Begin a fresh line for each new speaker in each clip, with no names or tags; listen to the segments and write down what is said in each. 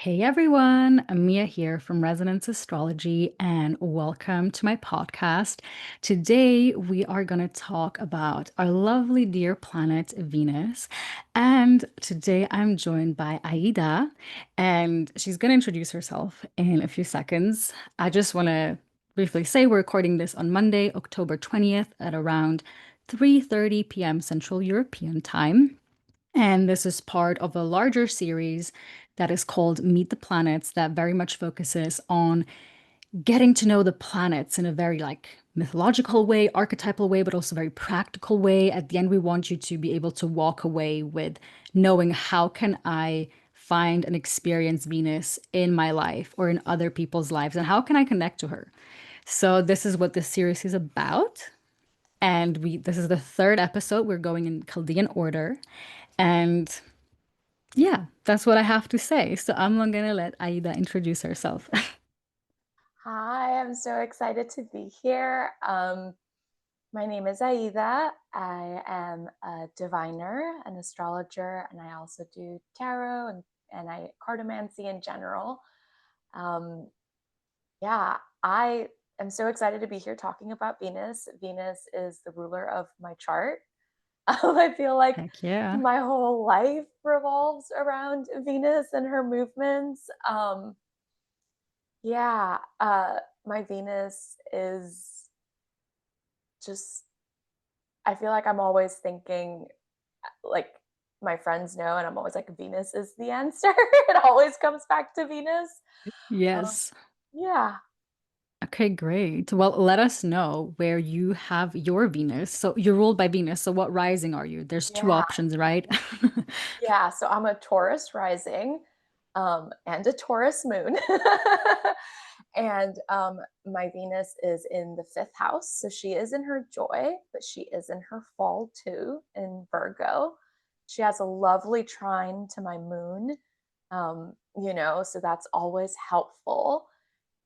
Hey everyone, Amiya here from Resonance Astrology, and welcome to my podcast. Today we are going to talk about our lovely dear planet Venus. And today I'm joined by Aida, and she's going to introduce herself in a few seconds. I just want to briefly say we're recording this on Monday, October 20th at around 3:30 p.m. Central European Time. And this is part of a larger series that is called Meet the Planets, that very much focuses on getting to know the planets in a very mythological way, archetypal way, but also very practical way. At the end, we want you to be able to walk away with knowing how can I find and experience Venus in my life or in other people's lives, and how can I connect to her? So this is what this series is about. And we this is the third episode. We're going in Chaldean order. And yeah, that's what I have to say. So I'm gonna let Aida introduce herself.
Hi, I'm so excited to be here. My name is Aida. I am a diviner, an astrologer, and I also do tarot and I cartomancy in general. Um, yeah, I am so excited to be here talking about Venus. Venus is the ruler of my chart. I feel like
Heck yeah.
my whole life revolves around Venus and her movements. Yeah, my Venus is just, I feel like I'm always thinking, like, my friends know, and I'm always like, Venus is the answer. It always comes back to Venus. Um,
Yes.
yeah,
Okay, great. Well, let us know where you have your Venus. So you're ruled by Venus. So what rising are you? There's two
yeah,
options, right?
yeah. So I'm a Taurus rising, and a Taurus moon. And my Venus is in the fifth house. So she is in her joy, but she is in her fall too, in Virgo. She has a lovely trine to my moon, so that's always helpful.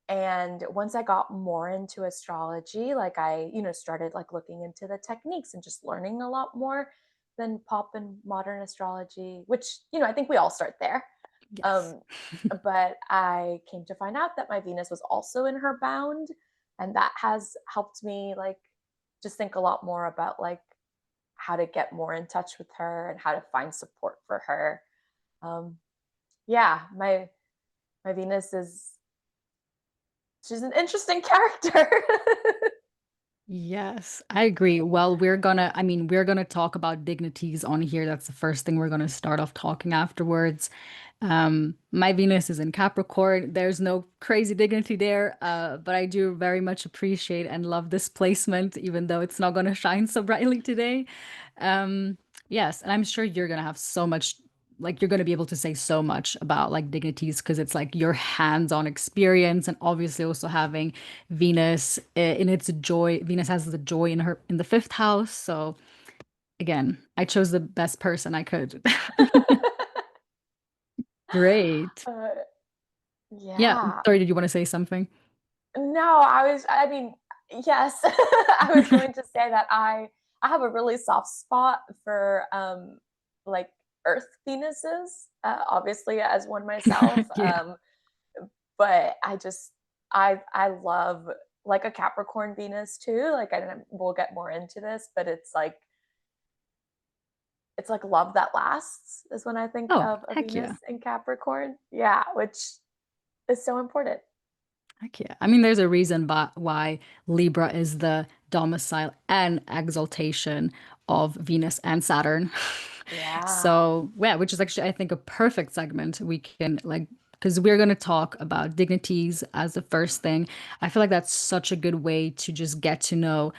And once I got more into astrology, like I started like looking into the techniques and just learning a lot more than pop and modern astrology, which I think we all start there.
Yes.
Um, but I came to find out that my Venus was also in her bound, and that has helped me like just think a lot more about like how to get more in touch with her and how to find support for her. Um, yeah, my Venus is she's an interesting character.
Yes, I agree. Well, we're gonna talk about dignities on here. That's the first thing we're gonna start off talking afterwards. My Venus is in Capricorn. There's no crazy dignity there, but I do very much appreciate and love this placement, even though it's not gonna shine so brightly today. Um, yes, and I'm sure you're gonna have so much, like you're gonna be able to say so much about like dignities because it's like your hands-on experience, and obviously also having Venus in its joy. Venus has the joy in her in the fifth house. So again, I chose the best person I could. Great.
uh,
Yeah.
yeah.
Sorry, did you want to say something?
No, I mean, yes. I was going to say that I have a really soft spot for like Earth Venuses, obviously as one myself.
Yeah.
But I love like a Capricorn Venus too. Like we'll get more into this, but it's like love that lasts is when I think
Oh,
of a
heck
Venus
yeah.
in Capricorn. Yeah, which is so important.
Heck yeah. I mean, there's a reason why Libra is the domicile and exaltation of Venus and Saturn.
Yeah.
So, yeah, which is actually, I think, a perfect segment. We can, like, because we're going to talk about dignities as the first thing. I feel like that's such a good way to just get to know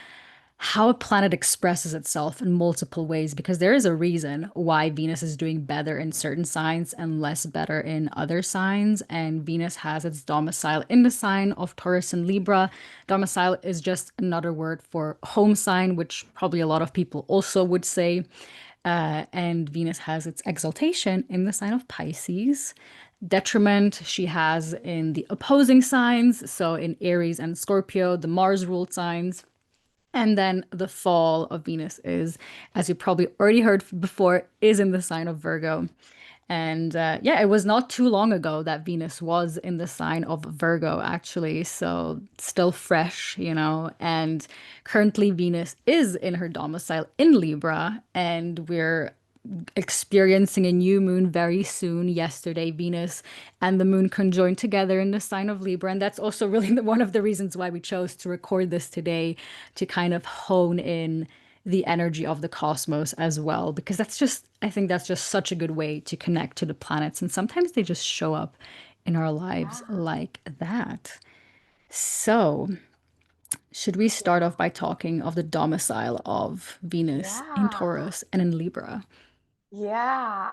how a planet expresses itself in multiple ways, because there is a reason why Venus is doing better in certain signs and less better in other signs. And Venus has its domicile in the sign of Taurus and Libra. Domicile is just another word for home sign, which probably a lot of people also would say. And Venus has its exaltation in the sign of Pisces. Detriment she has in the opposing signs, so in Aries and Scorpio, the Mars ruled signs. And then the fall of Venus is, as you probably already heard before, is in the sign of Virgo. And yeah, it was not too long ago that Venus was in the sign of Virgo, actually. So still fresh, you know. And currently, Venus is in her domicile in Libra, and we're experiencing a new moon very soon. Yesterday, Venus and the moon conjoined together in the sign of Libra. And that's also really one of the reasons why we chose to record this today, to kind of hone in the energy of the cosmos as well, because I think that's just such a good way to connect to the planets. And sometimes they just show up in our lives
Yeah.
like that. So, should we start
Yeah.
off by talking of the domicile of Venus in
Yeah.
Taurus and in Libra?
Yeah.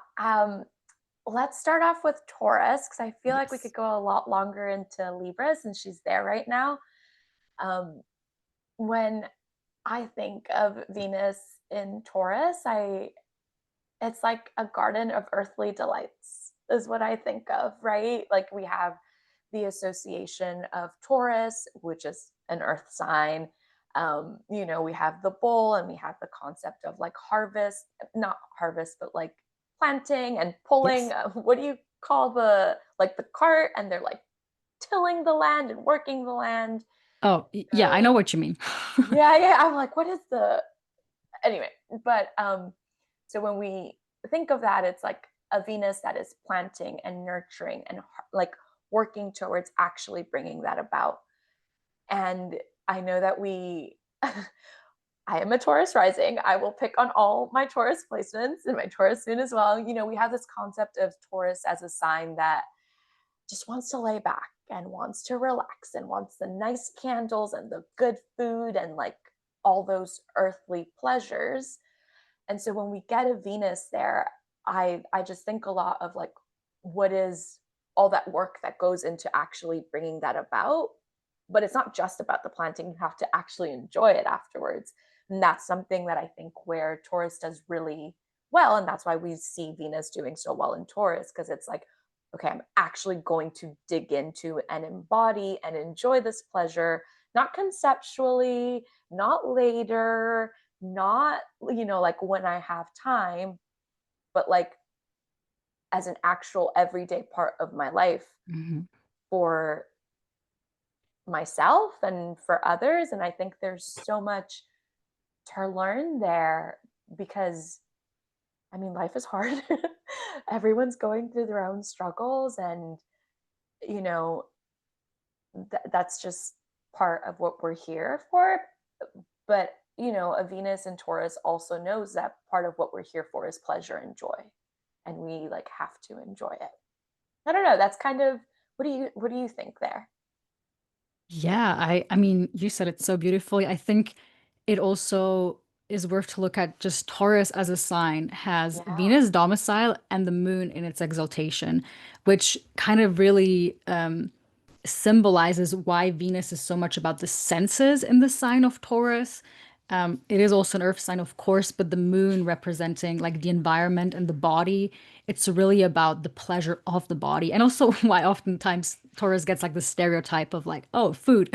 Let's start off with Taurus because I feel like we could
Yes.
go a lot longer into Libra since she's there right now. Um, when I think of Venus in Taurus, I it's like a garden of earthly delights is what I think of, right? Like we have the association of Taurus, which is an earth sign. We have the bull and we have the concept of like harvest, not harvest, but like planting and pulling.
Yes.
What do you call the cart? And they're like tilling the land and working the land.
Oh, yeah, I
So
know what you mean.
yeah, yeah. I'm like, what is the anyway? But so when we think of that, it's like a Venus that is planting and nurturing and like working towards actually bringing that about. And I know that I am a Taurus rising. I will pick on all my Taurus placements and my Taurus moon as well. We have this concept of Taurus as a sign that just wants to lay back and wants to relax and wants the nice candles and the good food and like all those earthly pleasures. And so when we get a Venus there, I just think a lot of like what is all that work that goes into actually bringing that about. But it's not just about the planting, you have to actually enjoy it afterwards. And that's something that I think where Taurus does really well. And that's why we see Venus doing so well in Taurus, because it's like, okay, I'm actually going to dig into and embody and enjoy this pleasure, not conceptually, not later, not, like when I have time, but like as an actual everyday part of my life
Mhm.
for myself and for others. And I think there's so much to learn there because I mean, life is hard. Everyone's going through their own struggles. And, you know, that's just part of what we're here for. But, a Venus in Taurus also knows that part of what we're here for is pleasure and joy. And we like have to enjoy it. I don't know. That's kind of what do you think there?
Yeah, I mean, you said it so beautifully. I think it also is worth to look at just Taurus as a sign has
Yeah.
Venus domicile and the moon in its exaltation, which kind of really symbolizes why Venus is so much about the senses in the sign of Taurus. It is also an earth sign, of course, but the moon representing like the environment and the body. It's really about the pleasure of the body. And also why oftentimes Taurus gets like the stereotype of like, oh, food,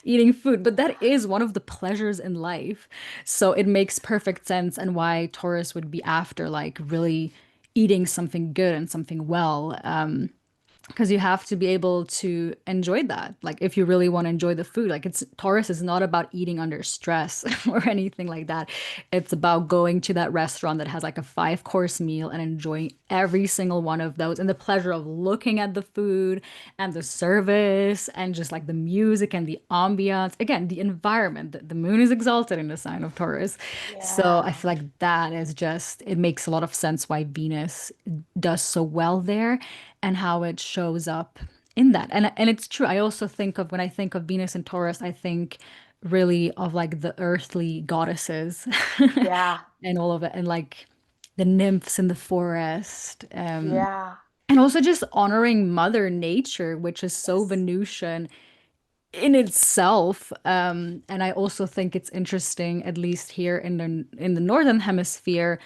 eating food. But that is one of the pleasures in life. So it makes perfect sense and why Taurus would be after like really eating something good and something well. Because you have to be able to enjoy that. Like if you really want to enjoy the food, like it's Taurus is not about eating under stress or anything like that. It's about going to that restaurant that has like a 5 course meal and enjoying every single one of those and the pleasure of looking at the food and the service and just like the music and the ambiance. Again, the environment. The moon is exalted in the sign of Taurus. So I
Yeah.
feel like that is just, it makes a lot of sense why Venus does so well there and how it shows up in that. And it's true. I also think of when I think of Venus and Taurus, I think really of like the earthly goddesses
Yeah.
and all of it and like the nymphs in the forest.
Yeah.
And also just honoring Mother Nature, which is so
Yes.
Venusian in itself. And I also think it's interesting, at least here in the northern hemisphere,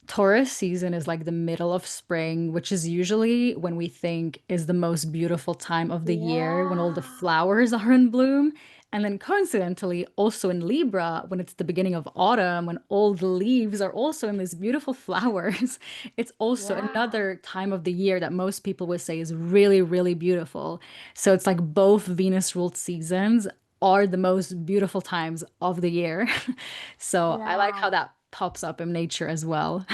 Taurus season is like the middle of spring, which is usually when we think is the most beautiful time of the year, when all the
Yeah.
flowers are in bloom. And then coincidentally, also in Libra, when it's the beginning of autumn, when all the leaves are also in these beautiful flowers, it's also
Yeah.
another time of the year that most people would say is really, really beautiful. So it's like both Venus ruled seasons are the most beautiful times of the year. So I like
Yeah.
how that pops up in nature as well.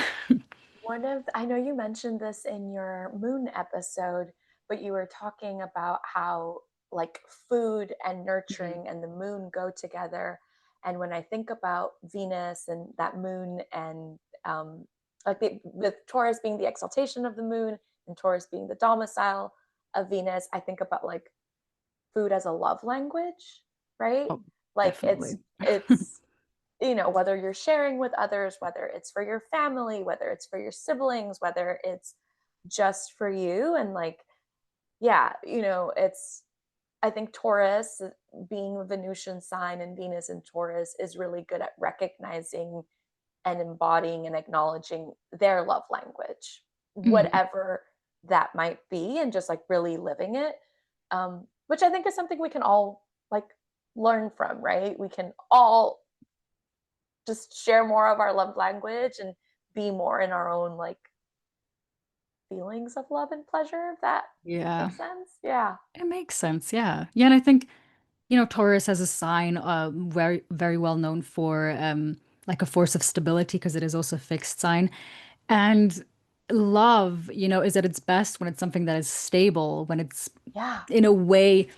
I know you mentioned this in your moon episode, but you were talking about how like food and
Mhm.
nurturing and the moon go together. And when I think about Venus and that moon and with Taurus being the exaltation of the moon and Taurus being the domicile of Venus, I think about like food as a love language, right?
Oh,
Like
definitely.
it's whether you're sharing with others, whether it's for your family, whether it's for your siblings, whether it's just for you. And like, yeah, it's, I think Taurus, being a Venusian sign and Venus in Taurus, is really good at recognizing and embodying and acknowledging their love language,
Mhm.
whatever that might be, and just like really living it. Which I think is something we can all like learn from, right? We can all just share more of our love language and be more in our own like feelings of love and pleasure, if that
Yeah,
makes sense. Yeah.
it makes sense. Yeah. Yeah. And I think, Taurus as a sign, very, very well known for like a force of stability because it is also a fixed sign. And love, is at its best when it's something that is stable, when it's
Yeah.
in a way,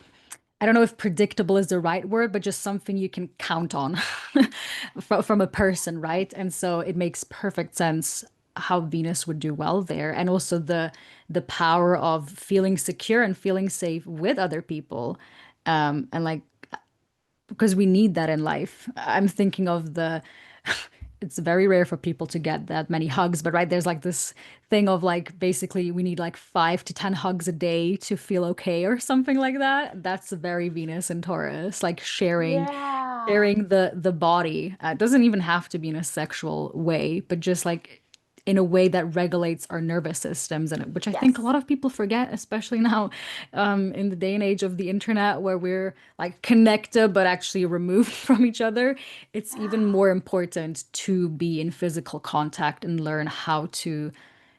I don't know if predictable is the right word, but just something you can count on from a person, right? And so it makes perfect sense how Venus would do well there. And also the power of feeling secure and feeling safe with other people. And like because we need that in life. I'm thinking of it's very rare for people to get that many hugs, but right, there's like this thing of like basically we need like 5 to 10 hugs a day to feel okay or something like that. That's very Venus and Taurus, like
Yeah.
sharing the body. It doesn't even have to be in a sexual way, but just like in a way that regulates our nervous systems, and which I think a
Yes.
lot of people forget, especially now, in the day and age of the internet where we're like connected but actually removed from each other. It's even
Yeah.
more important to be in physical contact and learn how to,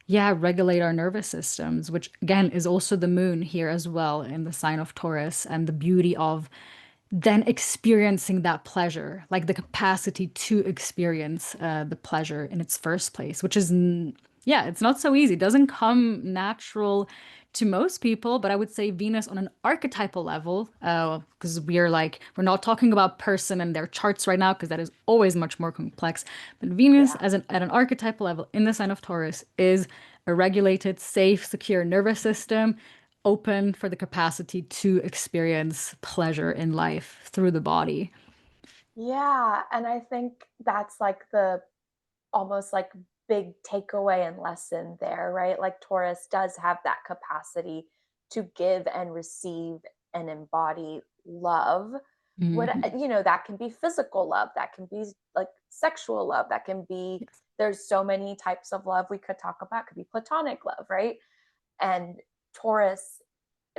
yeah, regulate our nervous systems, which again is also the moon here as well in the sign of Taurus, and the beauty of then experiencing that pleasure, like the capacity to experience the pleasure in its first place, which is, yeah, it's not so easy. It doesn't come natural to most people, but I would say Venus on an archetypal level, because we're not talking about person and their charts right now, because that is always much more complex. But Venus,
Yeah.
at an archetypal level in the sign of Taurus, is a regulated, safe, secure nervous system open for the capacity to experience pleasure in life through the body.
Yeah. And I think that's like the almost like big takeaway and lesson there, right? Like Taurus does have that capacity to give and receive and embody love.
Mhm.
That can be physical love, that can be like sexual love, that can be,
Yes.
there's so many types of love we could talk about. It could be platonic love, right? And Taurus,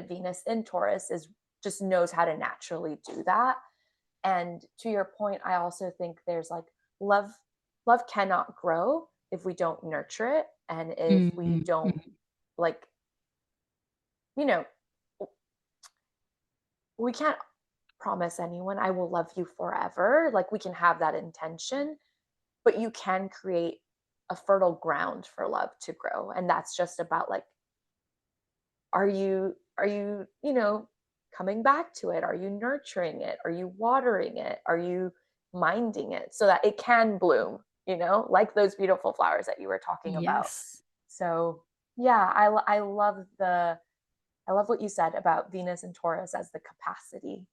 Venus in Taurus is just knows how to naturally do that. And to your point, I also think there's like love love cannot grow if we don't nurture it, and if we
Mhm.
don't like, you know we can't promise anyone I will love you forever. Like we can have that intention, but you can create a fertile ground for love to grow. And that's just about like, are you coming back to it? Are you nurturing it? Are you watering it? Are you minding it so that it can bloom, like those beautiful flowers that you were talking about?
Yes.
So yeah, I love what you said about Venus and Taurus as the capacity,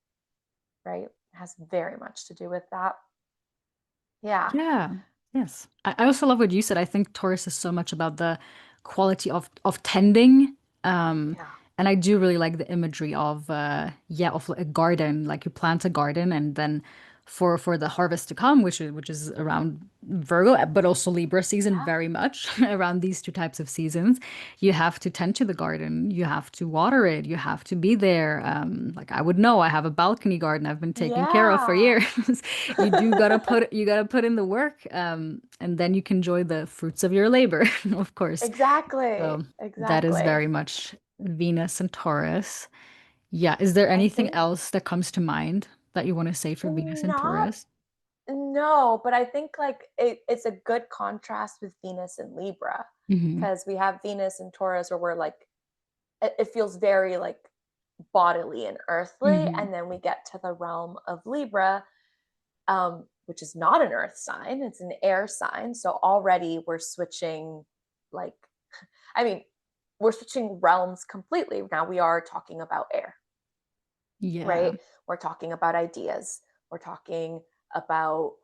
right? It has very much to do with that. Yeah.
Yeah. Yes. I also love what you said. I think Taurus is so much about the quality of tending. Um,
Yeah.
and I do really like the imagery of a garden, like you plant a garden and then for the harvest to come, which is around Virgo, but also Libra season
Yeah.
very much around these two types of seasons. You have to tend to the garden, you have to water it, you have to be there. Like I would know, I have a balcony garden I've been taking care of for
Yeah.
years. You gotta put in the work, and then you can enjoy the fruits of your labor, of course.
Exactly.
So that is
Exactly.
very much Venus and Taurus. Yeah. Is there
I
anything
think
else that comes to mind that you want to say for Venus and
not,
Taurus?
no, but I think like it's a good contrast with Venus and Libra
Hmm.
because we have Venus and Taurus where we're like, it feels very like bodily and earthly.
Hmm.
And then we get to the realm of Libra, which is not an earth sign, it's an air sign. So already we're switching, like, I mean, we're switching realms completely. Now we are talking about air,
Yeah.
right? We're talking about ideas. We're talking about,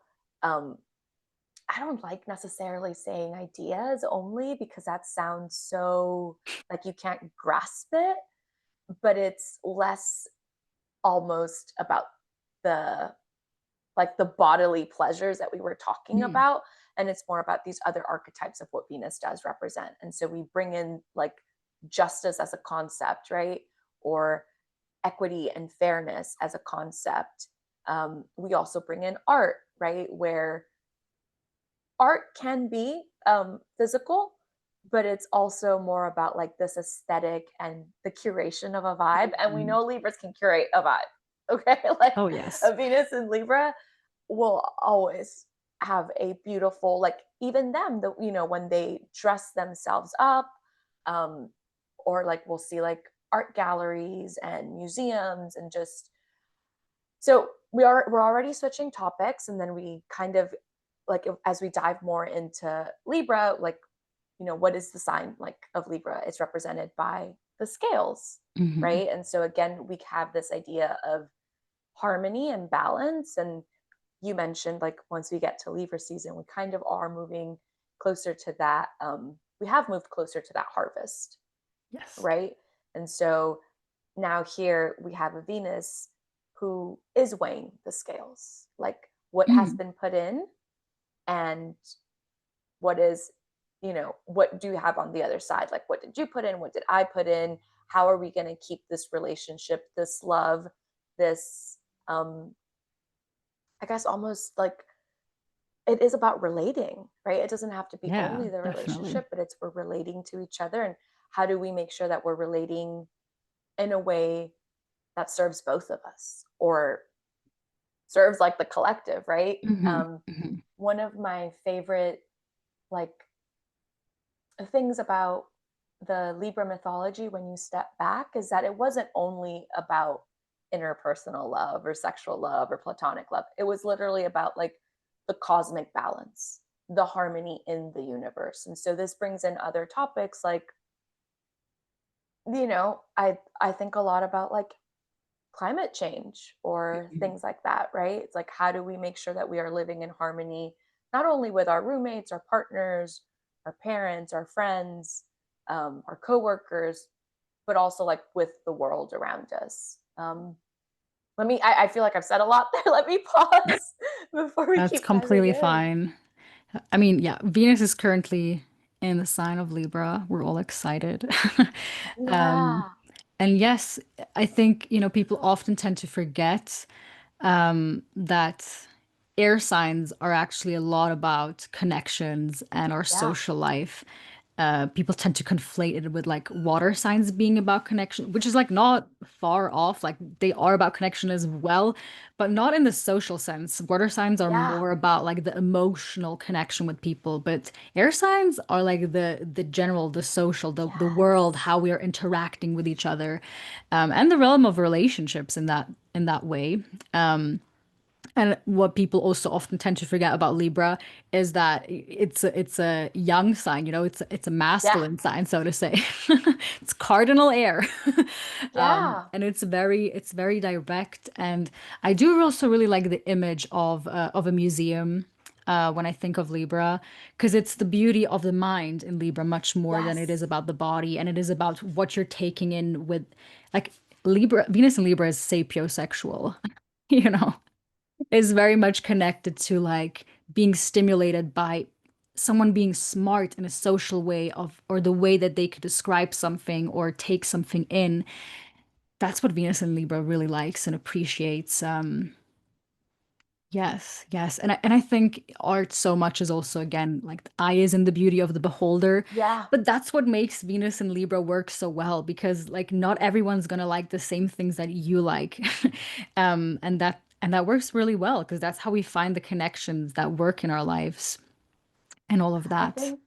um, I don't like necessarily saying ideas only because that sounds so like you can't grasp it, but it's less almost about the the bodily pleasures that we were talking
Mm.
about, and it's more about these other archetypes of what Venus does represent. And so we bring in like justice as a concept, right? Or equity and fairness as a concept. We also bring in art, right? Where art can be physical, but it's also more about like this aesthetic and the curation of a vibe. And we
Mhm.
know Libras can curate a vibe. Okay. Like
Oh, yes.
a Venus in Libra will always have a beautiful, like even them, the when they dress themselves up, um, or like we'll see like art galleries and museums and just so we're already switching topics, and then we kind of like as we dive more into Libra, like what is the sign like of Libra? It's represented by the scales,
Hmm.
right? And so again, we have this idea of harmony and balance. And you mentioned like once we get to Libra season, we kind of are moving closer to that. We have moved closer to that harvest,
Yes.
right? And so now here we have a Venus who is weighing the scales, like what has
Mm.
been put in and what is, what do you have on the other side? Like, what did you put in? What did I put in? How are we going to keep this relationship, this love, this, I guess, almost like it is about relating, right? It doesn't have to be
Yeah,
only the
definitely.
relationship, but it's we're relating to each other. And how do we make sure that we're relating in a way that serves both of us or serves like the collective, right?
Hmm. Hmm.
One of my favorite like things about the Libra mythology when you step back is that it wasn't only about interpersonal love or sexual love or platonic love. It was literally about like the cosmic balance, the harmony in the universe. And so this brings in other topics like, I think a lot about like climate change or things like that, right? It's like, how do we make sure that we are living in harmony, not only with our roommates, our partners, our parents, our friends, our coworkers, but also like with the world around us. I feel like I've said a lot there. Let me pause before we
That's
keep diving
completely
in.
fine. I mean, yeah, Venus is currently in the sign of Libra. We're all excited. Um,
Yeah.
and yes, I think, people often tend to forget that air signs are actually a lot about connections and our
Yeah.
social life. People tend to conflate it with like water signs being about connection, which is like not far off. Like they are about connection as well, but not in the social sense. Water signs are
Yeah.
more about like the emotional connection with people, but air signs are like the general, the social, the world,
Yes.
how we are interacting with each other, and the realm of relationships in that way. And what people also often tend to forget about Libra is that it's a young sign, it's a
Yeah.
masculine sign, so to say. It's cardinal air.
Yeah.
And it's very direct. And I do also really like the image of a museum when I think of Libra, because it's the beauty of the mind in Libra much more than it is
Yes.
about the body, and it is about what you're taking in with like Libra, Venus and Libra is sapiosexual, you know. is very much connected to like being stimulated by someone being smart in a social way of or the way that they could describe something or take something in. That's what Venus and Libra really likes and appreciates. Yes, yes. And I think art so much is also again like the eye is in the beauty of the beholder.
Yeah,
But that's what makes Venus and Libra work so well because like not everyone's gonna like the same things that you like. And that works really well because that's how we find the connections that work in our lives and all of
I
that.
think,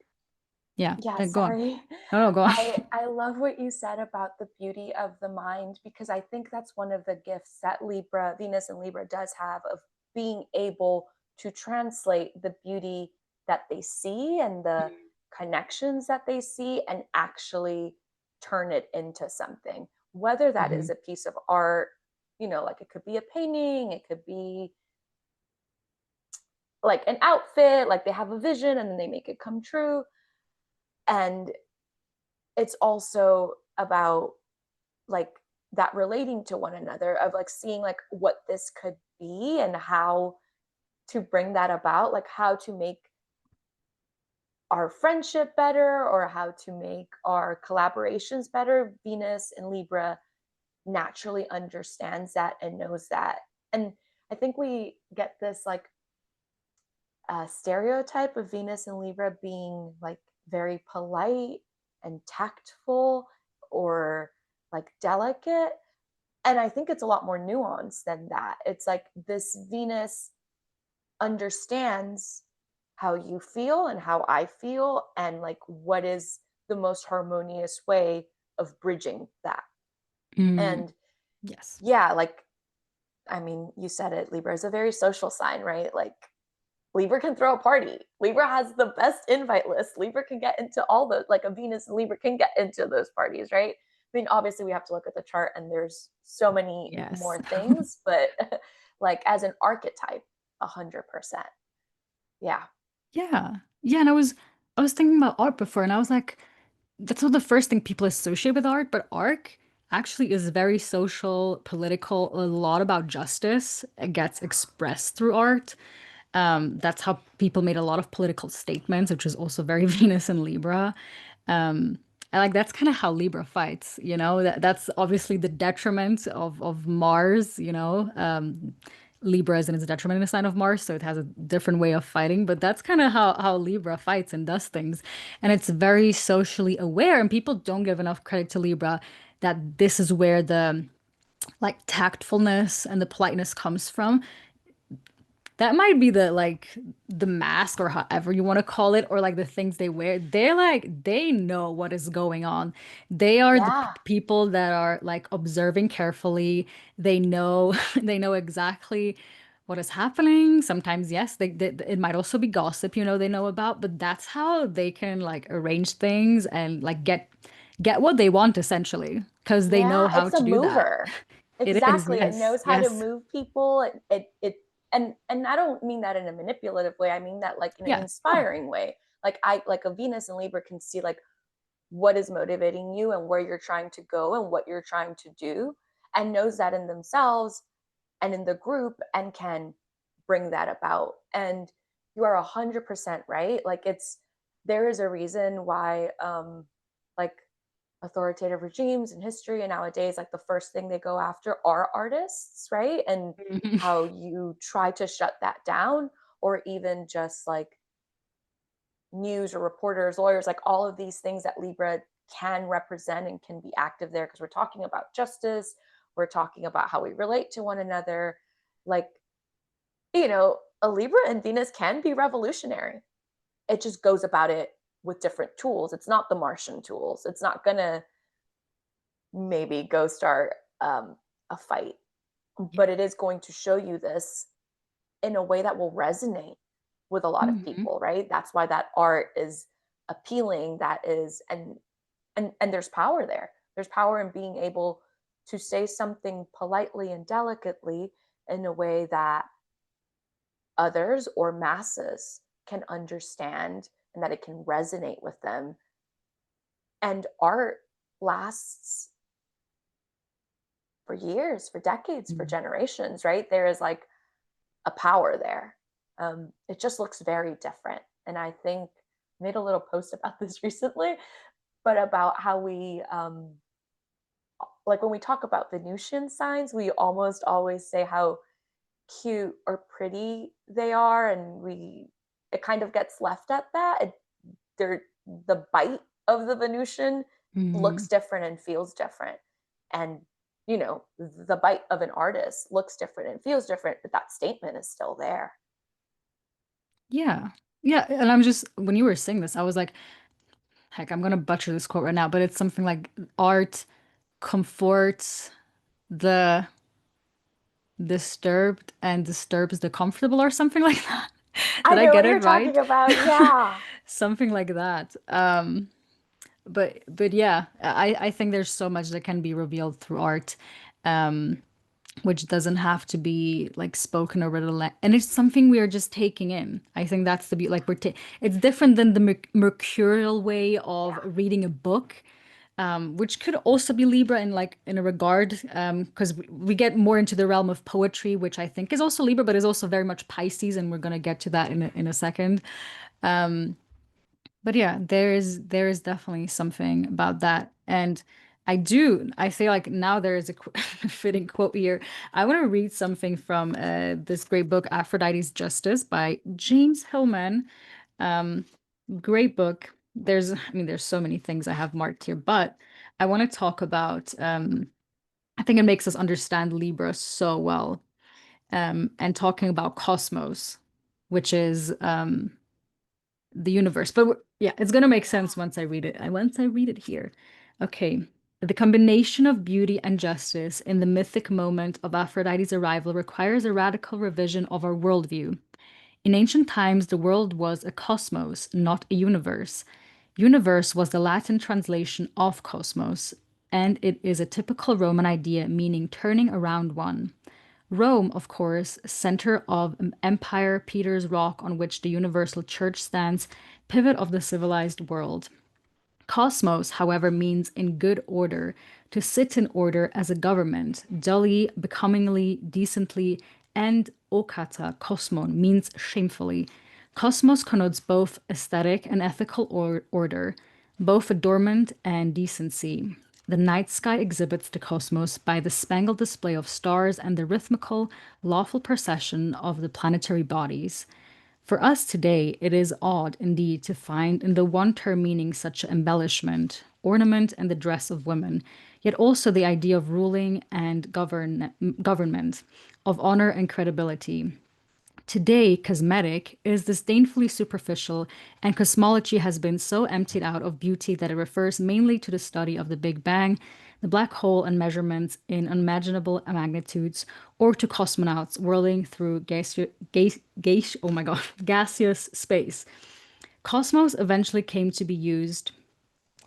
Yeah.
yeah,
Go on.
sorry.
No, no, go on.
I love what you said about the beauty of the mind, because I think that's one of the gifts that Libra, Venus and Libra does have, of being able to translate the beauty that they see and the connections that they see and actually turn it into something. Whether that
Hmm.
is a piece of art, like it could be a painting, it could be like an outfit, like they have a vision and then they make it come true. And it's also about like that relating to one another, of like seeing like what this could be and how to bring that about, like how to make our friendship better or how to make our collaborations better. Venus and Libra naturally understands that and knows that. And I think we get this like stereotype of Venus and Libra being like very polite and tactful or like delicate. And I think it's a lot more nuanced than that. It's like this Venus understands how you feel and how I feel, and like what is the most harmonious way of bridging that.
Mm,
And
yes.
yeah, like, I mean, you said it, Libra is a very social sign, right? Like, Libra can throw a party. Libra has the best invite list. Libra can get into all the, like a Venus and Libra can get into those parties, right? I mean, obviously we have to look at the chart and there's so many
Yes.
more things, but like as an archetype, 100%. Yeah.
Yeah. Yeah. And I was thinking about art before and I was like, that's not the first thing people associate with art, but art actually is very social, political, a lot about justice. It gets expressed through art. That's how people made a lot of political statements, which is also very Venus and Libra. And like that's kind of how Libra fights, that's obviously the detriment of Mars, Libra is in its detriment in a sign of Mars, so it has a different way of fighting, but that's kind of how Libra fights and does things. And it's very socially aware, and people don't give enough credit to Libra that this is where the like tactfulness and the politeness comes from. That might be the mask or however you want to call it, or like the things they wear. They're like they know what is going on. They are the
Yeah.
people that are like observing carefully. They know they know exactly what is happening. Sometimes, yes, it might also be gossip, they know about, but that's how they can like arrange things and like get what they want essentially, because they know
Yeah,
how
it's a
to do that.
mover.
It is,
Exactly. It
yes,
knows how to
yes,
move people. And I don't mean that in a manipulative way. I mean that like in an
yeah, yeah.
inspiring way. Like a Venus and Libra can see like what is motivating you and where you're trying to go and what you're trying to do, and knows that in themselves and in the group and can bring that about. And you are 100% right. Like there is a reason why like authoritative regimes in history and nowadays, like the first thing they go after are artists, right? And how you try to shut that down, or even just like news or reporters, lawyers, like all of these things that Libra can represent and can be active there, because we're talking about justice, we're talking about how we relate to one another. Like, a Libra and Venus can be revolutionary. It just goes about it with different tools. It's not the Martian tools. It's not gonna maybe go start a fight, but it is going to show you this in a way that will resonate with a lot of
Mhm.
people, right? That's why that art is appealing. That is, and there's power there. There's power in being able to say something politely and delicately in a way that others or masses can understand and that it can resonate with them. And art lasts for years, for decades, for
Mm.
generations, right? There is like a power there. It just looks very different. And I think I made a little post about this recently, but about how we like when we talk about Venusian signs, we almost always say how cute or pretty they are, and we it kind of gets left at that. They're the bite of the Venusian looks
Mhm.
different and feels different. And the bite of an artist looks different and feels different, but that statement is still there.
Yeah. Yeah. And I'm just, when you were saying this, I was like, heck, I'm gonna butcher this quote right now, but it's something like art comforts the disturbed and disturbs the comfortable or something like that.
I
Did I
know
get
what
it
you're talking
right?
about. Yeah.
Something like that. But yeah, I think there's so much that can be revealed through art. Um, which doesn't have to be like spoken or written, and it's something we are just taking in. I think that's the beauty. Like it's different than the mercurial way of
Yeah.
reading a book, which could also be Libra in like in a regard, because we get more into the realm of poetry, which I think is also Libra, but is also very much Pisces, and we're gonna get to that in a second. But yeah, there is definitely something about that. And I feel like now there is a fitting quote here. I want to read something from this great book, Aphrodite's Justice by James Hillman. Um, Great book. There's so many things I have marked here, but I want to talk about, I think it makes us understand Libra so well. And talking about cosmos, which is the universe. But yeah, it's gonna make sense once I read it. Once I read it here. Okay. The combination of beauty and justice in the mythic moment of Aphrodite's arrival requires a radical revision of our worldview. In ancient times, the world was a cosmos, not a universe. Universe was the Latin translation of cosmos, and it is a typical Roman idea meaning turning around one. Rome, of course, center of empire, Peter's rock on which the universal church stands, pivot of the civilized world. Cosmos, however, means in good order, to sit in order as a government, dully, becomingly, decently, and okata, kosmon, means shamefully. Cosmos connotes both aesthetic and ethical order, both adornment and decency. The night sky exhibits the cosmos by the spangled display of stars and the rhythmical, lawful procession of the planetary bodies. For us today, it is odd indeed to find in the one term meaning such embellishment, ornament, and the dress of women, yet also the idea of ruling and government, of honor and credibility. Today, cosmetic is disdainfully superficial, and cosmology has been so emptied out of beauty that it refers mainly to the study of the Big Bang, the black hole, and measurements in unimaginable magnitudes, or to cosmonauts whirling through oh my God, gaseous space. Cosmos eventually came to be used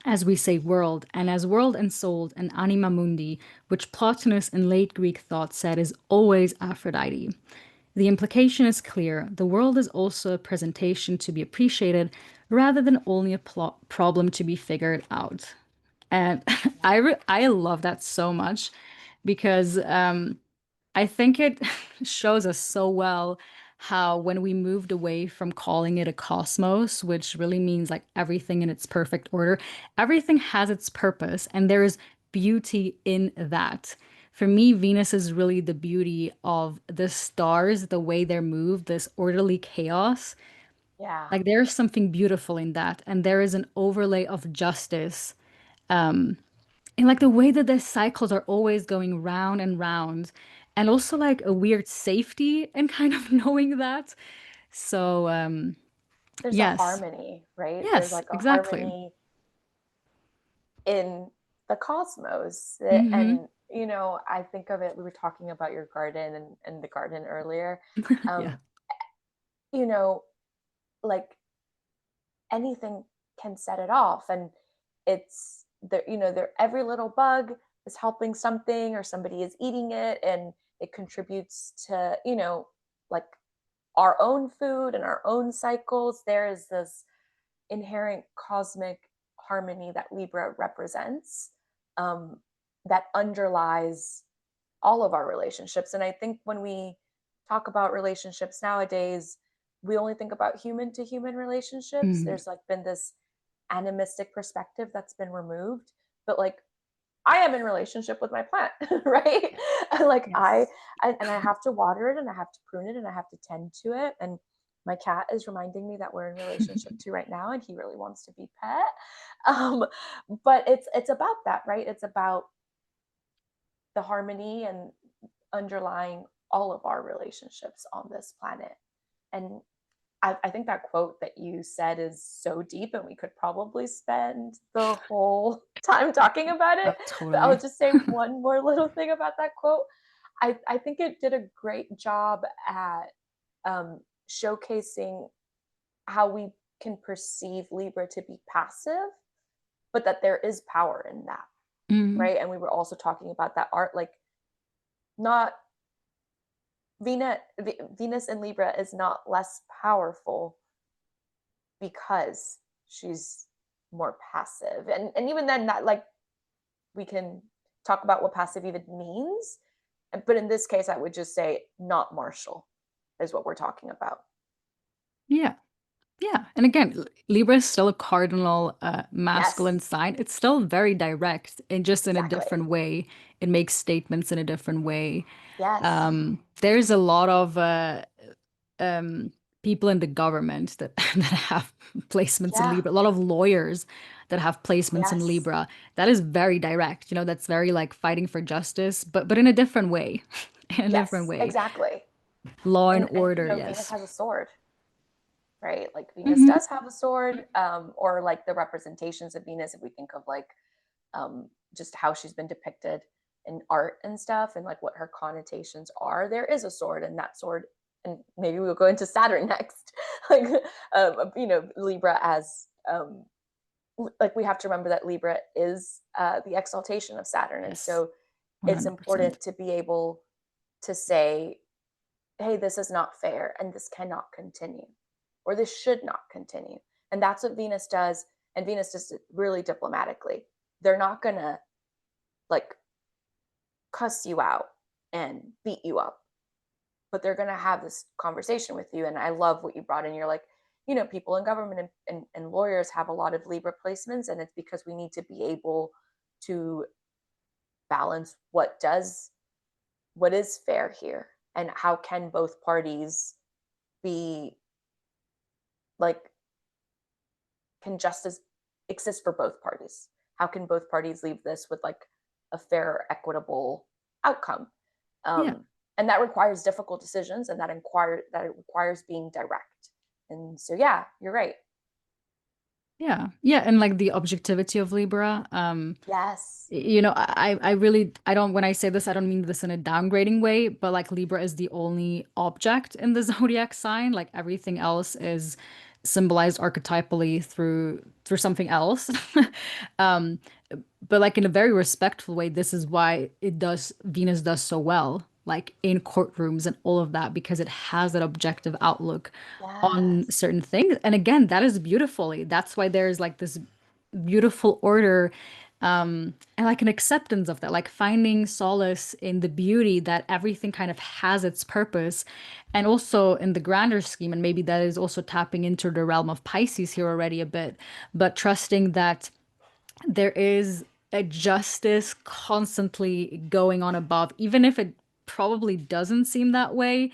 as we say world, and as world and soul and anima mundi, which Plotinus in late Greek thought said is always Aphrodite. The implication is clear. The world is also a presentation to be appreciated rather than only a problem to be figured out. And I love that so much because I think it shows us so well how when we moved away from calling it a cosmos, which really means like everything in its perfect order, everything has its purpose and there is beauty in that. For me, Venus is really the beauty of the stars, the way they're moved, this orderly chaos.
Yeah.
Like there's something beautiful in that, and there is an overlay of justice and like the way that the cycles are always going round and round, and also like a weird safety and kind of knowing that. So,
There's a
yes,
harmony, right? There's
yes,
like a
exactly.
harmony in the cosmos.
Hmm.
And, I think of it, we were talking about your garden and the garden earlier.
Yeah.
Um, you know, like anything can set it off. And it's there, there every little bug is helping something or somebody is eating it, and it contributes to, like our own food and our own cycles. There is this inherent cosmic harmony that Libra represents, that underlies all of our relationships. And I think when we talk about relationships nowadays, we only think about human to human relationships.
Mhm.
There's like been this animistic perspective that's been removed, but like I am in relationship with my plant, right? Like
Yes.
and I have to water it and I have to prune it and I have to tend to it. And my cat is reminding me that we're in relationship too right now, and he really wants to be pet. Um, but it's about that, right? It's about the harmony and underlying all of our relationships on this planet. And I think that quote that you said is so deep, and we could probably spend the whole time talking about it.
Oh,
But I'll
totally.
just say one more little thing about that quote. I think it did a great job at showcasing how we can perceive Libra to be passive, but that there is power in that,
Mhm.
right? And we were also talking about that art, like not Venus, Venus in Libra is not less powerful because she's more passive. And even then, that like we can talk about what passive even means. But in this case, I would just say not martial is what we're talking about.
Yeah. Yeah. And again, Libra is still a cardinal
Yes,
masculine sign. It's still very direct and just in a
exactly.
different way. It makes statements in a different way.
Yes,
There's a lot of um, people in the government that, that have placements in
yeah,
Libra, a lot of lawyers that have placements in
yes,
Libra. That is very direct, that's very like fighting for justice, but in a different way. In a different
yes,
way.
exactly.
Law and
And you
order,
know, Venus
yes.
has a sword, right? Like Venus
Hmm.
does have a sword, or like the representations of Venus, if we think of like just how she's been depicted in art and stuff, and like what her connotations are. There is a sword, and that sword, and maybe we'll go into Saturn next. Like, you know, Libra as like we have to remember that Libra is the exaltation of Saturn, and
Yes,
so it's
100%.
important to be able to say, hey, this is not fair and this cannot continue, or this should not continue. And that's what Venus does. And Venus does it really diplomatically. They're not going to like cuss you out and beat you up, but they're going to have this conversation with you. And I love what you brought in. You're like, you know, people in government and lawyers have a lot of Libra placements, and it's because we need to be able to balance what is fair here, and how can both parties be like, can justice exist for both parties? How can both parties leave this with like a fair, equitable outcome?
Yeah.
And that requires difficult decisions, and that it requires being direct. And so, yeah, you're right.
Yeah. Yeah. And like the objectivity of Libra.
Yes.
I really, I don't, when I say this, I don't mean this in a downgrading way, but like Libra is the only object in the zodiac sign. Like everything else is symbolized archetypally through something else. Um, but like in a very respectful way, this is why Venus does so well, like in courtrooms and all of that, because it has that objective outlook on
Yes.
certain things. And again, that is beautifully. That's why there's like this beautiful order, and like an acceptance of that, like finding solace in the beauty that everything kind of has its purpose. And also in the grander scheme, and maybe that is also tapping into the realm of Pisces here already a bit, but trusting that there is a justice constantly going on above, even if it probably doesn't seem that way,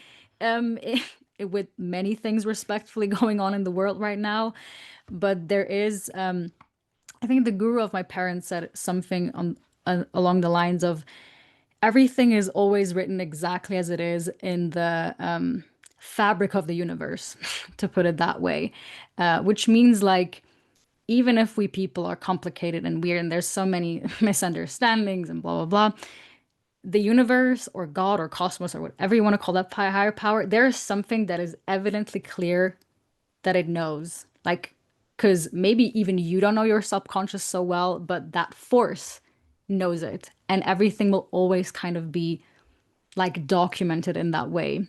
with many things respectfully going on in the world right now. But there is, I think the guru of my parents said something along the lines of everything is always written exactly as it is in the fabric of the universe, to put it that way, which means like even if we people are complicated and weird and there's so many misunderstandings and blah blah blah, the universe or God or cosmos or whatever you want to call that higher power, there is something that is evidently clear that it knows. Like, because maybe even you don't know your subconscious so well, but that force knows it. And everything will always kind of be like documented in that way.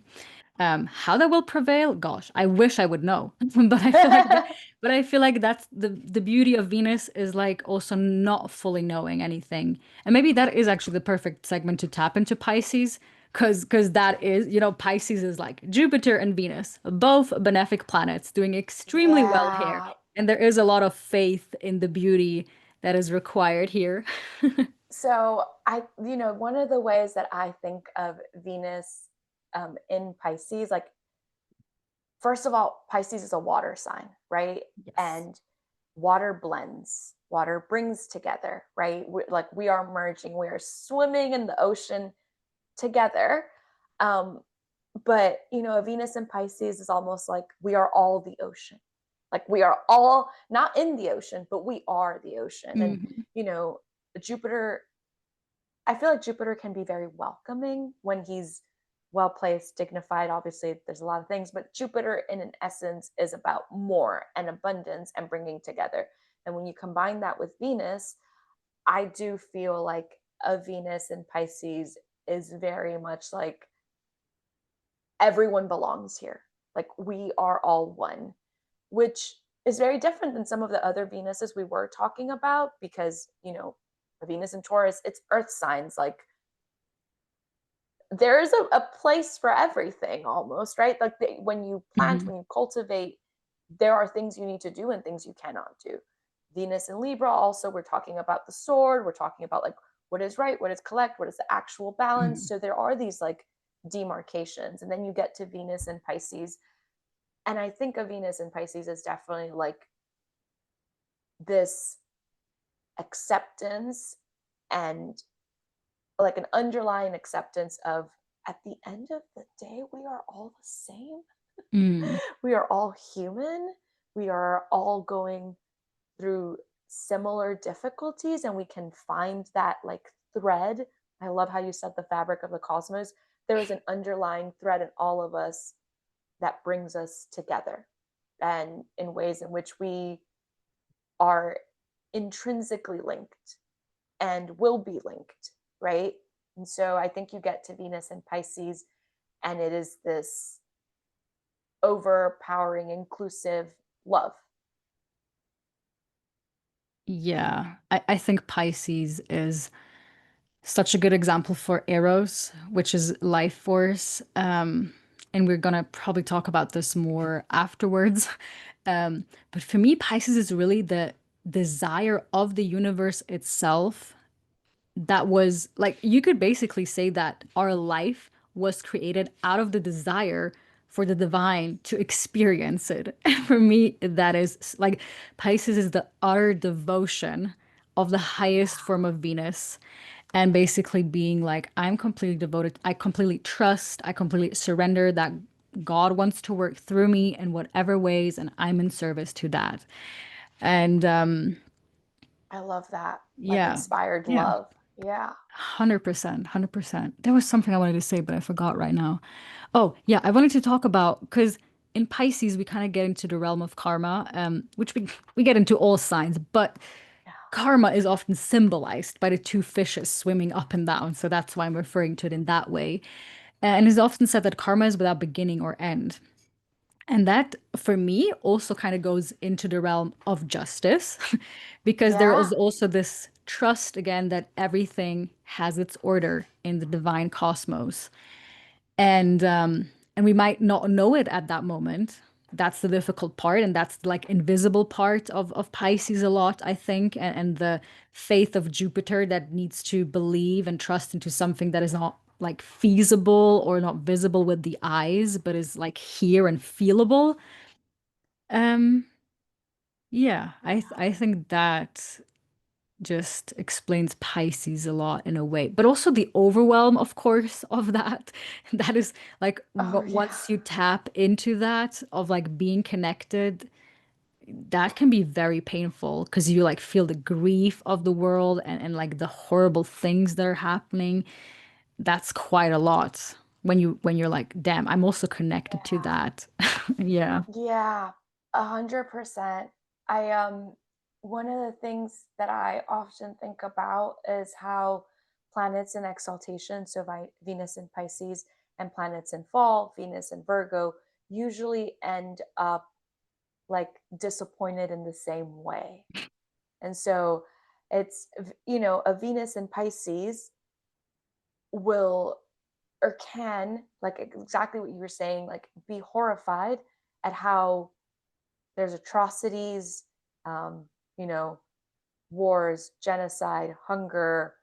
How that will prevail, gosh, I wish I would know. But I feel like but I feel like that's the beauty of Venus is like also not fully knowing anything. And maybe that is actually the perfect segment to tap into Pisces, because that is, Pisces is like Jupiter and Venus, both benefic planets doing extremely well here.
Yeah.
And there is a lot of faith in the beauty that is required here.
So one of the ways that I think of Venus in Pisces, like, first of all, Pisces is a water sign, right?
Yes.
And water blends, water brings together, right? We are merging, we are swimming in the ocean together. Um, but a Venus in Pisces is almost like we are all the ocean. Like we are all not in the ocean, but we are the ocean. And
Mhm.
you know, Jupiter, I feel like Jupiter can be very welcoming when he's well placed, dignified. Obviously, there's a lot of things, but Jupiter, in an essence, is about more and abundance and bringing together. And when you combine that with Venus, I do feel like a Venus in Pisces is very much like everyone belongs here. Like we are all one, which is very different than some of the other Venuses we were talking about because, a Venus in Taurus, it's earth signs. Like there is a place for everything almost, right? Like when you plant,
Mhm.
when you cultivate, there are things you need to do and things you cannot do. Venus in Libra, also, we're talking about the sword, we're talking about like what is right, what is correct, what is the actual balance.
Mhm.
So there are these like demarcations. And then you get to Venus in Pisces. And I think of Venus in Pisces as definitely like this acceptance and like an underlying acceptance of at the end of the day, we are all the same.
Mm.
We are all human. We are all going through similar difficulties and we can find that like thread. I love how you said the fabric of the cosmos. There is an underlying thread in all of us that brings us together and in ways in which we are intrinsically linked and will be linked, right? And so I think you get to Venus and Pisces, and it is this overpowering, inclusive love.
Yeah, I think Pisces is such a good example for Eros, which is life force. And we're gonna probably talk about this more afterwards. But for me, Pisces is really the desire of the universe itself that was like you could basically say that our life was created out of the desire for the divine to experience it. And for me, that is like Pisces is the utter devotion of the highest form of Venus. And basically being like, I'm completely devoted, I completely trust, I completely surrender that God wants to work through me in whatever ways, and I'm in service to that. And
I love that. Like
yeah,
inspired
yeah.
love. Yeah.
100%, 100%. There was something I wanted to say, but I forgot right now. Oh, yeah, I wanted to talk about because in Pisces we kind of get into the realm of karma, which we get into all signs, but
Yeah.
karma is often symbolized by the two fishes swimming up and down, so that's why I'm referring to it in that way. And it's often said that karma is without beginning or end. And that, for me, also kind of goes into the realm of justice, because there
Yeah.
is also this trust again that everything has its order in the divine cosmos. And we might not know it at that moment. That's the difficult part, and that's like invisible part of Pisces a lot, I think, and the faith of Jupiter that needs to believe and trust into something that is not like feasible or not visible with the eyes, but is like here and feelable. Um, yeah, I think that just explains Pisces a lot in a way, but also the overwhelm, of course, of that. That is like
Oh, yeah.
once you tap into that of like being connected, that can be very painful because you like feel the grief of the world and like the horrible things that are happening. That's quite a lot when you're like, damn, I'm also connected to
Yeah.
that. Yeah.
Yeah. 100%. I one of the things that I often think about is how planets in exaltation, so Venus in Pisces and planets in fall, Venus in Virgo, usually end up like disappointed in the same way. And so it's, a Venus in Pisces will or can, like exactly what you were saying, like be horrified at how there's atrocities, um, you know, wars, genocide, hunger,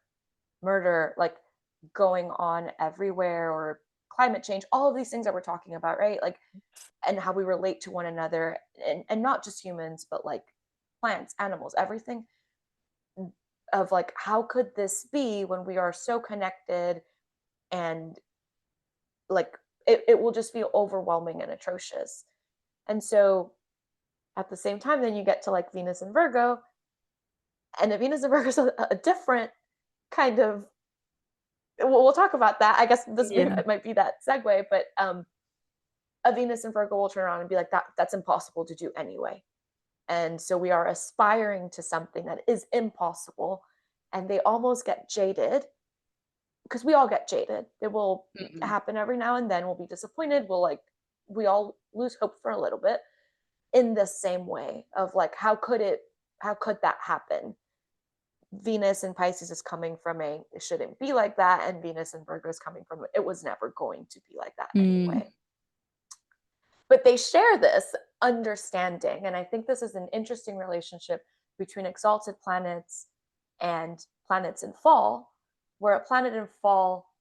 murder, like going on everywhere, or climate change, all of these things that we're talking about, right? Like, and how we relate to one another, and not just humans, but like plants, animals, everything, of like, how could this be when we are so connected, and like it will just feel overwhelming and atrocious. And so at the same time, then you get to like Venus and Virgo, and the Venus and Virgo is a different kind of, we'll talk about that. I guess this
Yeah.
might be that segue, but a Venus and Virgo will turn around and be like, that's impossible to do anyway. And so we are aspiring to something that is impossible. And they almost get jaded, because we all get jaded. It will
Mhm.
happen every now and then. We'll be disappointed. We all lose hope for a little bit, in the same way of like, how could that happen? Venus and Pisces is coming from a, it shouldn't be like that. And Venus and Virgo is coming from, it was never going to be like that
Mm.
anyway. But they share this understanding. And I think this is an interesting relationship between exalted planets and planets in fall, where a planet in fall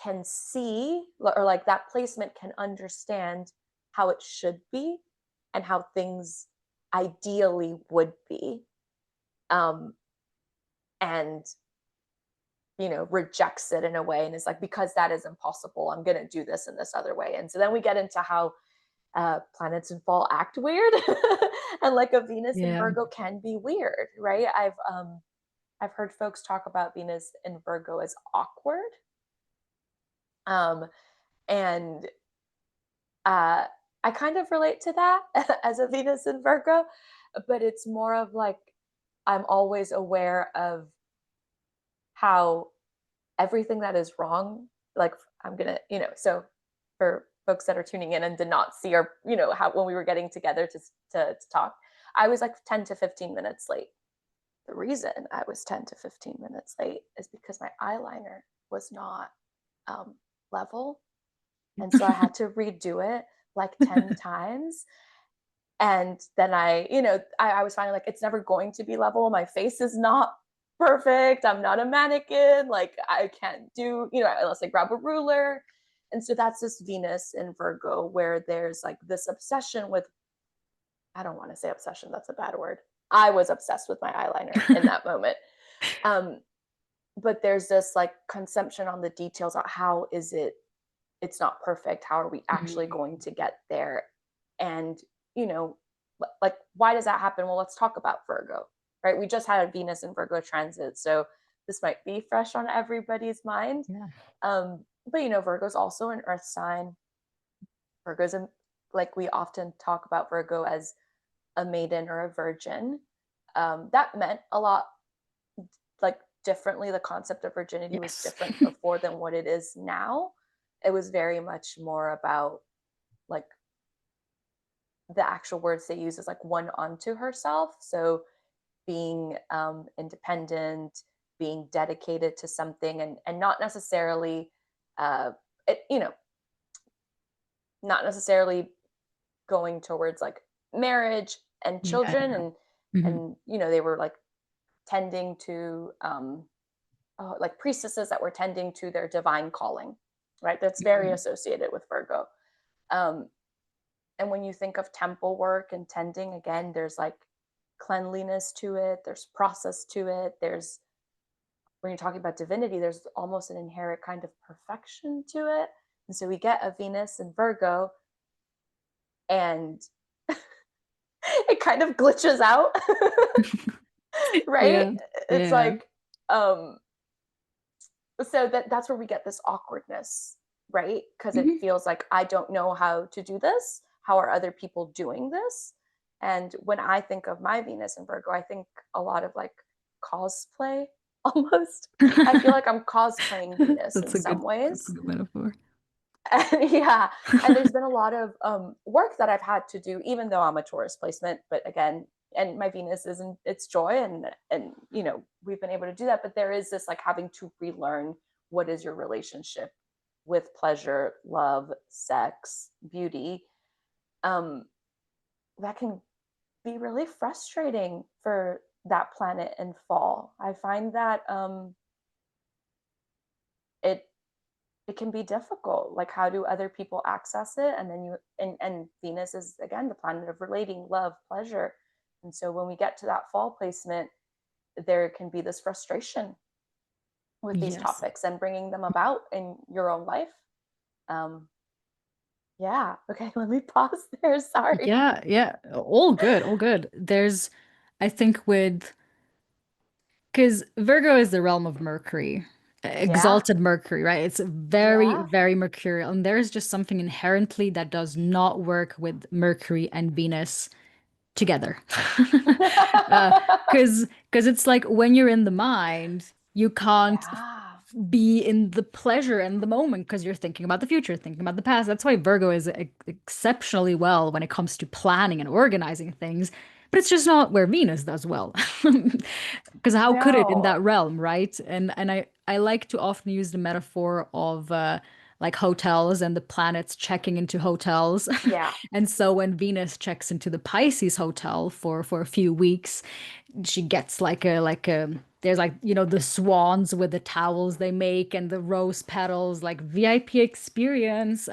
can see, or like that placement can understand how it should be and how things ideally would be. Um, and rejects it in a way, and is like, because that is impossible, I'm going to do this in this other way. And so then we get into how planets in fall act weird, and like a Venus in
Yeah.
Virgo can be weird, right? I've heard folks talk about Venus in Virgo as awkward, um, and I kind of relate to that as a Venus in Virgo, but it's more of like, I'm always aware of how everything that is wrong, like, I'm gonna, so for folks that are tuning in and did not see our, how when we were getting together to talk, I was like 10 to 15 minutes late. The reason I was 10 to 15 minutes late is because my eyeliner was not um, level. And so I had to redo it like 10 times. And then I was finally like, it's never going to be level. My face is not perfect. I'm not a mannequin. Like, I can't do, unless I grab a ruler. And so that's this Venus in Virgo, where there's like this obsession with, I don't want to say obsession, that's a bad word. I was obsessed with my eyeliner in that moment. Um, but there's this like consumption on the details on how is it, it's not perfect. How are we actually
Mhm.
going to get there? And, you know, like, why does that happen? Well, let's talk about Virgo, right? We just had a Venus and Virgo transit. So this might be fresh on everybody's mind.
Yeah.
But, Virgo's also an earth sign. Virgo's, like, we often talk about Virgo as a maiden or a virgin. That meant a lot, like, differently. The concept of virginity was
Yes.
different before than what it is now. It was very much more about, like, the actual words they use is like one unto herself. So being independent, being dedicated to something, and not necessarily, uh, it, not necessarily going towards like marriage and
Yeah.
children,
Mhm.
and they were like tending to, like priestesses that were tending to their divine calling, right? That's very
Mhm.
associated with Virgo. Um, and when you think of temple work and tending, again, there's like cleanliness to it, there's process to it, there's, when you're talking about divinity, there's almost an inherent kind of perfection to it. And so we get a Venus and Virgo, and it kind of glitches out. Right?
Yeah.
It's
Yeah.
like, um so that's where we get this awkwardness, right? Because it
Mhm.
feels like, I don't know how to do this. How are other people doing this? And when I think of my Venus and Virgo, I think a lot of like cosplay almost. I feel like I'm cosplaying Venus in some
That's a
ways.
good metaphor.
And yeah, and there's been a lot of work that I've had to do, even though I'm a Taurus placement. But again, and my Venus is in its joy, and we've been able to do that. But there is this like having to relearn, what is your relationship with pleasure, love, sex, beauty, um, that can be really frustrating for that planet in fall. I find that it it can be difficult. Like, how do other people access it? And then and Venus is again the planet of relating, love, pleasure. And so when we get to that fall placement, there can be this frustration with these
Yes.
topics and bringing them about in your own life. Um, yeah. Okay. Let me pause there. Sorry.
Yeah, yeah. All good, all good. There's, I think with, because Virgo is the realm of Mercury,
Yeah.
exalted Mercury, right? It's very,
Yeah.
very mercurial. And there's just something inherently that does not work with Mercury and Venus together. Because it's like when you're in the mind, you can't
yeah.
be in the pleasure and the moment because you're thinking about the future, thinking about the past. That's why Virgo is exceptionally well when it comes to planning and organizing things. But it's just not where Venus does well. Because how could it in
No.
that realm, right? And I like to often use the metaphor of like hotels and the planets checking into hotels.
Yeah.
And so when Venus checks into the Pisces hotel for a few weeks, she gets like a there's like the swans with the towels they make and the rose petals, like VIP experience.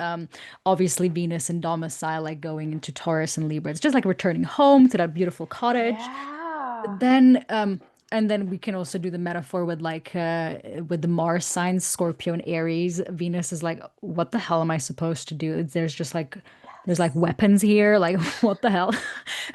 Obviously Venus in domicile, like going into Taurus and Libra, it's just like returning home to that beautiful cottage.
Yeah.
Then and then we can also do the metaphor with like with the Mars signs, Scorpio and Aries. Venus is like, what the hell am I supposed to do? There's just like there's like
Yes.
weapons here, like what the hell?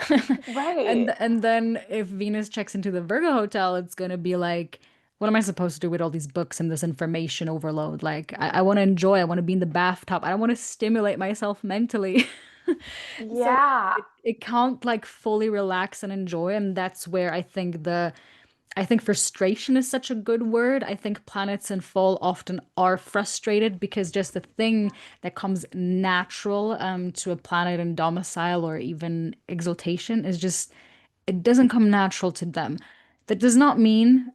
Right.
And then if Venus checks into the Virgo hotel, it's gonna be like, what am I supposed to do with all these books and this information overload? Like I want to enjoy, I want to be in the bathtub, I don't want to stimulate myself mentally. So
Yeah.
it can't like fully relax and enjoy, and that's where I think frustration is such a good word. I think planets in fall often are frustrated because just the thing that comes natural to a planet in domicile or even exaltation is just it doesn't come natural to them. That does not mean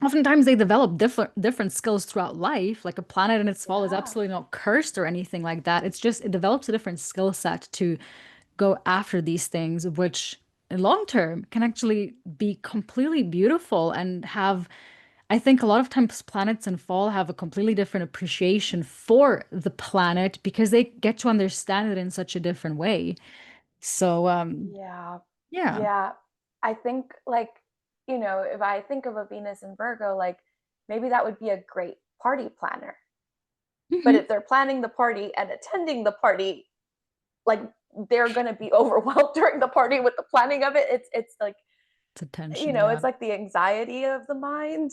oftentimes they develop different skills throughout life. Like a planet in its fall is
Yeah.
absolutely not cursed or anything like that. It's just it develops a different skill set to go after these things, which in long term can actually be completely beautiful and have, I think a lot of times planets in fall have a completely different appreciation for the planet because they get to understand it in such a different way. So,
Yeah.
yeah.
Yeah. I think, like, if I think of a Venus in Virgo, like, maybe that would be a great party planner. But
Hmm.
if they're planning the party and attending the party, like, they're going to be overwhelmed during the party with the planning of it. It's like,
It's attention, yeah.
it's like the anxiety of the mind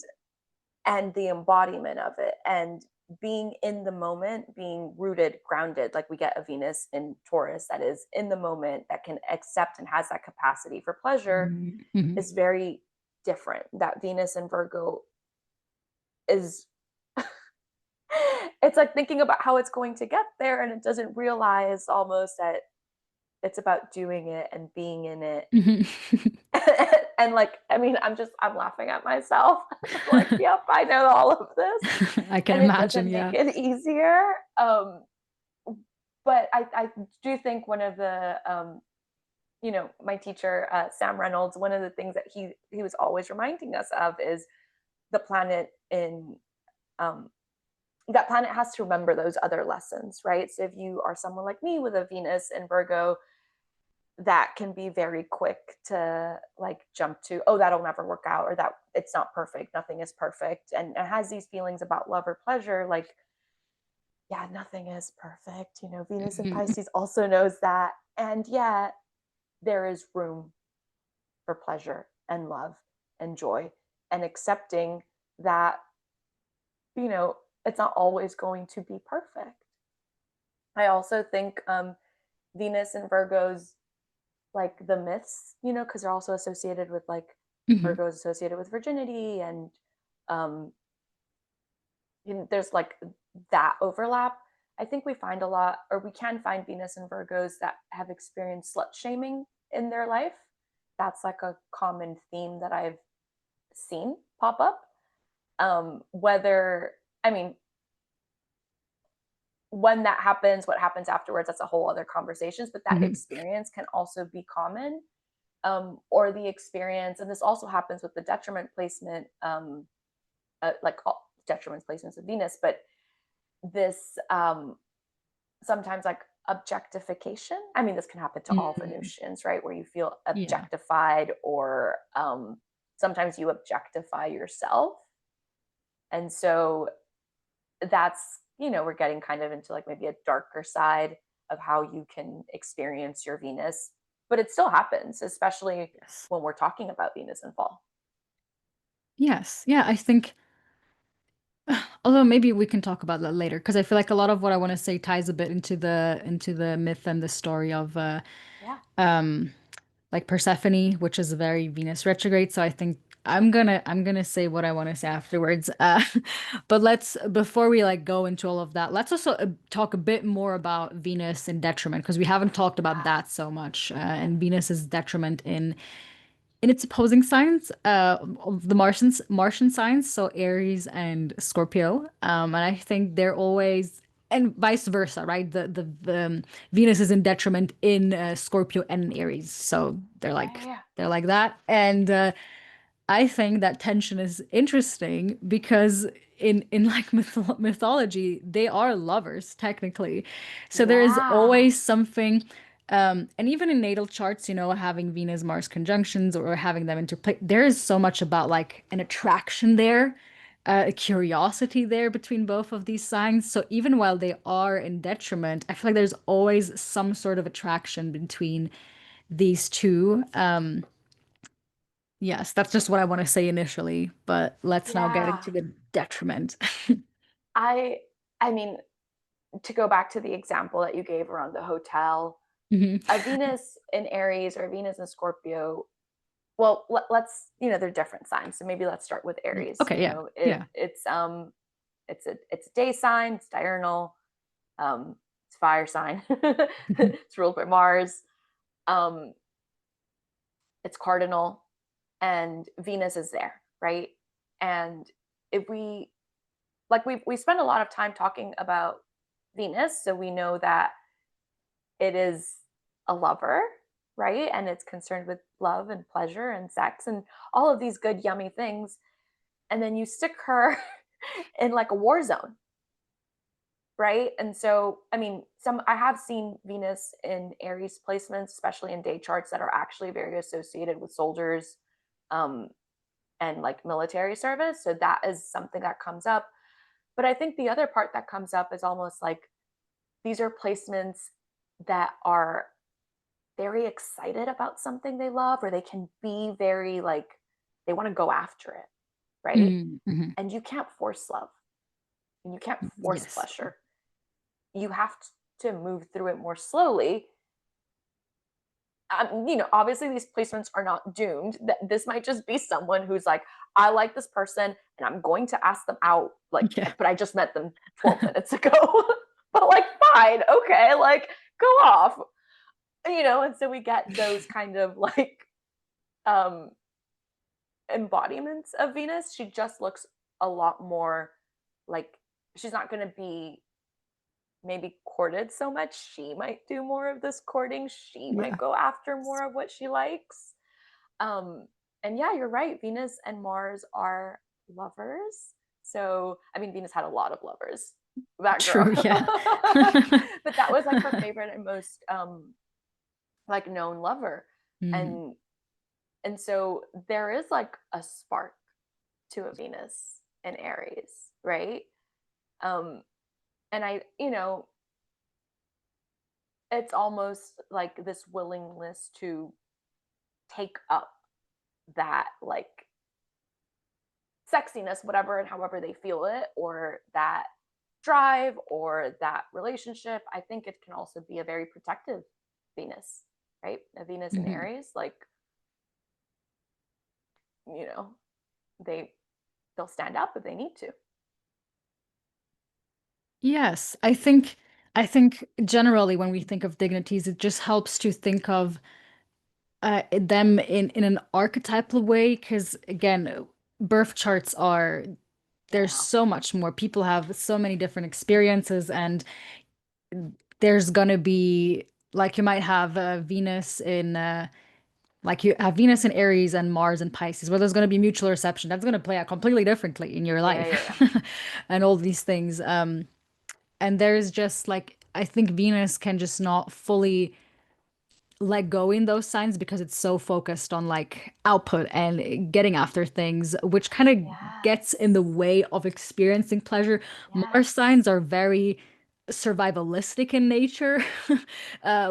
and the embodiment of it, and being in the moment, being rooted, grounded. Like, we get a Venus in Taurus that is in the moment, that can accept and has that capacity for pleasure,
Hmm.
is very different. That Venus in Virgo is it's like thinking about how it's going to get there, and it doesn't realize almost that it's about doing it and being in it.
Hmm.
And, like, I mean, I'm laughing at myself. I'm like, yep, I know all of this.
I can
And it
imagine,
doesn't make
yeah.
it easier. But I do think one of the my teacher, Sam Reynolds, one of the things that he was always reminding us of is the planet in um, that planet has to remember those other lessons, right? So if you are someone like me with a Venus in Virgo, that can be very quick to, like, jump to, oh, that'll never work out, or that it's not perfect, nothing is perfect, and it has these feelings about love or pleasure, like, yeah, nothing is perfect. Venus and
Mhm.
Pisces also knows that, and yet there is room for pleasure and love and joy, and accepting that you know it's not always going to be perfect. I also think Venus and Virgos, like the myths, because they're also associated with, like,
Mhm.
Virgo is associated with virginity, and um, there's, like, that overlap. I think we find a lot, or we can find Venus and Virgos that have experienced slut shaming in their life. That's like a common theme that I've seen pop up. Whether, I mean, when that happens, what happens afterwards, that's a whole other conversations, but that
Mhm.
experience can also be common. Or the experience, and this also happens with the detriment placement, like all detriment placements of Venus, but this sometimes like objectification. I mean, this can happen to all
Mm,
Venusians, right? Where you feel
yeah.
objectified, or sometimes you objectify yourself. And so that's, we're getting kind of into like maybe a darker side of how you can experience your Venus, but it still happens, especially
Yes.
when we're talking about Venus in fall.
Yes. Yeah, I think although maybe we can talk about that later because I feel like a lot of what I want to say ties a bit into the myth and the story of
Yeah.
um like Persephone, which is a very Venus retrograde. So I think I'm gonna say what I want to say afterwards. But let's before we like go into all of that, let's also talk a bit more about Venus and detriment because we haven't talked about
Yeah.
that so much. And Venus's detriment in its opposing signs, of the Martian signs, so Aries and Scorpio. And I think they're always and vice versa, right? The Venus is in detriment in Scorpio and in Aries, so
Yeah. Yeah. Yeah.
they're like that. And I think that tension is interesting because in like mythology, they are lovers technically. So there is
Yeah.
always something, and even in natal charts, having Venus Mars conjunctions or having them interplay, there is so much about like an attraction there, a curiosity there between both of these signs. So even while they are in detriment, I feel like there's always some sort of attraction between these two. Yes, that's just what I want to say initially, but let's now get
Yeah.
into the detriment.
I I mean, to go back to the example that you gave around the hotel,
Mhm.
a Venus in Aries or a Venus in Scorpio. Well, let's, they're different signs. So maybe let's start with Aries.
Okay, yeah. Yeah.
It's a day sign, it's diurnal, it's fire sign.
Mhm.
It's ruled by Mars. Um, it's cardinal, and Venus is there, right? And if we like we spend a lot of time talking about Venus, so we know that it is a lover, right? And it's concerned with love and pleasure and sex and all of these good, yummy things. And then you stick her in like a war zone, right? And so, I mean, I have seen Venus in Aries placements, especially in day charts that are actually very associated with soldiers, um, and like military service. So that is something that comes up. But I think the other part that comes up is almost like these are placements that are very excited about something they love, or they can be very like they want to go after it, right?
Mm, mhm.
And you can't force love and you can't force
Yes.
pleasure. You have to move through it more slowly. Obviously these placements are not doomed. This might just be someone who's like, I like this person and I'm going to ask them out, like,
Yeah.
but I just met them 12 minutes ago. But like, fine, okay, like, go off. And so we get those kind of like um embodiments of Venus. She just looks a lot more like she's not going to be maybe courted so much. She might do more of this courting. She might
Yeah.
go after more of what she likes. Um, and yeah, you're right. Venus and Mars are lovers. So, I mean, Venus had a lot of lovers, that girl.
True, yeah.
But that was like her favorite and most like known lover.
Mm,
And so there is like a spark to a Venus in Aries, right? Um, and it's almost like this willingness to take up that like sexiness, whatever, and however they feel it, or that drive or that relationship. I think it can also be a very protective Venus, right? A Venus in
mhm.
Aries, like, you know, they they'll stand up if they need to.
Yes, I think generally when we think of dignities, it just helps to think of them in an archetypal way because again, birth charts are
I
there's
know.
so much more. People have so many different experiences, and there's gonna be like you might have Venus in like you have Venus in Aries and Mars in Pisces, where there's going to be mutual reception. That's going to play out completely differently in your
Yeah,
life,
yeah, yeah.
and all these things. And there's just like I think Venus can just not fully let go in those signs because it's so focused on like output and getting after things, which kind of gets in the
Yes.
way of experiencing pleasure. Mars
Yes.
signs are very survivalistic in nature,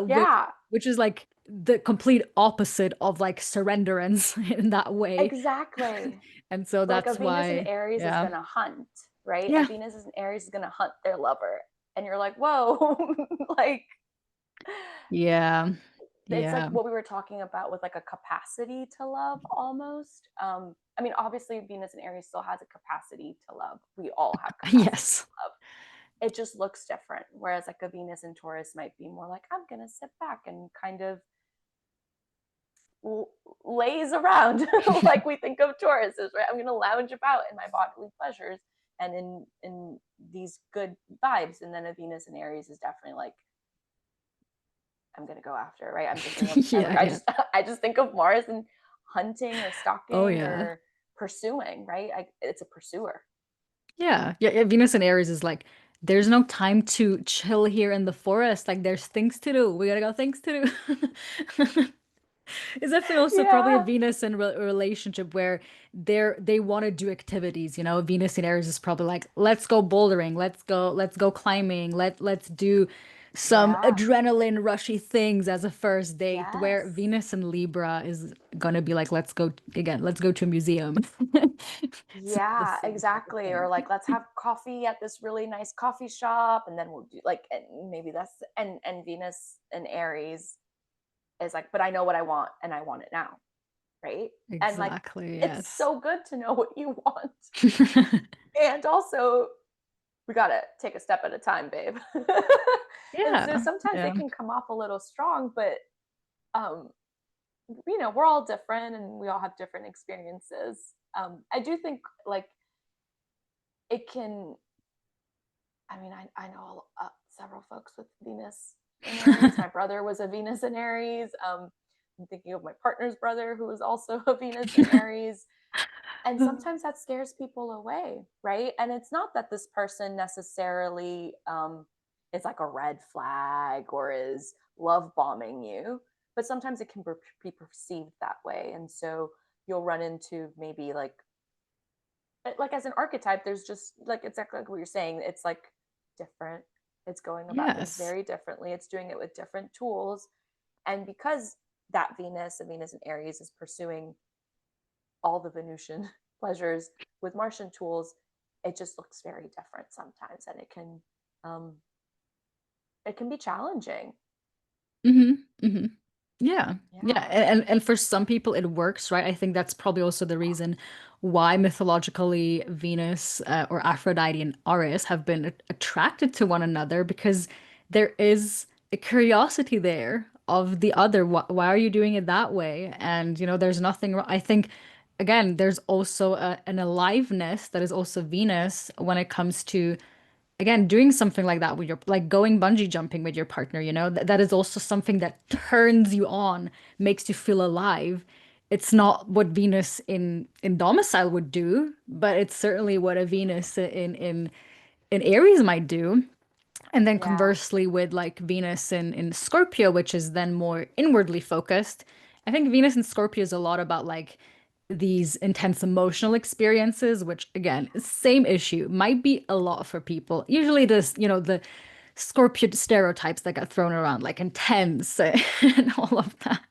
which
Yeah,
is like the complete opposite of like surrenderance in that way.
exactly.
And so
Like a
that's
Venus in
why,
Aries is
yeah.
gonna hunt, right? A
Yeah.
Venus in Aries is gonna hunt their lover. And you're like, whoa, like
Yeah.
it's like
Yeah.
what we were talking about with like a capacity to love almost. I mean, obviously Venus and Aries still has a capacity to love. We all have capacity
Yes.
to love. It just looks different. Whereas like a Venus and Taurus might be more like, I'm gonna sit back and kind of lays around like we think of Tauruses, right? I'm going to lounge about in my bodily pleasures and in these good vibes. And then a Venus and Aries is definitely like I'm going to go after, right? I'm thinking of like
Yeah,
I
yeah.
just I just think of Mars and hunting or
Oh
stalking
yeah.
or pursuing, right? It's a pursuer.
Yeah, yeah, yeah, Venus and Aries is like, there's no time to chill here in the forest. Like, there's things to do. We gotta go, things to do. It's definitely also probably a
Yeah,
Venus and re relationship where they want to do activities. You know, Venus and Aries is probably like, let's go bouldering, let's go climbing, let's do some
yeah,
adrenaline rushy things as a first date. Where
yes.
Venus and Libra is gonna be like, let's go again, let's go to a museum. It's not the
Yeah,
same type of
exactly. Or
thing.
like, let's have coffee at this really nice coffee shop, and then we'll do like, and maybe that's and Venus and Aries is like, but I know what I want, and I want it now, right? And like,
Exactly,
it's
yes.
so good to know what you want, and also we gotta take a step at a time, babe. And so
Yeah,
sometimes they
yeah.
can come off a little strong, but um, we're all different, and we all have different experiences. I do think like it can I mean, I know several folks with Venus in Aries. My brother was a Venus in Aries. I'm thinking of my partner's brother who was also a Venus in Aries. And sometimes that scares people away, right? And it's not that this person necessarily is like a red flag or is love bombing you, but sometimes it can be perceived that way. And so you'll run into maybe like as an archetype, there's just like exactly like what you're saying. It's like different. It's going about things
Yes.
very differently. It's doing it with different tools. And because that Venus and Venus in Aries is pursuing all the Venusian pleasures with Martian tools, it just looks very different sometimes. And um it can be challenging.
hmm hmm Yeah. Yeah.
Yeah.
And for some people it works, right? I think that's probably also the reason why mythologically Venus or Aphrodite and Aries have been attracted to one another because there is a curiosity there of the other. Why are you doing it that way? And, there's nothing wrong. I think, again, there's also an aliveness that is also Venus when it comes to again, doing something like that with your, like going bungee jumping with your partner, that is also something that turns you on, makes you feel alive. It's not what Venus in domicile would do, but it's certainly what a Venus in Aries might do. And then
Yeah.
conversely, with like Venus in Scorpio, which is then more inwardly focused, I think Venus in Scorpio is a lot about like these intense emotional experiences, which again, same issue, might be a lot for people. Usually, this, the Scorpio stereotypes that got thrown around, like intense and all of that.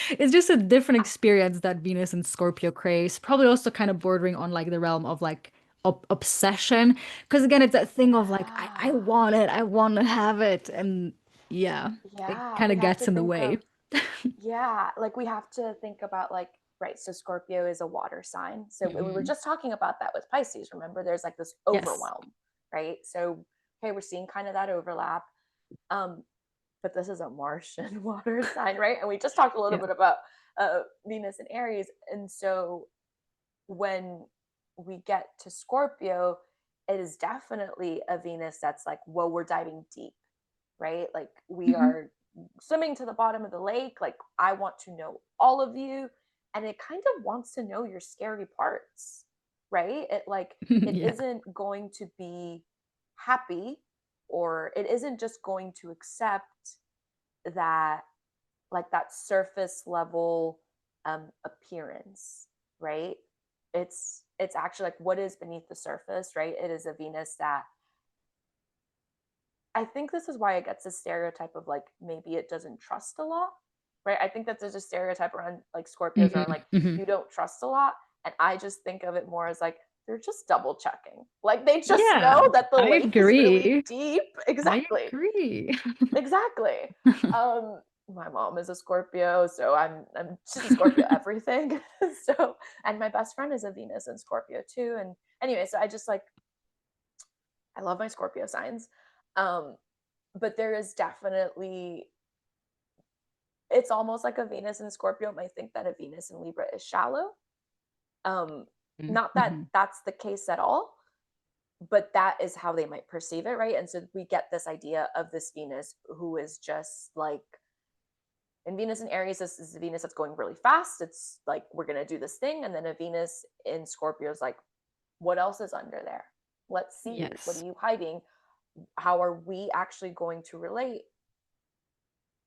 It's just a different experience that Venus and Scorpio creates. Probably also kind of bordering on like the realm of like obsession. Because again, it's that thing of like, I
Yeah.
want it, I want to have it. And yeah, it
Yeah.
kind
We
of
have
gets
to
in the
think
way.
of Yeah, like we have to think about like right, so Scorpio is a water sign. So we were
Mhm.
just talking about that with Pisces. Remember, there's like this
Yes.
overwhelm, right? So okay, we're seeing kind of that overlap. Um, but this is a Martian water sign, right? And we just talked a little
Yeah.
bit about Venus and Aries. And so when we get to Scorpio, it is definitely a Venus that's like, whoa, we're diving deep, right? Like we
Hmm.
are swimming to the bottom of the lake. Like I want to know all of you. And it kind of wants to know your scary parts, right? It
Yeah.
isn't going to be happy, or it isn't just going to accept that, like that surface level appearance, right? It's actually like what is beneath the surface, right? It is a Venus that, I think this is why it gets a stereotype of like maybe it doesn't trust a lot, right? I think that there's a stereotype around like Scorpios around like
Hmm.
you don't trust a lot, and I just think of it more as like they're just double checking, like they just
Yeah,
know that the
I
lake is really
agree.
deep.
I
Exactly,
agree.
exactly. My mom is a Scorpio, so I'm she's a Scorpio everything. So, and my best friend is a Venus in Scorpio too. And anyway, so I just like, I love my Scorpio signs. Um, but there is definitely, it's almost like a Venus in Scorpio might think that a Venus in Libra is shallow. Um, Not that
Hmm.
that's the case at all, but that is how they might perceive it, right? And so we get this idea of this Venus who is just like, and Venus in Aries, this is a Venus that's going really fast. It's like, we're going to do this thing. And then a Venus in Scorpio is like, what else is under there? Let's see. What are
Yes.
you hiding? How are we actually going to relate?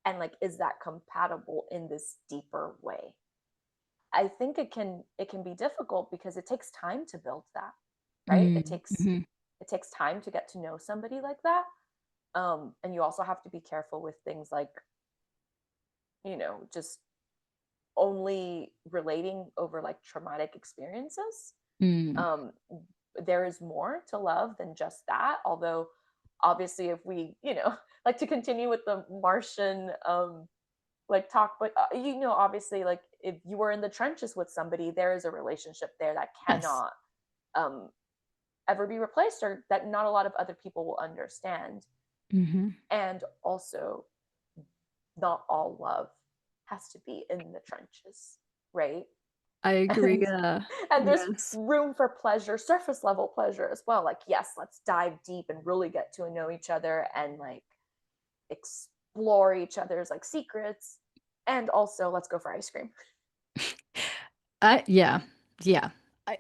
And like, is that compatible in this deeper way? I think it can be difficult because it takes time to build that, right?
Mm-hmm.
It takes time to get to know somebody like that. And you also have to be careful with things like, just only relating over like traumatic experiences.
Mm.
Um, there is more to love than just that. Although, obviously, if we, like to continue with the Martian like talk, but obviously, like if you were in the trenches with somebody, there is a relationship there that
Yes.
cannot um, ever be replaced, or that not a lot of other people will understand.
Hmm.
And also, not all love has to be in the trenches, right?
I agree.
and and there's
Yes.
room for pleasure, surface level pleasure as well. Like, yes, let's dive deep and really get to know each other and like explore each other's like secrets, and also let's go for ice cream.
Yeah. Yeah.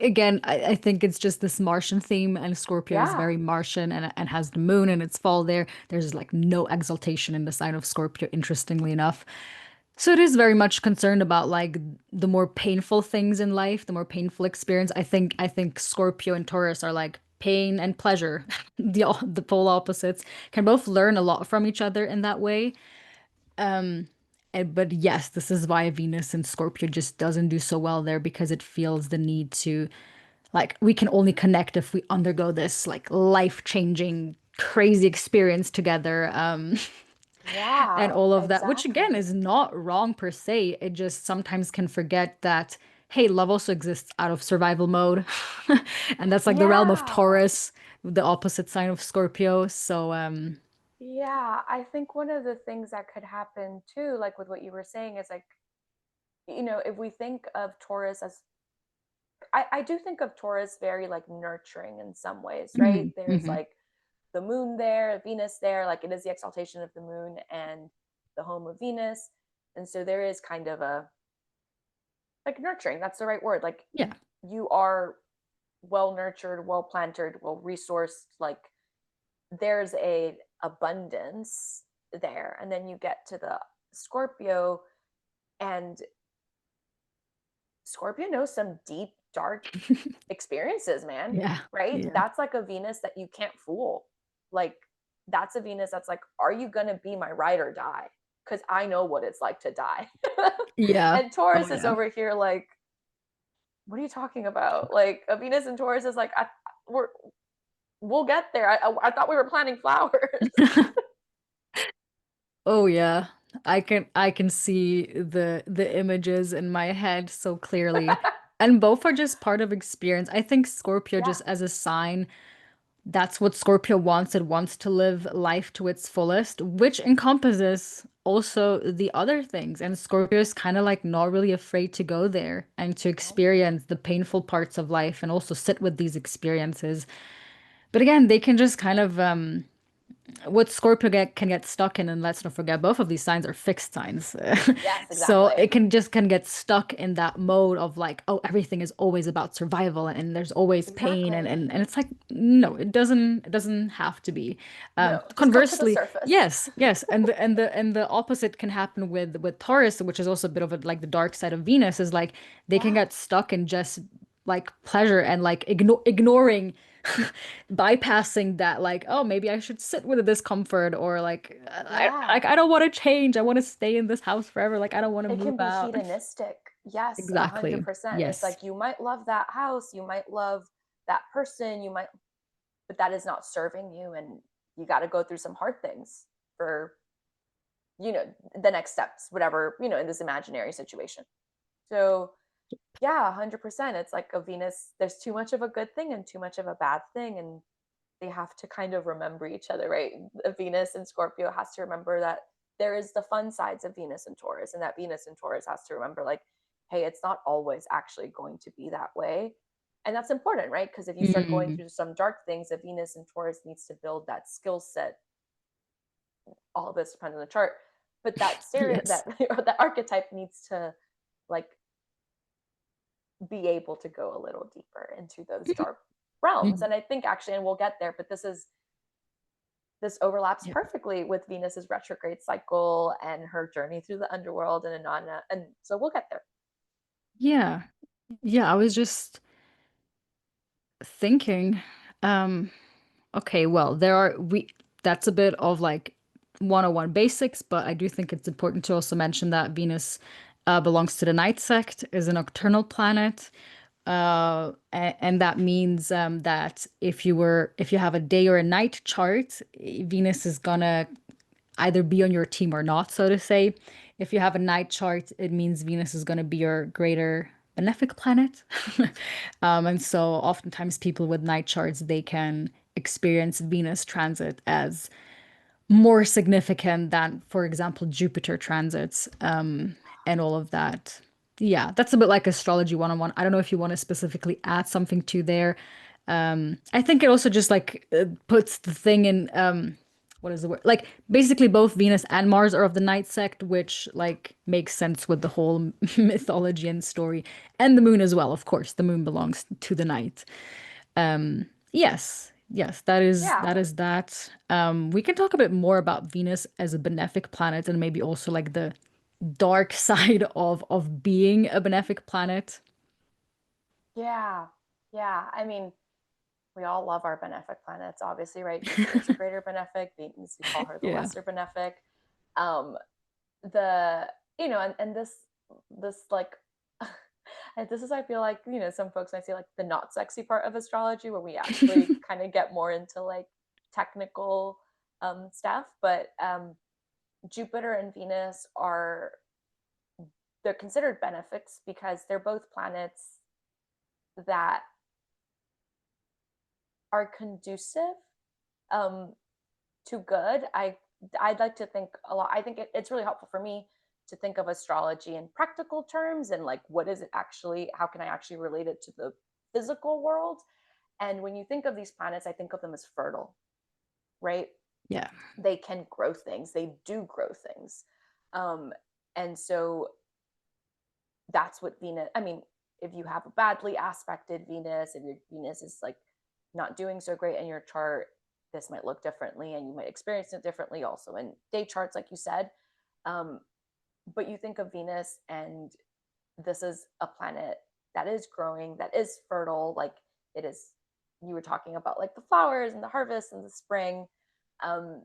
Again, I think it's just this Martian theme, and Scorpio is
Yeah,
very Martian and has the moon and its fall there. There's like no exaltation in the sign of Scorpio, interestingly enough. So it is very much concerned about like the more painful things in life, the more painful experience. I think Scorpio and Taurus are like pain and pleasure, the pole opposites, can both learn a lot from each other in that way. But yes, this is why Venus and Scorpio just doesn't do so well there, because it feels the need to, like, we can only connect if we undergo this like life-changing crazy experience together. And
yeah,
all of that, which again
exactly.
is not wrong per se. It just sometimes can forget that, hey, love also exists out of survival mode. And that's like the realm of
Yeah,
Taurus, the opposite sign of Scorpio. So,
yeah. I think one of the things that could happen too, like with what you were saying, is like, if we think of Taurus as, I do think of Taurus very like nurturing in some ways, right?
mhm,
There's
mhm.
like the moon there, Venus there, like it is the exaltation of the moon and the home of Venus. And so there is kind of a, like, nurturing, that's the right word. Like
Yeah.
you are well nurtured, well planted, well resourced, like there's a abundance there. And then you get to the Scorpio, and Scorpio knows some deep, dark experiences, man,
Yeah.
right?
Yeah.
That's like a Venus that you can't fool. Like, that's a Venus that's like, are you going to be my ride or die? Because I know what it's like to die.
Yeah.
And
Oh,
Taurus is
yeah.
over here like, what are you talking about? Like, a Venus and Taurus is like, we're, we'll get there. I thought we were planting flowers.
Oh, yeah. I can see the images in my head so clearly. And both are just part of experience. I think Scorpio
Yeah.
just as a sign, that's what Scorpio wants. It wants to live life to its fullest, which encompasses also the other things. And Scorpio is kind of like not really afraid to go there and to
No.
experience the painful parts of life and also sit with these experiences. But again, they can just kind of what can get stuck in, and let's not forget, both of these signs are fixed signs.
Yes,
So
exactly.
it can get stuck in that mode of like, oh, everything is always about survival and there's always pain
Exactly.
and it's like, no, it doesn't have to be.
No, just come to the
Conversely,
surface.
yes, and the opposite can happen with Taurus, which is also a bit of a, like the dark side of Venus, is like they can
Yeah.
get stuck in just like pleasure and like ignoring bypassing that, like, oh, maybe I should sit with the discomfort, or like
Yeah.
I don't want to change, I want to stay in this house forever, like I don't want to
It
move
can be
out.
hedonistic. Yes,
Exactly.
100%. It's
Yes.
like you might love that house, you might love that person, you might, but that is not serving you. And you got to go through some hard things for, the next steps, whatever, in this imaginary situation. So, yeah, 100%. It's like a Venus, there's too much of a good thing and too much of a bad thing. And they have to kind of remember each other, right? A Venus and Scorpio has to remember that there is the fun sides of Venus and Taurus, and that Venus and Taurus has to remember, like, hey, it's not always actually going to be that way. And that's important, right? Because if you start going
Mm,
through some dark things, a Venus and Taurus needs to build that skill set. All of this depends on the chart, but that
yes.
that archetype needs to, like, be able to go a little deeper into those dark realms.
Mhm.
And I think actually, and we'll get there, but this overlaps
Yeah.
perfectly with Venus's retrograde cycle and her journey through the underworld and Anana. And so we'll get there.
Yeah. Yeah, I was just thinking, um, okay, well, there are we that's a bit of like 101 basics, but I do think it's important to also mention that Venus belongs to the night sect, is a nocturnal planet. And that means that if you have a day or a night chart, Venus is gonna either be on your team or not, so to say. If you have a night chart, it means Venus is gonna be your greater benefic planet. And so oftentimes people with night charts, they can experience Venus transit as more significant than, for example, Jupiter transits, and all of that. Yeah, that's a bit like astrology 101. I don't know if you want to specifically add something to there. I think it also just like puts the thing in, what is the word? Like basically both Venus and Mars are of the night sect, which like makes sense with the whole mythology and story. And the moon as well, of course. The moon belongs to the night. Yes, yes,
Yeah.
that is that. We can talk a bit more about Venus as a benefic planet and maybe also like the dark side of being a benefic planet.
Yeah. Yeah. I mean, we all love our benefic planets, obviously, right? Jupiter is a greater benefic. Venus, we call her the
Yeah.
lesser benefic. Um, the and this like and this is, I feel like, some folks might say, like, the not sexy part of astrology, where we actually kind of get more into like technical stuff. But Jupiter and Venus are, they're considered benefics because they're both planets that are conducive um, to good. I'd like to think a lot. I think it's really helpful for me to think of astrology in practical terms, and like, what is it actually? How can I actually relate it to the physical world? And when you think of these planets, I think of them as fertile, right?
Yeah.
They can grow things. They do grow things, um, and so that's what Venus. I mean, if you have a badly aspected Venus, if your Venus is like not doing so great in your chart, this might look differently, and you might experience it differently also in day charts, like you said. Um, but you think of Venus, and this is a planet that is growing, that is fertile. Like, it is, you were talking about like the flowers and the harvest and the spring. Um,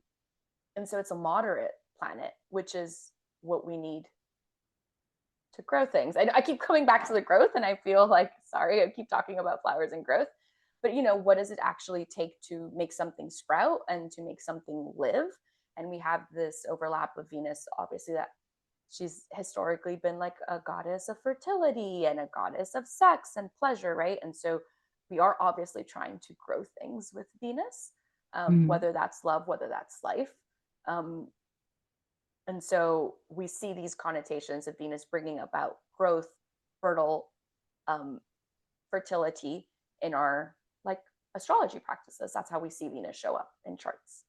and so it's a moderate planet, which is what we need to grow things. I keep coming back to the growth, and I feel like, sorry, I keep talking about flowers and growth. But what does it actually take to make something sprout and to make something live? And we have this overlap with Venus, obviously, that she's historically been like a goddess of fertility and a goddess of sex and pleasure, right? And so we are obviously trying to grow things with Venus,
Mm.
whether that's love, whether that's life. Um, And so we see these connotations of Venus bringing about growth, fertile, um, fertility in our like astrology practices. That's how we see Venus show up in charts.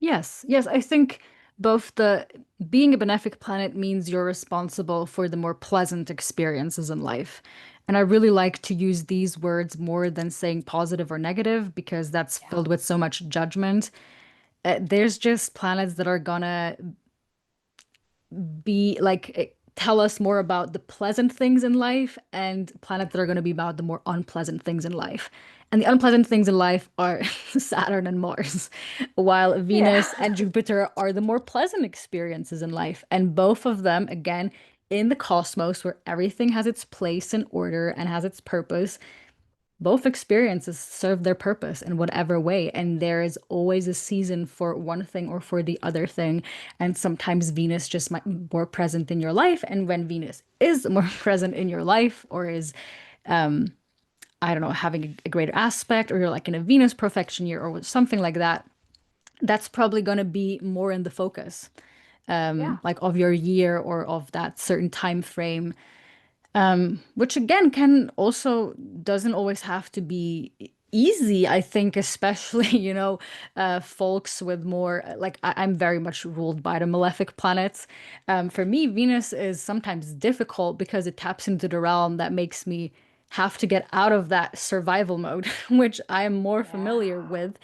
Yes, yes, I think both the being a benefic planet means you're responsible for the more pleasant experiences in life. And I really like to use these words more than saying positive or negative because that's
Yeah.
filled with so much judgment. There's just planets that are gonna be like tell us more about the pleasant things in life and planets that are going to be about the more unpleasant things in life. And the unpleasant things in life are Saturn and Mars, while
Yeah.
Venus and Jupiter are the more pleasant experiences in life. And both of them, again, in the cosmos where everything has its place and order and has its purpose, both experiences serve their purpose in whatever way, and there is always a season for one thing or for the other thing. And sometimes Venus just might be more present in your life, and when Venus is more present in your life or is, I don't know, having a greater aspect, or you're like in a Venus perfection year or something like that, that's probably going to be more in the focus,
Yeah.
like of your year or of that certain time frame, which again can also doesn't always have to be easy. I think, especially, folks with more like I'm very much ruled by the malefic planets. For me, Venus is sometimes difficult because it taps into the realm that makes me have to get out of that survival mode, which I am more familiar
Yeah.
with.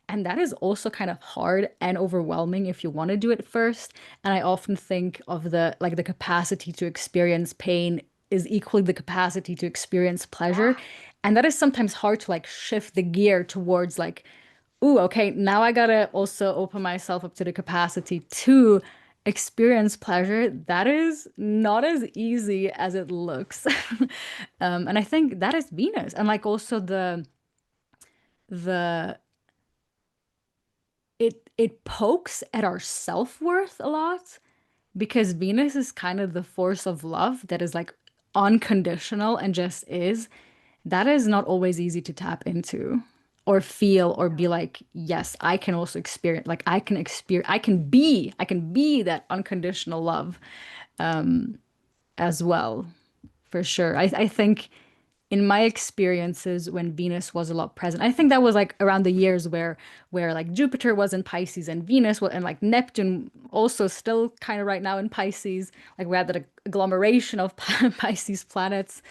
And that is also kind of hard and overwhelming if you want to do it first. And I often think of the capacity to experience pain is equally the capacity to experience pleasure.
Yeah.
And that is sometimes hard to like shift the gear towards like, ooh, okay, now I gotta also open myself up to the capacity to experience pleasure. That is not as easy as it looks. And I think that is Venus. And like also the it pokes at our self-worth a lot because Venus is kind of the force of love that is like unconditional and just is. That is not always easy to tap into or feel or be
No.
like, yes, I can also experience, like I can be that unconditional love as well, for sure. I think in my experiences when Venus was a lot present, I think that was like around the years where like Jupiter was in Pisces and Venus was, and like Neptune also still kind of right now in Pisces. Like we had that agglomeration of Pisces planets.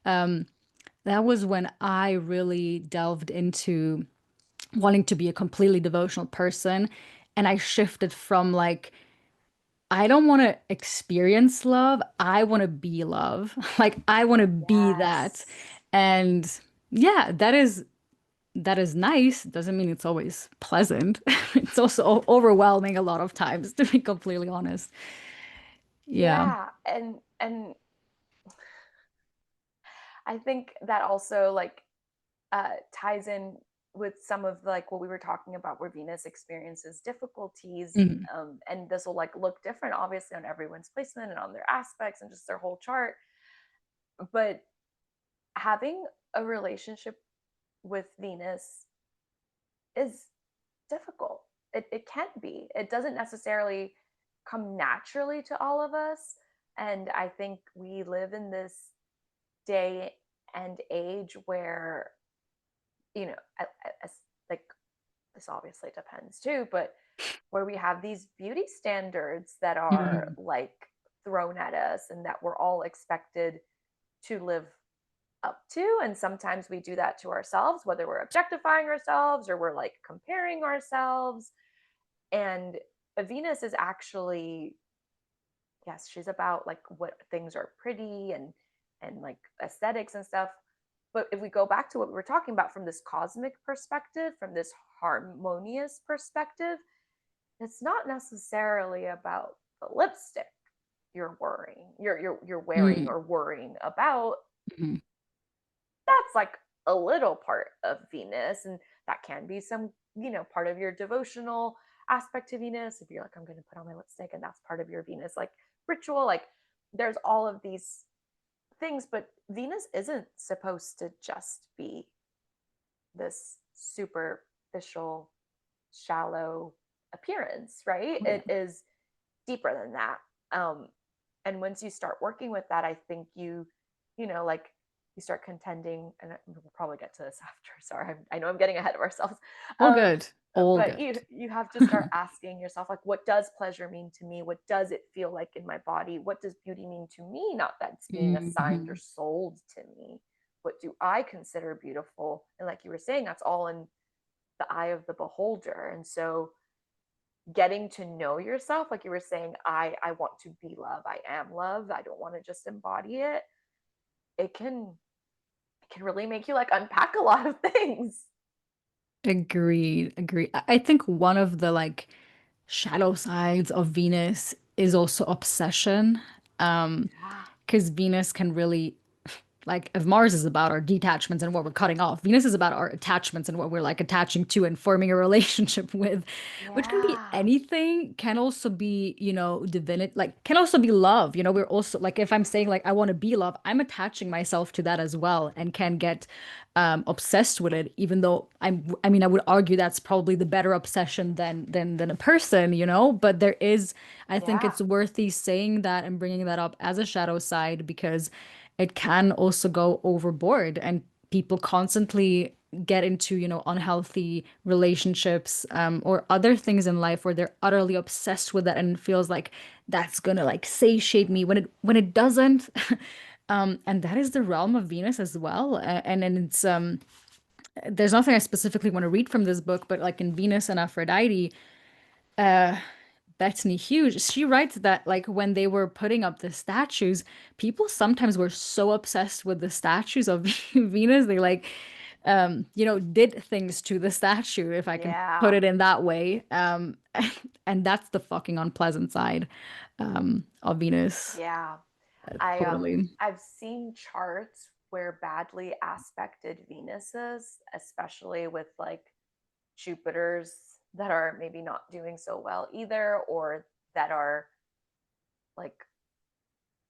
That was when I really delved into wanting to be a completely devotional person. And I shifted from like, I don't want to experience love. I want to be love. Like I want to be that.
Yes.
And yeah, that is nice. Doesn't mean it's always pleasant. It's also overwhelming a lot of times, to be completely honest. Yeah.
Yeah. And I think that also like ties in with some of like what we were talking about where Venus experiences difficulties.
Mhm.
And this will like look different obviously on everyone's placement and on their aspects and just their whole chart. But having a relationship with Venus is difficult. It can't be. It doesn't necessarily come naturally to all of us. And I think we live in this day and age where, you know, as, like this obviously depends too, but where we have these beauty standards that are
Mhm.
like thrown at us and that we're all expected to live up to. And sometimes we do that to ourselves, whether we're objectifying ourselves or we're like comparing ourselves. And Venus is actually, yes, she's about like what things are pretty and like aesthetics and stuff. But if we go back to what we were talking about from this cosmic perspective, from this harmonious perspective, it's not necessarily about the lipstick you're wearing
Mhm.
or worrying about.
Mhm.
That's like a little part of Venus, and that can be some, part of your devotional aspect to Venus. If you're like, I'm going to put on my lipstick, and that's part of your Venus like ritual, like there's all of these things, but Venus isn't supposed to just be this superficial, shallow, appearance, right?
Oh, yeah.
It is deeper than that. Um, and once you start working with that, I think like you start contending, and we'll probably get to this after. Sorry, I know I'm getting ahead of ourselves.
All
Um,
good. All
but
good.
you have to start asking yourself, like, what does pleasure mean to me? What does it feel like in my body? What does beauty mean to me? Not that it's being assigned or
Mhm.
sold to me. What do I consider beautiful? And like you were saying, that's all in the eye of the beholder. And so getting to know yourself, like you were saying, I want to be love, I am love, I don't want to just embody it. It can really make you like unpack a lot of things.
Agreed. Agreed. I think one of the like shadow sides of Venus is also obsession.
Yeah.
Because Venus can really, like, if Mars is about our detachments and what we're cutting off, Venus is about our attachments and what we're like attaching to and forming a relationship with, which can be
Yeah.
anything, can also be, divinity, like, can also be love. We're also like, if I'm saying, like, I want to be love, I'm attaching myself to that as well and can get obsessed with it, even though I mean, I would argue that's probably the better obsession than a person, but there is, I think
Yeah.
it's worthy saying that and bringing that up as a shadow side because it can also go overboard and people constantly get into unhealthy relationships or other things in life where they're utterly obsessed with that and it feels like that's gonna like satiate me when it doesn't. And that is the realm of Venus as well. And it's there's nothing I specifically want to read from this book, but like in Venus and Aphrodite, Bethany Hughes, she writes that like when they were putting up the statues, people sometimes were so obsessed with the statues of Venus, they like did things to the statue, if I can put
Yeah.
it in that way. And that's the fucking unpleasant side of Venus.
Yeah.
Totally.
I've seen charts where badly aspected Venuses, especially with like Jupiters that are maybe not doing so well either, or that are like,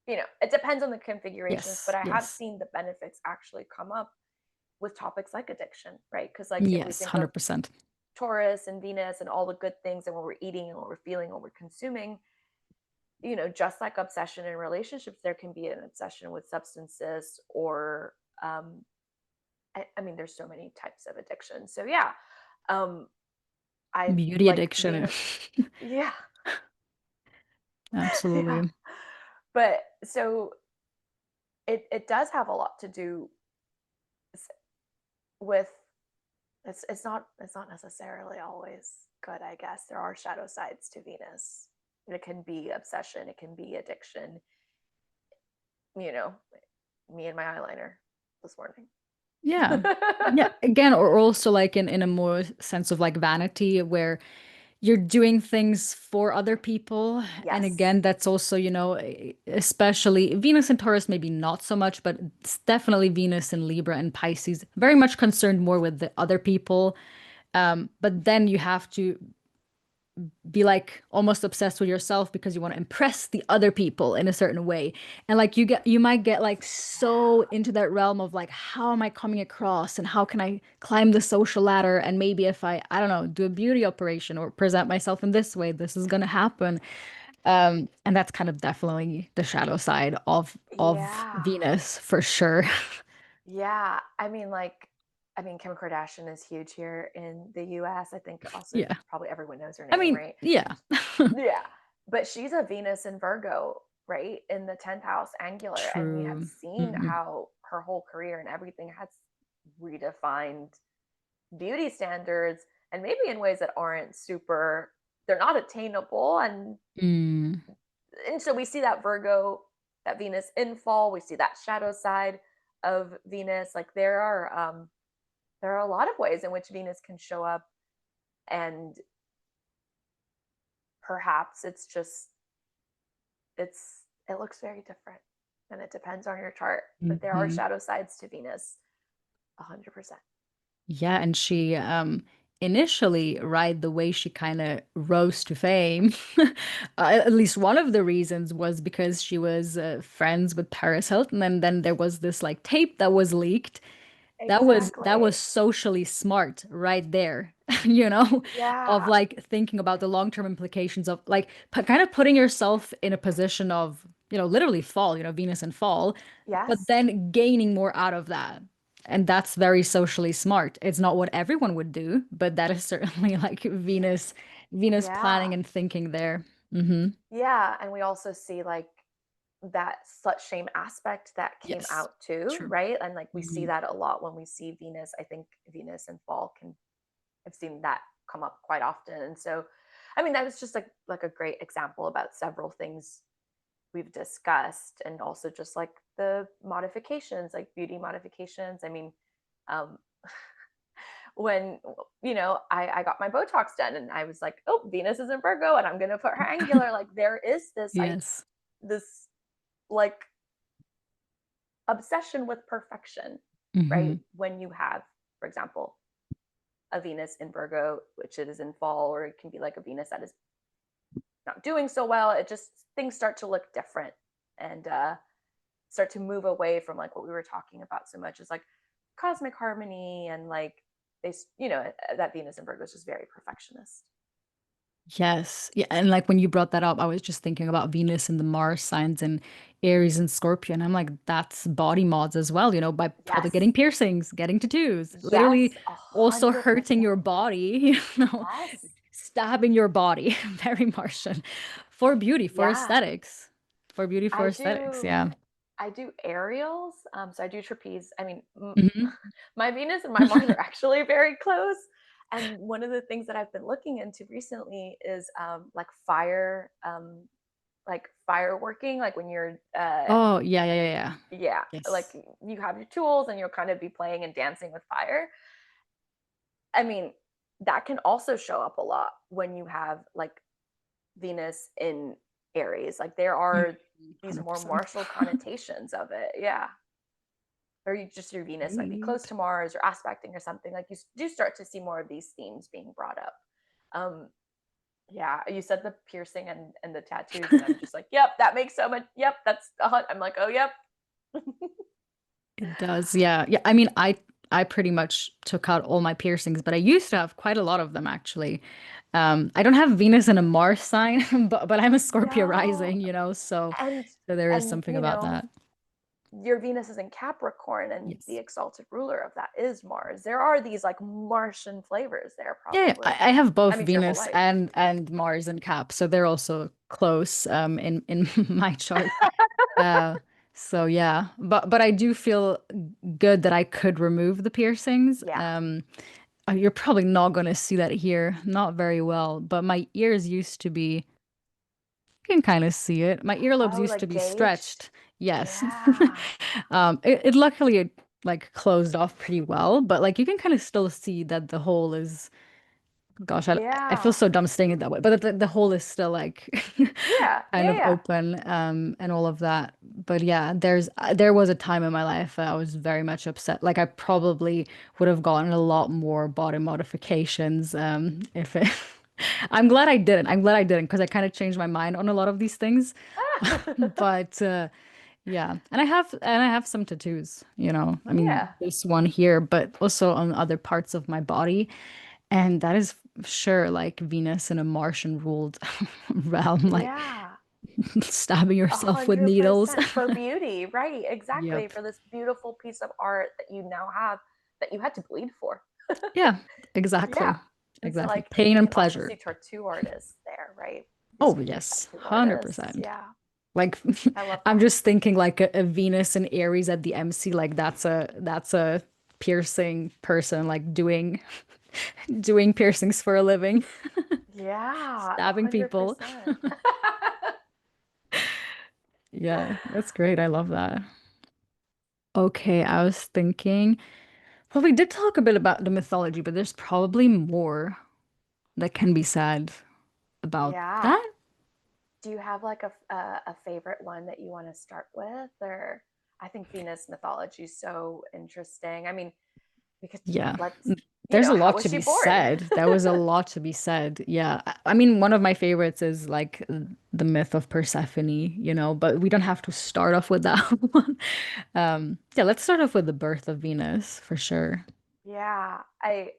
it depends on the configurations, but
Yes,
I have
yes,
seen the benefits actually come up with topics like addiction, right? Because like if we
yes,
think of
100%.
Taurus and Venus and all the good things and what we're eating and what we're feeling, what we're consuming, just like obsession in relationships, there can be an obsession with substances or, I mean, there's so many types of addiction. So yeah, um, I
Beauty
like
addiction.
Venus. Yeah, yeah.
Absolutely.
But so it does have a lot to do with it's not necessarily always good, I guess. There are shadow sides to Venus. It can be obsession, it can be addiction, you know, me and my eyeliner this morning.
Yeah. Yeah. Again, or also like in a more sense of like vanity where you're doing things for other people. And
Yes.
again, that's also, especially Venus and Taurus, maybe not so much, but it's definitely Venus and Libra and Pisces, very much concerned more with the other people. But then you have to be like almost obsessed with yourself because you want to impress the other people in a certain way. And like you might get like so
Yeah.
into that realm of like how am I coming across and how can I climb the social ladder and maybe if I don't know, do a beauty operation or present myself in this way, this is going to happen. And that's kind of definitely the shadow side of
Yeah.
Venus for sure.
Yeah. I mean, Kim Kardashian is huge here in the US. I think also
Yeah.
probably everyone knows her
I
name,
mean,
right?
yeah.
Yeah. But she's a Venus in Virgo, right? In the 10th house angular. And we have
True.
seen
Hmm.
how her whole career and everything has redefined beauty standards, and maybe in ways that aren't super, they're not attainable.
Mm.
And so we see that Virgo, that Venus in fall, we see that shadow side of Venus. Like there are a lot of ways in which Venus can show up, and perhaps it looks very different, and it depends on your chart. But there are
Mhm.
shadow sides to Venus, 100%.
Yeah, and she initially, right, the way she kind of rose to fame, at least one of the reasons was because she was friends with Paris Hilton, and then there was this like tape that was leaked, that was
Exactly.
socially smart right there, you know, of
Yeah.
like thinking about the long-term implications of like kind of putting yourself in a position of, literally fall, Venus and fall, but
Yes.
then gaining more out of that. And that's very socially smart. It's not what everyone would do, but that is certainly like Venus planning
Yeah.
and thinking there. Hmm.
Yeah. And we also see like that slut shame aspect that came
Yes.
out too,
True.
right? And like we see
Hmm.
that a lot when we see Venus. I think Venus and fall can, I've seen that come up quite often. And so, I mean, that was just like a great example about several things we've discussed, and also just like the modifications, like beauty modifications. I mean, um, when I got my Botox done, and I was like, oh, Venus is in Virgo, and I'm gonna put her angular. Like there is
Yes.
this like obsession with perfection, right?
Hmm.
When you have, for example, a Venus in Virgo, which it is in fall, or it can be like a Venus that is not doing so well. It just, things start to look different, and start to move away from like what we were talking about so much as like cosmic harmony, and like they, that Venus in Virgo is just very perfectionist.
Yes. Yeah. And like when you brought that up, I was just thinking about Venus and the Mars signs and Aries and Scorpio. And I'm like, that's body mods as well, by probably getting
Yes.
piercings, getting tattoos, literally
Yes, a
also
hundred
hurting
percent.
your body,
Yes.
stabbing your body. Very Martian. For beauty, for
Yeah.
aesthetics. For beauty, for
I
aesthetics.
do
Yeah.
I do aerials. So I do trapeze. I mean,
Hmm.
my Venus and my Mars are actually very close. And one of the things that I've been looking into recently is like fireworking, like when you're
Oh, yeah, yeah, yeah, yeah.
yeah, like
Yes.
you have your tools and you'll kind of be playing and dancing with fire. I mean, that can also show up a lot when you have like Venus in Aries. Like there
Mhm.
are these more
100%.
martial connotations of it. Yeah. Or you just, your Venus might be close
Sweet.
to Mars or aspecting or something. Like you do start to see more of these themes being brought up. Um, yeah, you said the piercing and the tattoos, and I'm just like, yep, that makes so much. Yep, that's a hunt. I'm like, oh, yep.
It does, yeah. Yeah, I mean, I pretty much took out all my piercings, but I used to have quite a lot of them actually. I don't have Venus in a Mars sign, but I'm a Scorpio
No,
rising,
and
so there is
and
something about that.
your Venus is in Capricorn, and the
Yes.
exalted ruler of that is Mars. There are these like Martian flavors there,
Yeah, yeah.
probably.
I have
I
both
mean, it's your whole
Venus
life.
and Mars and Cap, so they're also close in my chart. Uh, so yeah, but I do feel good that I could remove the piercings.
Yeah.
You're probably not going to see that here, not very well, but my ears used to be, you can kind of see it. My earlobes
Oh,
used to
like
be
gauged.
stretched. Yes.
Yeah.
It luckily it like closed off pretty well, but like you can kind of still see that the hole is, gosh, I feel
Yeah.
so dumb saying it that way, but the hole is still like
Yeah.
kind
Yeah.
of
Yeah.
open, and all of that. But yeah, there was a time in my life that I was very much upset. Like I probably would have gotten a lot more body modifications, if it I'm glad I didn't. I'm glad I didn't because I kind of changed my mind on a lot of these things. But yeah, and I have some tattoos, I mean,
Yeah.
this one here, but also on other parts of my body. And that is sure like Venus in a Martian ruled realm, like
Yeah.
stabbing
A
yourself with
hundred
needles.
percent for beauty, right? Exactly.
Yep.
For this beautiful piece of art that you now have, that you had to bleed for.
Yeah,
Yeah.
exactly.
And so,
Exactly.
like,
Pain
you
and
can also
pleasure.
see tattoo artists there, right? These
Oh,
great
yes,
tattoo artists.
100%.
Yeah.
Like
I love
I'm
that.
just thinking like a Venus and Aries at the MC, like that's a piercing person like doing piercings for a living,
Yeah. A
stabbing
hundred
people.
percent.
Yeah, that's great. I love that. Okay, I was thinking, well, we did talk a bit about the mythology, but there's probably more that can be said about
Yeah.
that.
Do you have like a favorite one that you want to start with? Or I think Venus mythology is so interesting. I mean, Because
Yeah.
let's,
There's a
how
lot
was
to
she
be
born?
said. There was a lot to be said. Yeah. I mean, one of my favorites is like the myth of Persephone, but we don't have to start off with that one. Yeah, let's start off with the birth of Venus for sure.
Yeah, I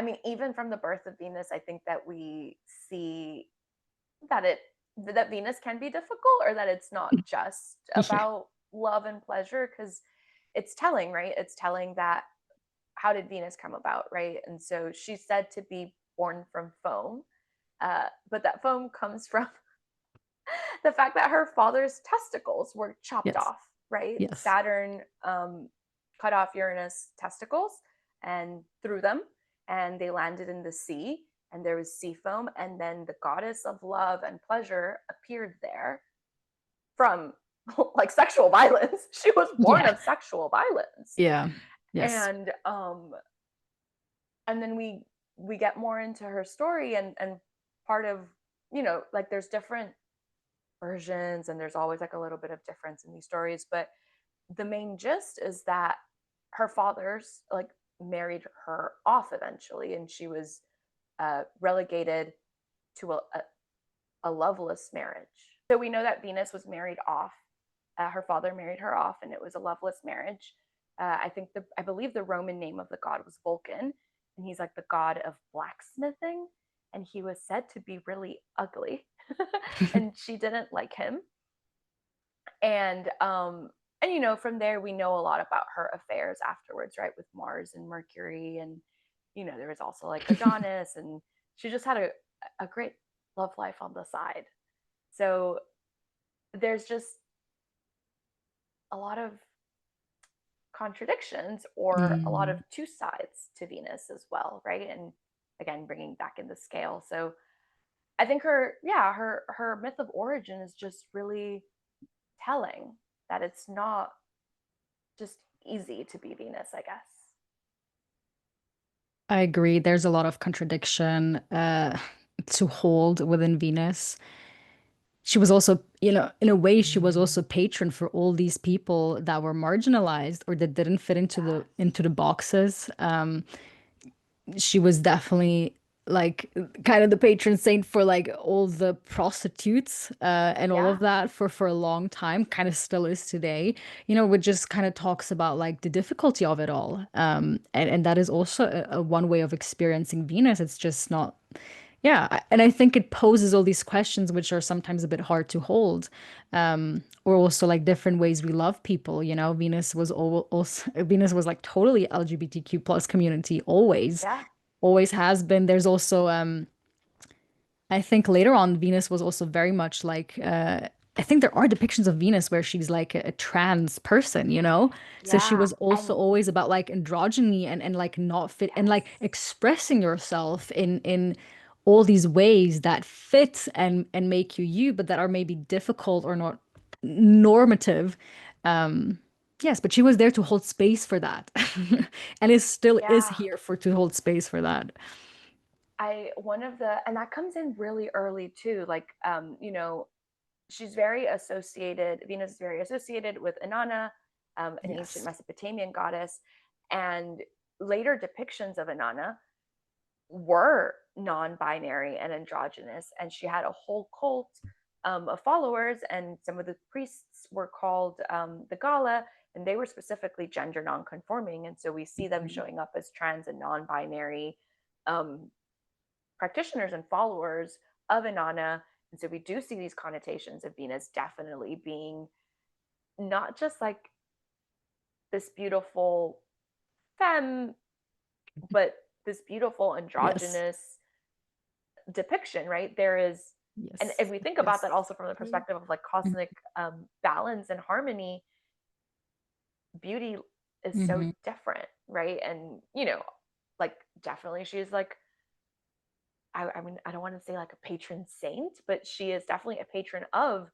mean, even from the birth of Venus, I think that we see that it that Venus can be difficult, or that it's not just
Yeah.
about love and pleasure, because it's telling, right? It's telling that how did Venus come about, right? And so she's said to be born from foam, but that foam comes from the fact that her father's testicles were chopped
Yes.
off, right?
Yes.
Saturn cut off Uranus' testicles and threw them, and they landed in the sea, and there was sea foam, and then the goddess of love and pleasure appeared there from like sexual violence. She was born
Yeah.
of sexual violence.
Yeah. Yes.
And then we get more into her story, and part of, like, there's different versions, and there's always like a little bit of difference in these stories, but the main gist is that her father's like married her off eventually, and she was relegated to a loveless marriage. So we know that Venus was married off. Her father married her off, and it was a loveless marriage. I believe the Roman name of the god was Vulcan, and he's like the god of blacksmithing, and he was said to be really ugly, and she didn't like him. And from there we know a lot about her affairs afterwards, right, with Mars and Mercury, and there was also like Adonis, and she just had a great love life on the side. So there's just a lot of contradictions, or a lot of
Mm.
two sides to Venus as well, right? And again, bringing back in the scale. So I think her myth of origin is just really telling that it's not just easy to be Venus, I guess.
I agree. There's a lot of contradiction to hold within Venus. She was also, in a way, she was also patron for all these people that were marginalized or that didn't fit into the
Yes.
boxes. She was definitely like kind of the patron saint for like all the prostitutes and all of
Yeah.
that for a long time, kind of still is today, which just kind of talks about like the difficulty of it all. And that is also a one way of experiencing Venus. It's just not, yeah. And I think it poses all these questions, which are sometimes a bit hard to hold. Or also like different ways we love people, Venus was also Venus was like totally LGBTQ plus community,
Yeah.
always has been. There's also I think later on Venus was also very much like I think there are depictions of Venus where she's like a trans person, So she
Yeah.
was also
And
always about like androgyny and like not fit and like
yes.
expressing yourself in all these ways that fit and make you you, but that are maybe difficult or not normative. Um, yes, but she was there to hold space for that, and is
Yeah.
here for to hold space for that.
I one of the and that comes in really early too. Like, she's very associated, Venus is very associated with Inanna, an ancient
Yes.
Mesopotamian goddess, and later depictions of Inanna were non-binary and androgynous, and she had a whole cult of followers, and some of the priests were called the Gala, and they were specifically gender non-conforming, and so we see them
Mhm.
showing up as trans and non-binary um, practitioners and followers of Inanna. And so we do see these connotations of Venus definitely being not just like this beautiful femme, but this beautiful
Yes.
androgynous depiction, right? There is, and if
Yes.
we think about
Yes.
that also from the
True.
perspective of like
Mhm.
cosmic balance and harmony, beauty is so
Mhm.
different, right? And like, definitely she's like, I mean, I don't want to say like a patron saint, but she is definitely a patron of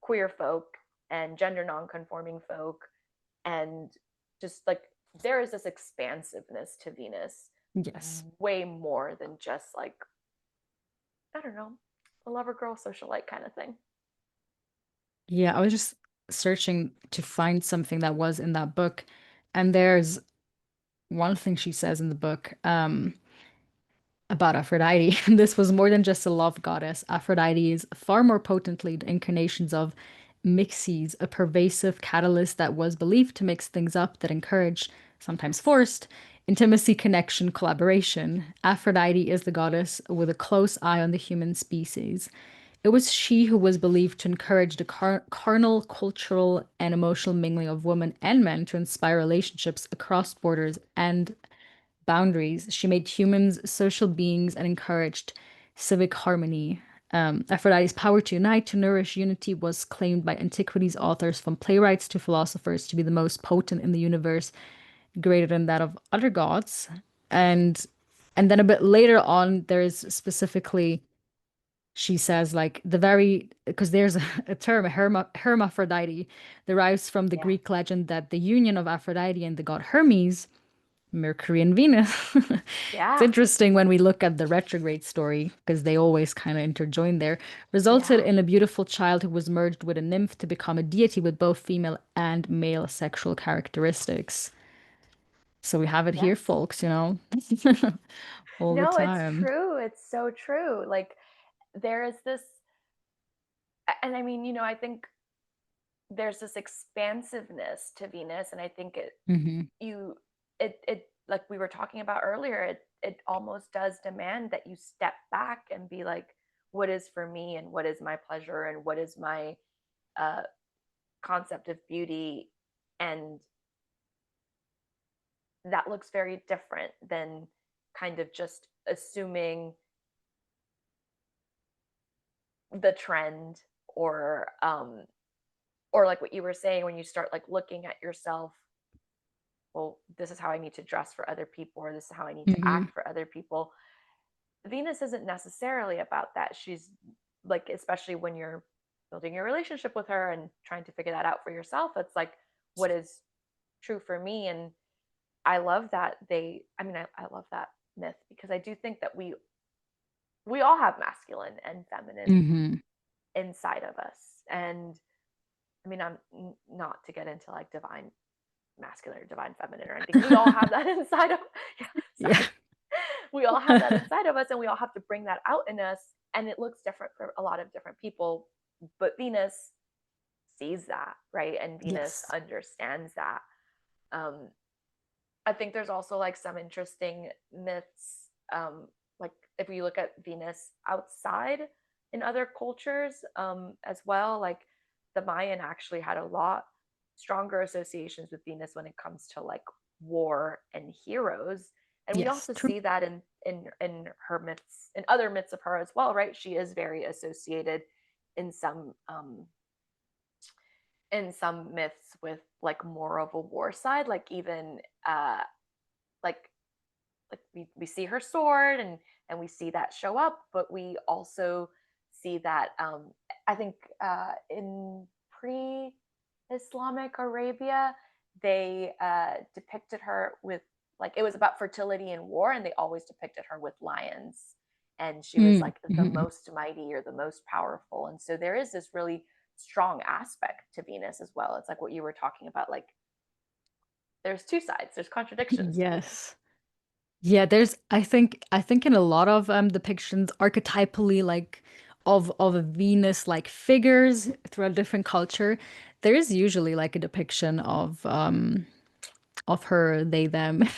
queer folk and gender non-conforming folk, and just like there is this expansiveness to Venus,
Yes.
way more than just like, I don't know, a lover girl socialite kind of thing.
Yeah, I was just searching to find something that was in that book. And there's one thing she says in the book about Aphrodite. This was more than just a love goddess. Aphrodite is far more potently the incarnations of mixes, a pervasive catalyst that was believed to mix things up, that encouraged, sometimes forced, intimacy, connection, collaboration. Aphrodite is the goddess with a close eye on the human species. It was she who was believed to encourage the carnal, cultural, and emotional mingling of women and men to inspire relationships across borders and boundaries. She made humans social beings and encouraged civic harmony. Aphrodite's power to unite, to nourish unity was claimed by antiquities authors, from playwrights to philosophers, to be the most potent in the universe, greater than that of other gods. And and then a bit later on, there's specifically she says like the very because there's a term hermaphrodite derives from the
Yeah.
Greek legend that the union of Aphrodite and the god Hermes, Mercury and Venus. It's
Yeah.
interesting when we look at the retrograde story because they always kind of interjoin there, resulted
Yeah.
in a beautiful child who was merged with a nymph to become a deity with both female and male sexual characteristics. So we have it here,
Yes.
folks, all the
No, it's
time.
true. It's so true. Like there is this, and I mean, I think there's this expansiveness to Venus, and I think
Hmm.
you, it, like we were talking about earlier, it almost does demand that you step back and be like, what is for me, and what is my pleasure, and what is my uh, concept of beauty, and that looks very different than kind of just assuming the trend, or like what you were saying, when you start like looking at yourself, well, this is how I need to dress for other people, or this is how I need to
Hmm.
act for other people. Venus isn't necessarily about that. She's like, especially when you're building your relationship with her and trying to figure that out for yourself, it's like, what is true for me? And I love that I love that myth, because I do think that we all have masculine and feminine
Hmm.
inside of us. And I mean, I'm not to get into like divine masculine or divine feminine or anything. We all have that inside of yeah,
Yeah.
sorry. We all have that inside of us, and we all have to bring that out in us, and it looks different for a lot of different people. But Venus sees that, right? And Venus
Yes.
understands that. Um I think there's also like some interesting myths, like if you look at Venus outside in other cultures, as well. Like the Mayan actually had a lot stronger associations with Venus when it comes to like war and heroes, and we
Yes.
also
True.
see that in her myths, in other myths of her as well, right? She is very associated in some myths with like more of a war side, like even like we see her sword, and we see that show up, but we also see that I think in pre-Islamic Arabia, they depicted her with, like, it was about fertility and war, and they always depicted her with lions, and she was like the
Mm-hmm.
most mighty or the most powerful. And so there is this really strong aspect to Venus as well. It's like what you were talking about, like there's two sides, there's contradictions.
Yes. Yeah, I think in a lot of depictions archetypally like of a Venus like figures throughout different culture, there is usually like a depiction of her, they, them,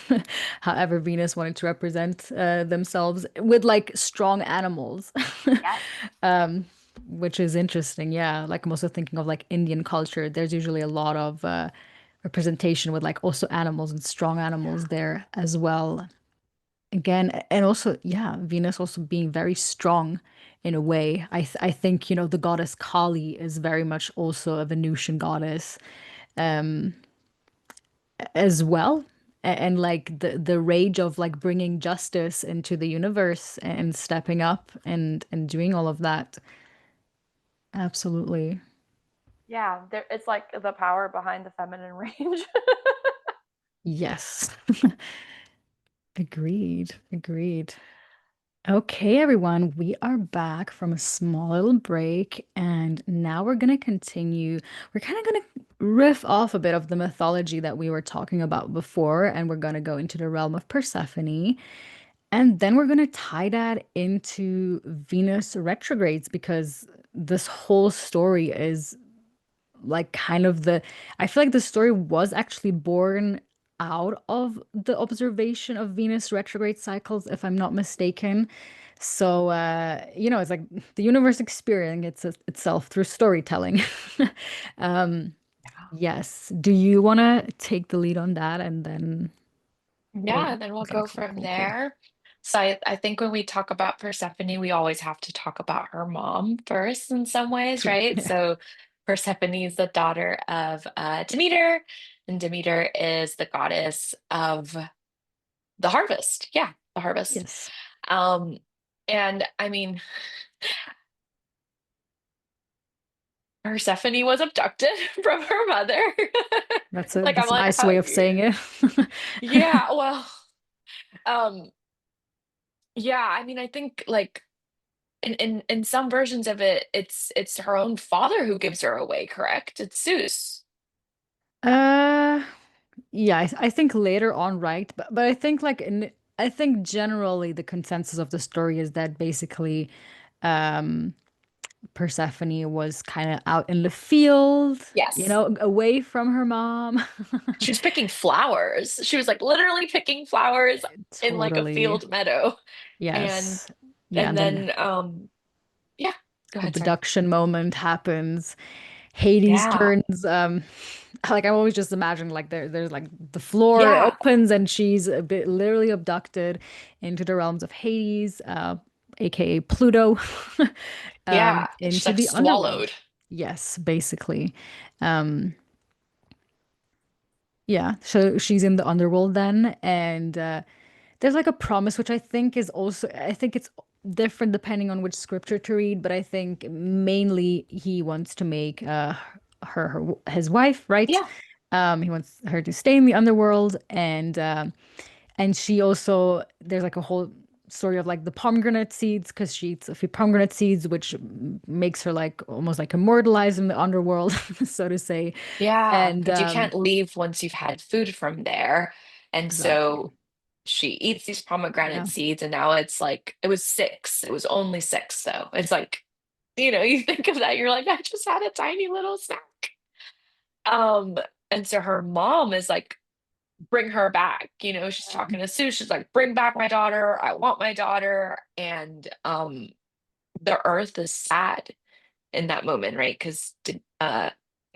however Venus wanted to represent themselves with like strong animals.
Yes.
Um, which is interesting. Yeah, like I'm also thinking of like Indian culture. There's usually a lot of representation with like also animals and strong animals
Yeah.
there as well. Again, and also, yeah, Venus also being very strong in a way. I think, the goddess Kali is very much also a Venusian goddess as well. And like the rage of like bringing justice into the universe and stepping up and doing all of that. Absolutely.
Yeah, it's like the power behind the feminine range.
Yes. Agreed. Agreed. Okay, everyone, we are back from a small little break, and now we're going to continue. We're kind of going to riff off a bit of the mythology that we were talking about before, and we're going to go into the realm of Persephone. And then we're going to tie that into Venus retrogrades because this whole story is like kind of I feel like the story was actually born out of the observation of Venus retrograde cycles, if I'm not mistaken. So, it's like the universe experiencing itself through storytelling. Um, yes. Do you want to take the lead on that and then, or,
Yeah, then we'll
okay,
go
cool,
from
cool, cool.
there. So I think when we talk about Persephone, we always have to talk about her mom first in some ways,
True.
right?
Yeah.
So Persephone is the daughter of Demeter, and Demeter is the goddess of the harvest. Yeah, the harvest.
Yes.
Um, and I mean, Persephone was abducted from her mother. Like I'm
That's a
like,
nice
how
way of
you,
saying it.
yeah, well, um, yeah, I mean, I think like in some versions of it, it's her own father who gives her away, correct? It's Zeus.
Uh, yeah, I think later on, right? But I think generally the consensus of the story is that basically um Persephone was kind of out in the field,
Yes.
away from her mom.
She was picking flowers. She was like literally picking flowers in like a
Totally.
field meadow. And
Yes. Yeah,
and
and then
then yeah, go ahead, sorry.
abduction moment happens. Hades
Yeah.
turns like I'm always just imagining like there's like the floor
Yeah.
opens and she's a bit literally abducted into the realms of Hades, aka Pluto,
Yeah. She's
into
like
the underworld.
swallowed.
Yes, basically. Um yeah, so she's in the underworld then, and there's like a promise, which I think it's different depending on which scripture to read, but I think mainly he wants to make his wife, right?
Yeah.
He wants her to stay in the underworld, and she also there's like a whole story of like the pomegranate seeds because she eats a few pomegranate seeds, which makes her like almost like immortalized in the underworld, so to say.
Yeah.
And
Because you can't leave once you've had food from there. And
exactly,
so she eats these
yeah.
pomegranate seeds, and now it's like it was six. It was only six, though. It's like, you think of that, you're like, I just had a tiny little snack. Um, and so her mom is like, bring her back. She's talking to Sue. She's like, bring back my daughter. I want my daughter. And the earth is sad in that moment, right? Because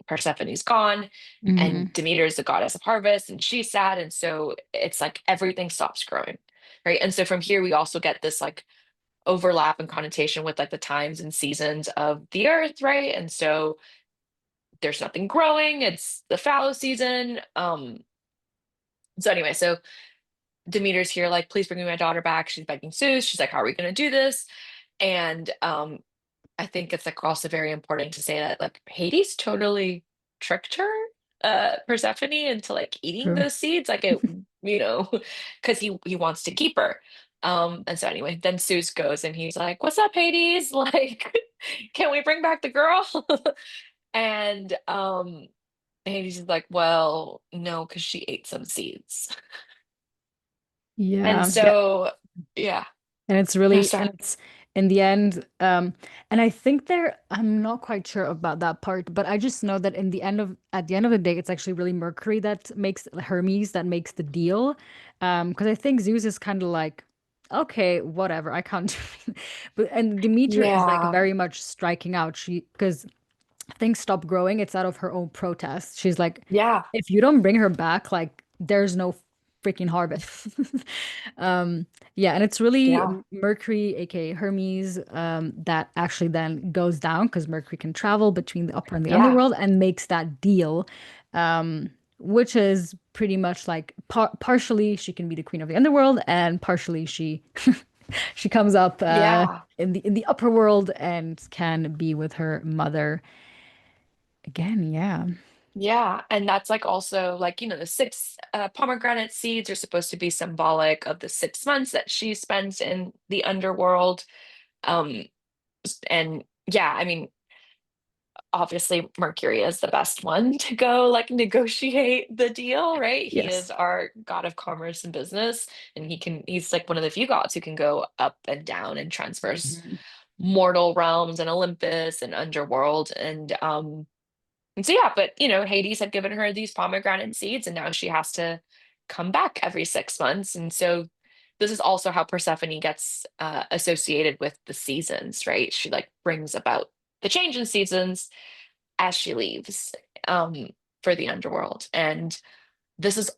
Persephone's gone, and
Hmm.
Demeter is the goddess of harvest, and she's sad, and so it's like everything stops growing, right? And so from here we also get this like overlap and connotation with like the times and seasons of the earth, right? And so there's nothing growing. It's the fallow season. So anyway, so Demeter's here, like, please bring me my daughter back. She's begging Zeus. She's like, how are we going to do this? And I think it's like also very important to say that like Hades totally tricked her, Persephone, into like eating
True.
those seeds, like it, because he wants to keep her. And so anyway, then Zeus goes and he's like, "What's up, Hades? Like, can we bring back the girl?" And Hades is like, "Well, no, because she ate some seeds." And
Yeah. Yeah.
so, yeah,
And it's
no,
really,
sorry.
and it's in the end, and I think I'm not quite sure about that part, but I just know that at the end of the day, it's actually really Mercury that makes Hermes that makes the deal. Because I think Zeus is kind of like, okay, whatever, I can't do it. But, and Demeter is like
Yeah,
very much striking out. Because things stop growing, it's out of her own protest. She's like,
yeah,
if you don't bring her back, like there's no freaking harvest. Um, yeah, and it's really
yeah,
Mercury, aka Hermes, that actually then goes down because Mercury can travel between the upper and the
yeah,
underworld and makes that deal. Which is pretty much like partially she can be the queen of the underworld, and partially she comes up
yeah.
in the upper world and can be with her mother again. Yeah.
Yeah, and that's like also like, the six pomegranate seeds are supposed to be symbolic of the 6 months that she spends in the underworld. Um, and yeah, I mean, obviously Mercury is the best one to go like negotiate the deal, right? He
Yes.
is our god of commerce and business, and he's like one of the few gods who can go up and down and transverse
Mhm.
mortal realms and Olympus and underworld. And so yeah, but Hades had given her these pomegranate seeds, and now she has to come back every 6 months. And so this is also how Persephone gets associated with the seasons, right? She like brings about the change in seasons as she leaves um, for the underworld. And this is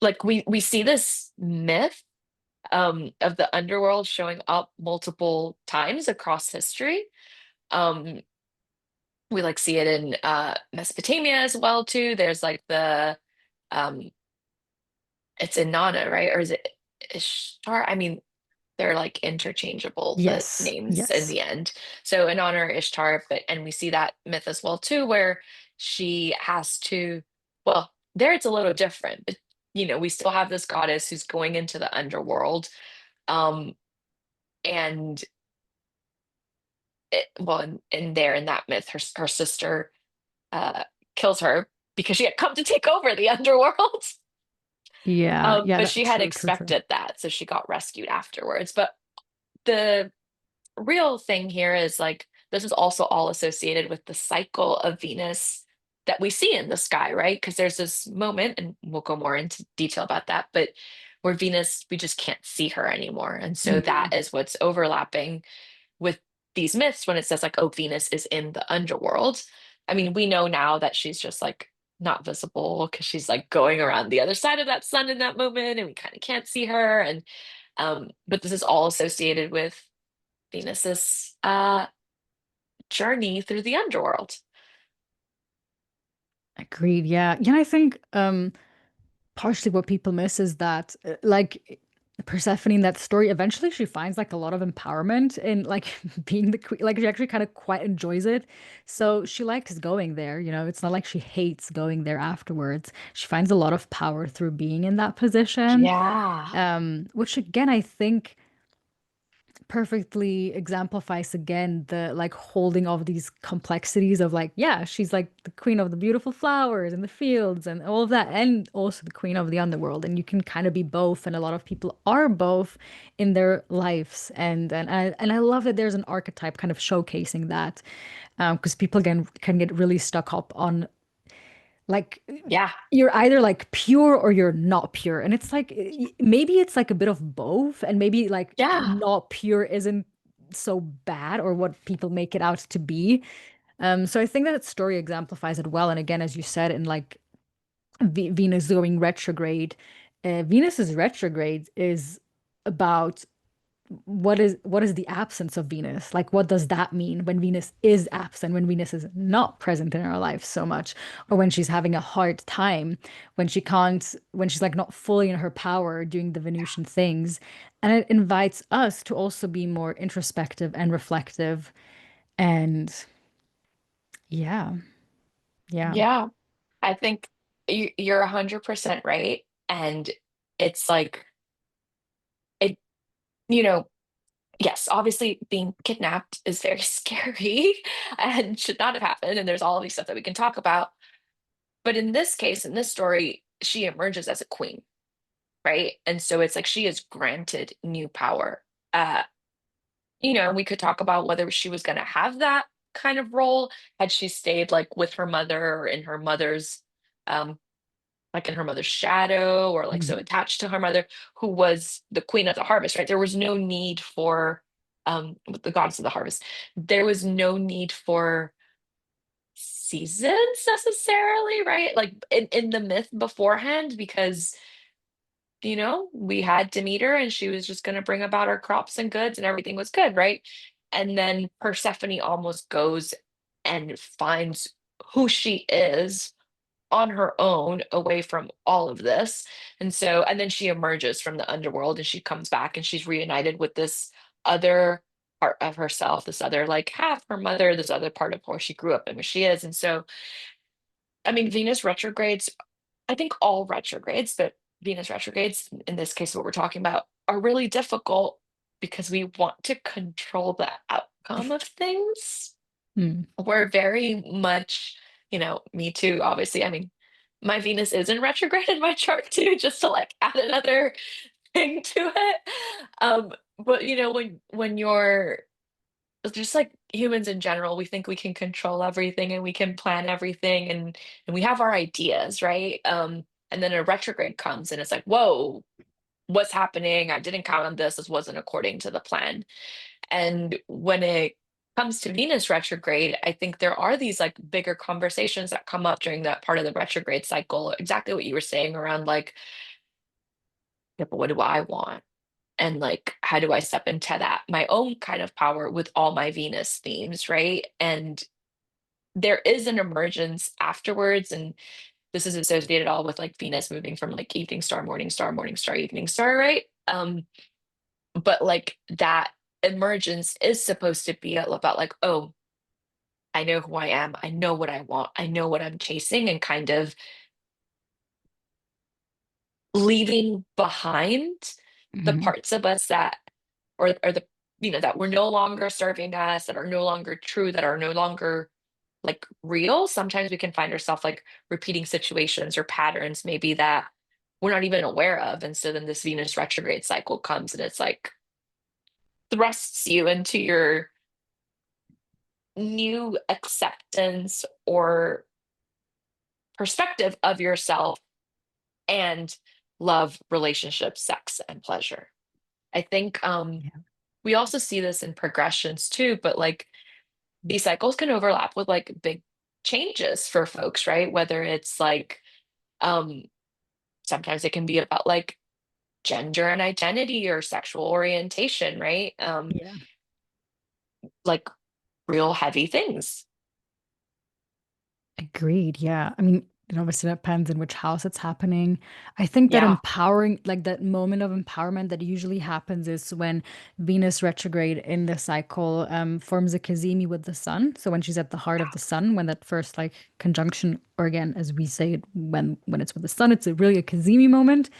like we see this myth of the underworld showing up multiple times across history. Um, we like see it in Mesopotamia as well too. There's like the um, it's Inanna, right? Or is it Ishtar? I mean, they're like interchangeable, the
Yes.
names in
Yes.
the end. So in honor of Ishtar, and we see that myth as well too, where she has to, well, there it's a little different, but we still have this goddess who's going into the underworld. Um, and well, in there in that myth, her sister uh kills her because she had come to take over the underworld.
Yeah. Yeah.
But she had
True. True. True.
expected that, so she got rescued afterwards. But the real thing here is like this is also all associated with the cycle of Venus that we see in the sky, right? Because there's this moment, and we'll go more into detail about that, but where Venus, we just can't see her anymore. And so that
Mhm.
is what's overlapping with these myths when it says like, oh, Venus is in the underworld. I mean, we know now that she's just like not visible because she's like going around the other side of that sun in that moment, and we kind of can't see her. And but this is all associated with Venus's journey through the underworld.
Agreed. Yeah. Yeah. I think partially what people miss is that like Persephone in that story, eventually she finds like a lot of empowerment in like being the queen. Like she actually kind of quite enjoys it. So she likes going there, you know. It's not like she hates going there afterwards. She finds a lot of power through being in that position.
Yeah.
Which again, I think perfectly exemplifies again the like holding of these complexities of like, yeah, she's like the queen of the beautiful flowers and the fields and all of that, and also the queen of the underworld. And you can kind of be both, and a lot of people are both in their lives. And I love that there's an archetype kind of showcasing that, because people again can get really stuck up on like
Yeah.
you're either like pure or you're not pure. And it's like maybe it's like a bit of both, and maybe like
Yeah.
not pure isn't so bad or what people make it out to be. So I think that story exemplifies it well. And again, as you said, in like Venus going retrograde, Venus's retrograde is about what is the absence of Venus? Like, what does that mean when Venus is absent, when Venus is not present in our life so much, or when she's having a hard time, when she can't, when she's like not fully in her power doing the Venusian things. And it invites us to also be more introspective and reflective. And yeah, yeah,
Yeah. I think you're 100% right. And it's like, it, you know, yes, obviously being kidnapped is very scary and should not have happened. And there's all of these stuff that we can talk about. But in this case, in this story, she emerges as a queen, right? And so it's like she is granted new power. Uh, we could talk about whether she was going to have that kind of role had she stayed like with her mother or in her mother's um like in her mother's shadow, or like so
mhm,
attached to her mother, who was the queen of the harvest, right? There was no need for with the goddess of the harvest, there was no need for seasons necessarily, right? Like in the myth beforehand, because we had Demeter and she was just going to bring about our crops and goods and everything was good, right? And then Persephone almost goes and finds who she is on her own away from all of this. And then she emerges from the underworld and she comes back and she's reunited with this other part of herself, this other like half her mother, this other part of where she grew up and where she is. And so I mean, Venus retrogrades, I think all retrogrades, but Venus retrogrades, in this case, what we're talking about, are really difficult because we want to control the outcome of things.
Mm.
We're very much, me too, obviously. I mean, my Venus is in retrograde in my chart too, just to like add another thing to it. But when you're just like humans in general, we think we can control everything and we can plan everything and we have our ideas, right? And then a retrograde comes and it's like, whoa, what's happening? I didn't count on this. This wasn't according to the plan. And when it comes to Venus retrograde, I think there are these like bigger conversations that come up during that part of the retrograde cycle. Exactly what you were saying around like, yeah, but what do I want? And like, how do I step into that my own kind of power with all my Venus themes, right? And there is an emergence afterwards, and this is associated all with like Venus moving from like evening star, morning star, evening star, right? But like that emergence is supposed to be about like, oh, I know who I am, I know what I want, I know what I'm chasing, and kind of leaving behind the
Mhm.
parts of us that or the that were no longer serving us, that are no longer true, that are no longer like real. Sometimes we can find ourselves like repeating situations or patterns maybe that we're not even aware of. And so then this Venus retrograde cycle comes and it's like thrusts you into your new acceptance or perspective of yourself and love, relationships, sex, and pleasure. I think
Yeah.
we also see this in progressions too, but like these cycles can overlap with like big changes for folks, right? Whether it's like um sometimes it can be about like gender and identity or sexual orientation, right?
Yeah.
Like real heavy things.
Agreed. Yeah. I mean, it obviously depends in which house it's happening. I think that
Yeah.
empowering, like that moment of empowerment that usually happens is when Venus retrograde in the cycle forms a cazimi with the sun. So when she's at the heart of the sun, when that first like conjunction, or again, as we say it, when it's with the sun, it's really a cazimi moment.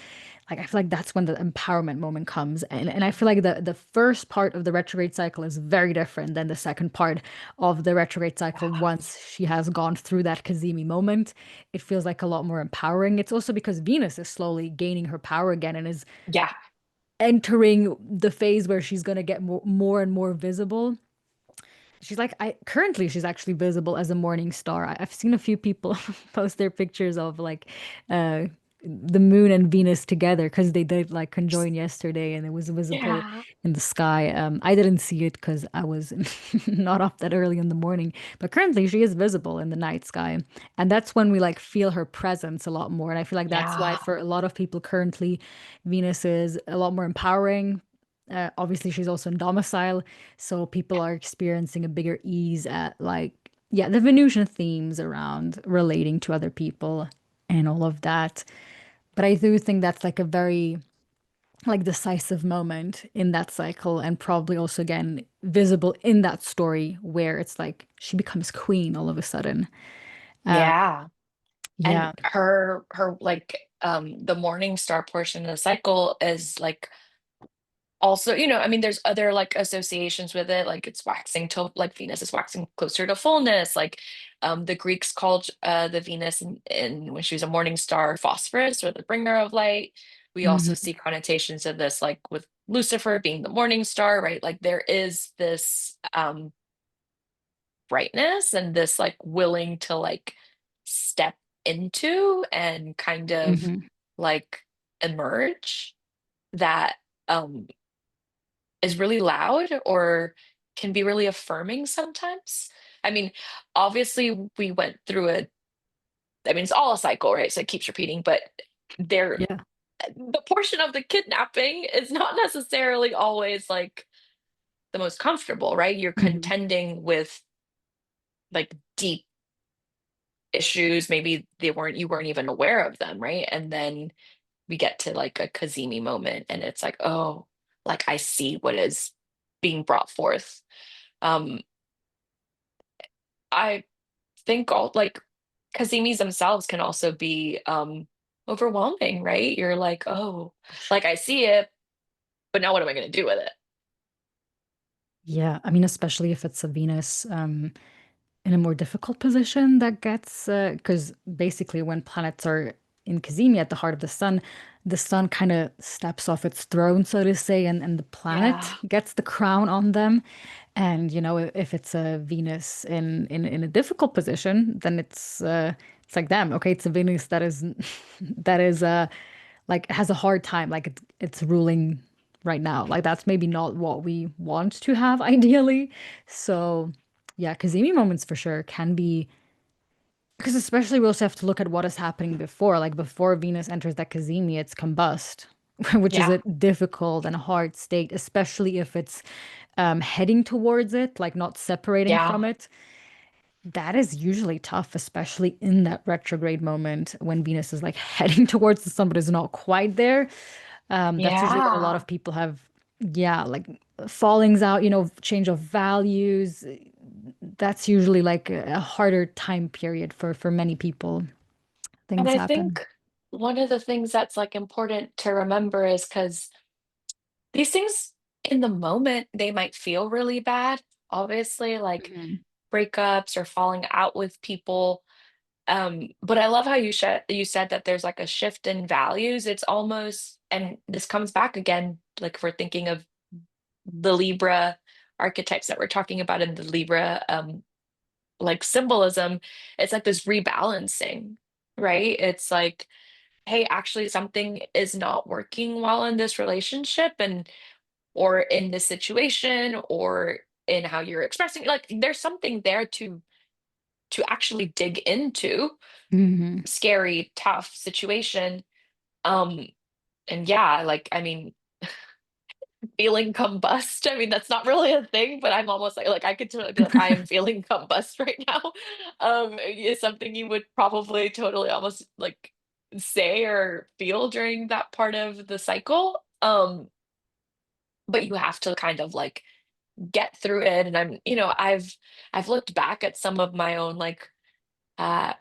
Like I feel like that's when the empowerment moment comes. And I feel like the first part of the retrograde cycle is very different than the second part of the retrograde cycle once she has gone through that Kazemi moment. It feels like a lot more empowering. It's also because Venus is slowly gaining her power again and is
Yeah.
entering the phase where she's going to get more and more visible. She's like, I currently she's actually visible as a morning star. I've seen a few people post their pictures of like uh the moon and Venus together because they did like conjoin yesterday and it was visible
Yeah.
in the sky. I didn't see it because I was not up that early in the morning, but currently she is visible in the night sky. And that's when we like feel her presence a lot more. And I feel like that's why
Yeah.
for a lot of people currently Venus is a lot more empowering. Obviously, she's also in domicile, so people are experiencing a bigger ease at like, yeah, the Venusian themes around relating to other people and all of that. But I do think that's like a very like decisive moment in that cycle and probably also again visible in that story where it's like she becomes queen all of a sudden. Uh,
Yeah. And
yeah.
her like the morning star portion of the cycle is like also, I mean, there's other like associations with it, like it's waxing to like Venus is waxing closer to fullness. Like the Greeks called the Venus in when she was a morning star phosphorus or the bringer of light. We also
Mhm.
see connotations of this like with Lucifer being the morning star, right? Like there is this brightness and this like willing to like step into and kind of
Mhm.
like emerge that um is really loud or can be really affirming sometimes. I mean, obviously we went through I mean, it's all a cycle, right? So it keeps repeating, but there,
Yeah.
the portion of the kidnapping is not necessarily always like the most comfortable, right? You're
Mhm.
contending with like deep issues. Maybe you weren't even aware of them, right? And then we get to like a Kazemi moment and it's like, oh, like I see what is being brought forth. Um, I think all like Kazimis themselves can also be overwhelming, right? You're like, oh,
For
like
sure.
I see it, but now what am I going to do with it?
Yeah, I mean, especially if it's a Venus in a more difficult position that gets, because basically when planets are in Cazimi at the heart of the sun kind of steps off its throne, so to say, and the planet
Yeah.
gets the crown on them. And you know, if it's a Venus in a difficult position, then it's like damn, okay, it's a Venus that is that is like has a hard time, like it's ruling right now. Like that's maybe not what we want to have ideally. So yeah, Kazemi moments for sure can be because especially we also have to look at what is happening before. Like before Venus enters that Kazemi, it's combust, which is
Yeah.
a difficult and hard state, especially if it's heading towards it, like not separating
Yeah.
from it. That is usually tough, especially in that retrograde moment when Venus is like heading towards the sun, but is not quite there. That's usually when a lot
Yeah.
of people have, yeah, like fallings out, you know, change of values. That's usually like a harder time period for many people.
And
Things
I
happen.
think one of the things that's like important to remember is because these things in the moment, they might feel really bad, obviously, like
Mhm.
breakups or falling out with people. But I love how you said that there's like a shift in values. It's almost, and this comes back again, like if we're thinking of the Libra archetypes that we're talking about in the Libra like symbolism, it's like this rebalancing, right? It's like, hey, actually something is not working well in this relationship and or in this situation or in how you're expressing like there's something there to actually dig into
Mhm.
scary tough situation um and yeah like I mean feeling combust. I mean, that's not really a thing, but I'm almost like I could totally be like, I am feeling combust right now. Is something you would probably totally almost like say or feel during that part of the cycle. But you have to kind of like get through it. And I've looked back at some of my own like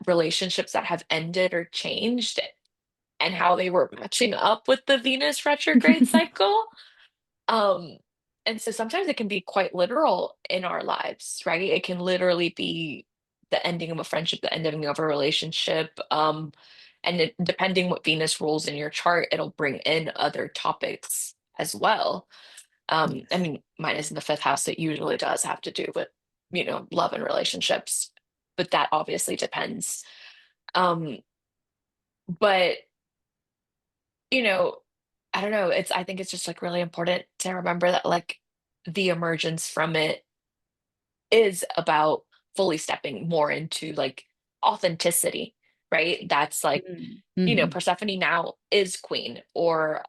relationships that have ended or changed and how they were matching up with the Venus retrograde cycle. Um, and so sometimes it can be quite literal in our lives, right? It can literally be the ending of a friendship, the ending of a relationship. And depending what Venus rules in your chart, it'll bring in other topics as well. I
Yes.
mean, mine is in the fifth house. It usually does have to do with, love and relationships, but that obviously depends. Um, but you know, I don't know. I think it's just like really important to remember that like the emergence from it is about fully stepping more into like authenticity, right? That's like,
Mhm. Mhm.
Persephone now is queen, or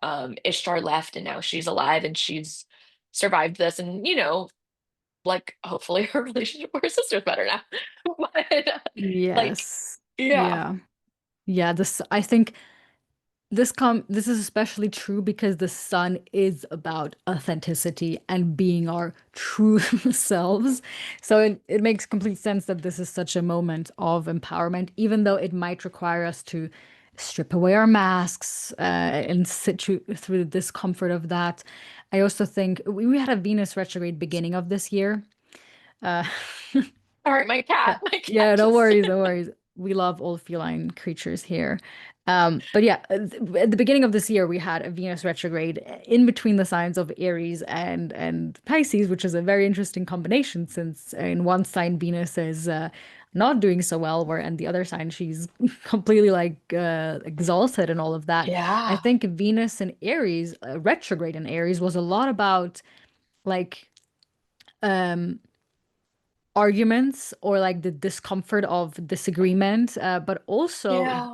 Ishtar left and now she's alive and she's survived this, and like hopefully her relationship with her sister's better now. But like,
Yes.
yeah,
Yeah. Yeah, this I think this is especially true because the sun is about authenticity and being our true selves. So it makes complete sense that this is such a moment of empowerment, even though it might require us to strip away our masks and sit through the discomfort of that. I also think we had a Venus retrograde beginning of this year. Uh,
all right, my
Yeah,
cat, my cat
yeah, no
just
worries, no worries. We love all feline creatures here. But yeah, at the beginning of this year, we had a Venus retrograde in between the signs of Aries and Pisces, which is a very interesting combination since in one sign Venus is not doing so well, where and the other sign she's completely like exalted and all of that. I
yeah,
think Venus in Aries, retrograde in Aries, was a lot about like um arguments or like the discomfort of disagreement, but also
yeah,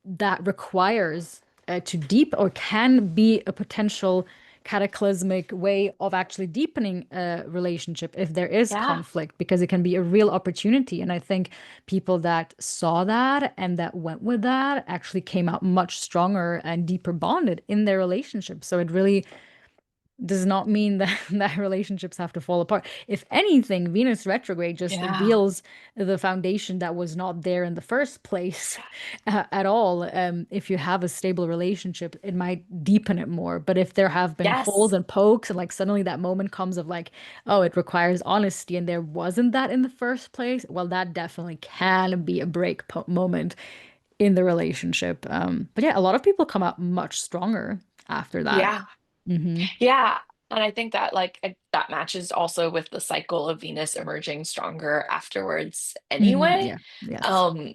that requires to deep or can be a potential cataclysmic way of actually deepening a relationship if there is
yeah.
conflict, because it can be a real opportunity. And I think people that saw that and that went with that actually came out much stronger and deeper bonded in their relationship. So it really does not mean that that relationships have to fall apart. If anything, Venus retrograde just
Yeah.
builds the foundation that was not there in the first place at all. If you have a stable relationship, it might deepen it more. But if there have been holes
Yes.
and pokes, and like suddenly that moment comes of like, oh, it requires honesty, and there wasn't that in the first place, well, that definitely can be a moment in the relationship. But yeah, a lot of people come out much stronger after that.
Yeah.
Hmm.
Yeah. And I think that that matches also with the cycle of Venus emerging stronger afterwards
Hmm.
anyway.
Yeah. Yes.
Um,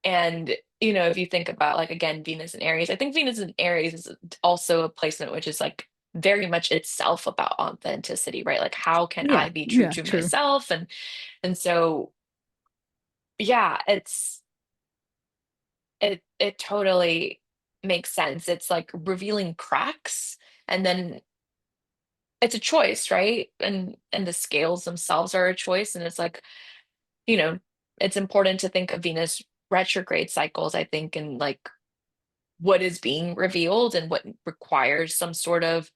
and if you think about like again, Venus and Aries, I think Venus and Aries is also a placement which is like very much itself about authenticity, right? Like how can
Yeah.
I be true
Yeah.
to
True.
myself? And so yeah, it totally makes sense. It's like revealing cracks and then it's a choice, right? And the scales themselves are a choice. And it's like, you know, it's important to think of Venus retrograde cycles, I think, and like what is being revealed and what requires some sort of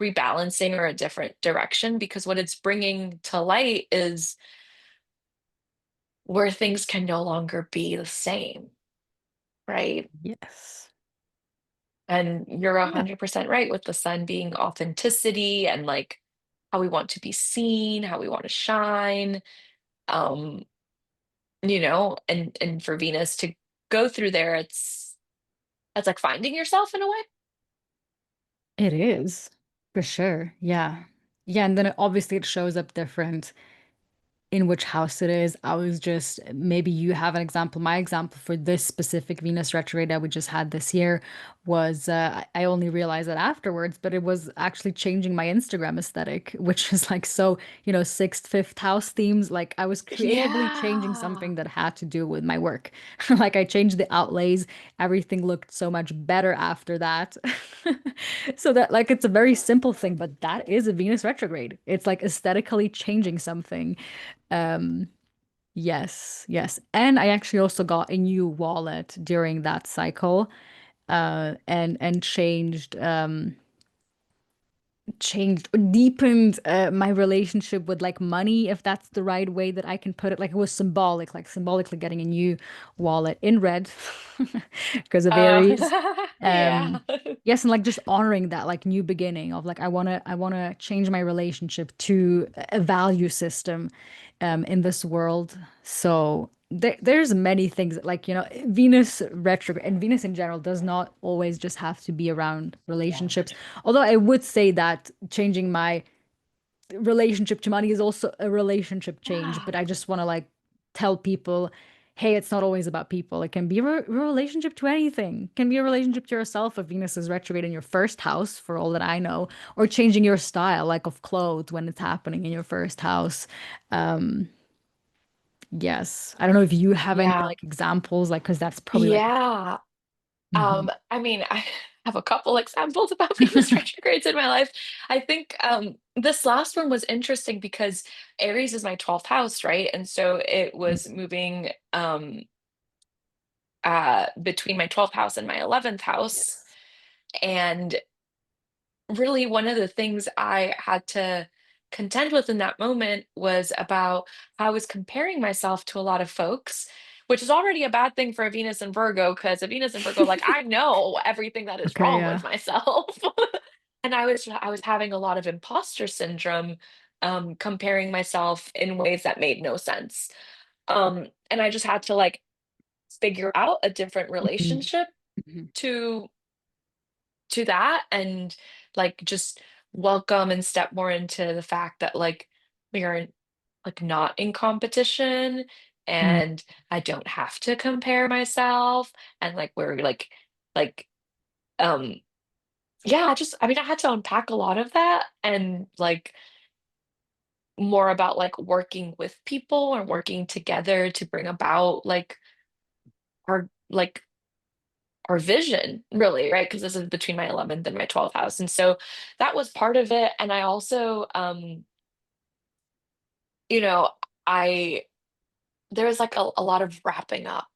rebalancing or a different direction, because what it's bringing to light is where things can no longer be the same, right?
Yes.
And you're
Yeah.
100% right with the sun being authenticity and like how we want to be seen, how we want to shine. Um, and for Venus to go through there, it's like finding yourself in a way.
It is for sure. Yeah. Yeah. And then obviously it shows up different in which house it is. I was just, maybe you have an example. My example for this specific Venus retrograde that we just had this year was, I only realized that afterwards, but it was actually changing my Instagram aesthetic, which is like so, sixth, fifth house themes. Like I was creatively changing
Yeah.
something that had to do with my work. Like I changed the outlays. Everything looked so much better after that. So that like it's a very simple thing, but that is a Venus retrograde. It's like aesthetically changing something. Um, yes, yes. And I actually also got a new wallet during that cycle, and changed or deepened my relationship with like money, if that's the right way that I can put it. Like it was symbolic, like symbolically getting a new wallet in red because of Aries.
Yeah.
Yes, and like just honoring that like new beginning of like I wanna change my relationship to a value system in this world. So there's many things that, like, Venus retrograde and Venus in general does not always just have to be around relationships. Although I would say that changing my relationship to money is also a relationship change,
Yeah.
but I just want to like tell people, hey, it's not always about people. It can be a relationship to anything. It can be a relationship to yourself if Venus is retrograde in your first house, for all that I know, or changing your style, like of clothes when it's happening in your first house. Um, yes. I don't know if you have any
Yeah.
like examples, like, because that's probably like,
Yeah.
mhm.
I mean, I have a couple examples about Venus retrogrades in my life. I think this last one was interesting because Aries is my 12th house, right? And so it was moving between my 12th house and my 11th house.
Yes.
And really, one of the things I had to contend with in that moment was about how I was comparing myself to a lot of folks, which is already a bad thing for a Venus and Virgo, because a Venus and Virgo, like, I know everything that is
Okay,
wrong
yeah.
with myself. And I was having a lot of imposter syndrome, comparing myself in ways that made no sense. And I just had to like figure out a different
Mhm.
relationship
Mhm.
to that, and like just welcome and step more into the fact that like we are like not in competition,
Mhm.
and I don't have to compare myself, and like we're like um yeah, I mean I had to unpack a lot of that, and like more about like working with people and working together to bring about like our our vision, really, right? Because this is between my 11th and my 12th house. And so that was part of it. And I also, you know, I, there was like a lot of wrapping up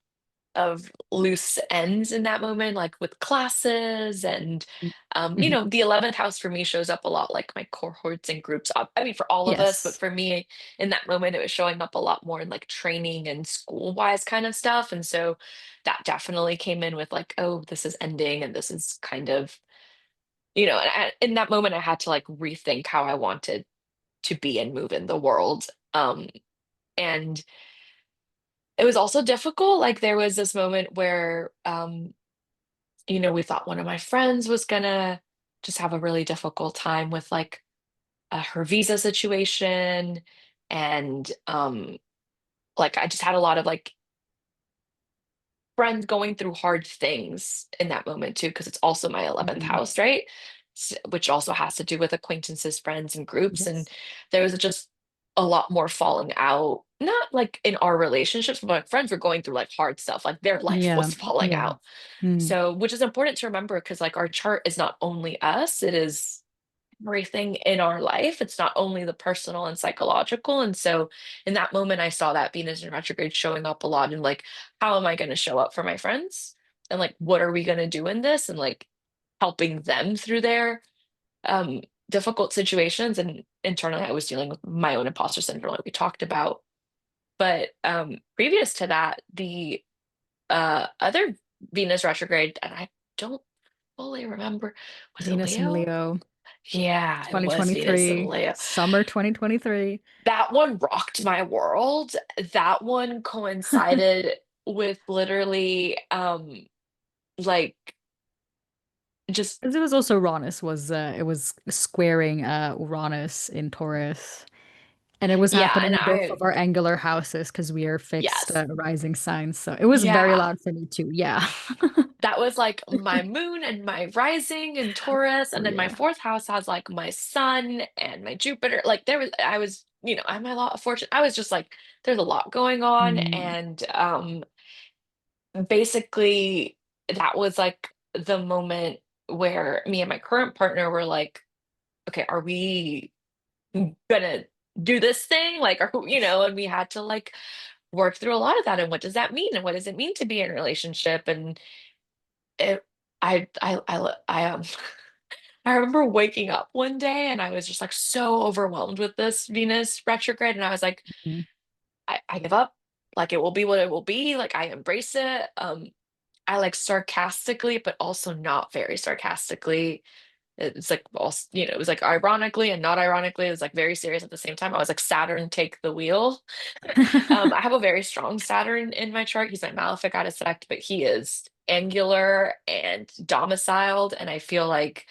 of loose ends in that moment, like with classes and
Mhm.
the 11th house for me shows up a lot like my cohorts and groups up. I mean, for all of us, but
Yes.
for me in that moment, it was showing up a lot more in like training and school wise kind of stuff. And so that definitely came in with like, oh, this is ending and this is kind of, and in that moment, I had to like rethink how I wanted to be and move in the world. And it was also difficult. Like there was this moment where, we thought one of my friends was gonna just have a really difficult time with like her visa situation. And like I just had a lot of like friends going through hard things in that moment too, because it's also my 11th
Mhm.
house, right? Which also has to do with acquaintances, friends, and groups. And
Yes.
there was just a lot more falling out, not like in our relationships, but my friends were going through like hard stuff, like their life
Yeah.
was falling
Yeah.
out.
Mm.
So, which is important to remember because like our chart is not only us, it is everything in our life. It's not only the personal and psychological. And so in that moment, I saw that Venus in retrograde showing up a lot in like, how am I going to show up for my friends? And like, what are we going to do in this? And like helping them through their um, difficult situations. And internally, I was dealing with my own imposter syndrome, like we talked about. But previous to that, the other Venus retrograde, and I don't fully remember, was it
Venus and
Leo?
Leo,
Yeah, it was Venus and
2023,
Leo.
summer 2023.
That one rocked my world. That one coincided with literally like just
Because it was also Uranus was it was squaring Uranus in Taurus. And it was
yeah,
happening
and
in both of
I
our angular houses because we are fixed
yes.
rising signs. So it was very
Yeah.
loud for me too. Yeah.
That was like my moon and my rising in Taurus,
Oh
and then my
yeah.
fourth house has like my sun and my Jupiter. Like I was, I have my lot of fortune. I was just like, there's a lot going on,
Mm.
and basically that was like the moment where me and my current partner were like, okay, are we gonna do this thing? Like, and we had to like work through a lot of that. And what does that mean? And what does it mean to be in a relationship? And it, I I remember waking up one day and I was just like so overwhelmed with this Venus retrograde. And I was like,
Mm.
I give up. Like it will be what it will be. Like I embrace it. I like sarcastically, but also not very sarcastically. It's like also, it was like ironically and not ironically. It was like very serious at the same time. I was like, Saturn, take the wheel. I have a very strong Saturn in my chart. He's my malefic out of sect, but he is angular and domiciled. And I feel like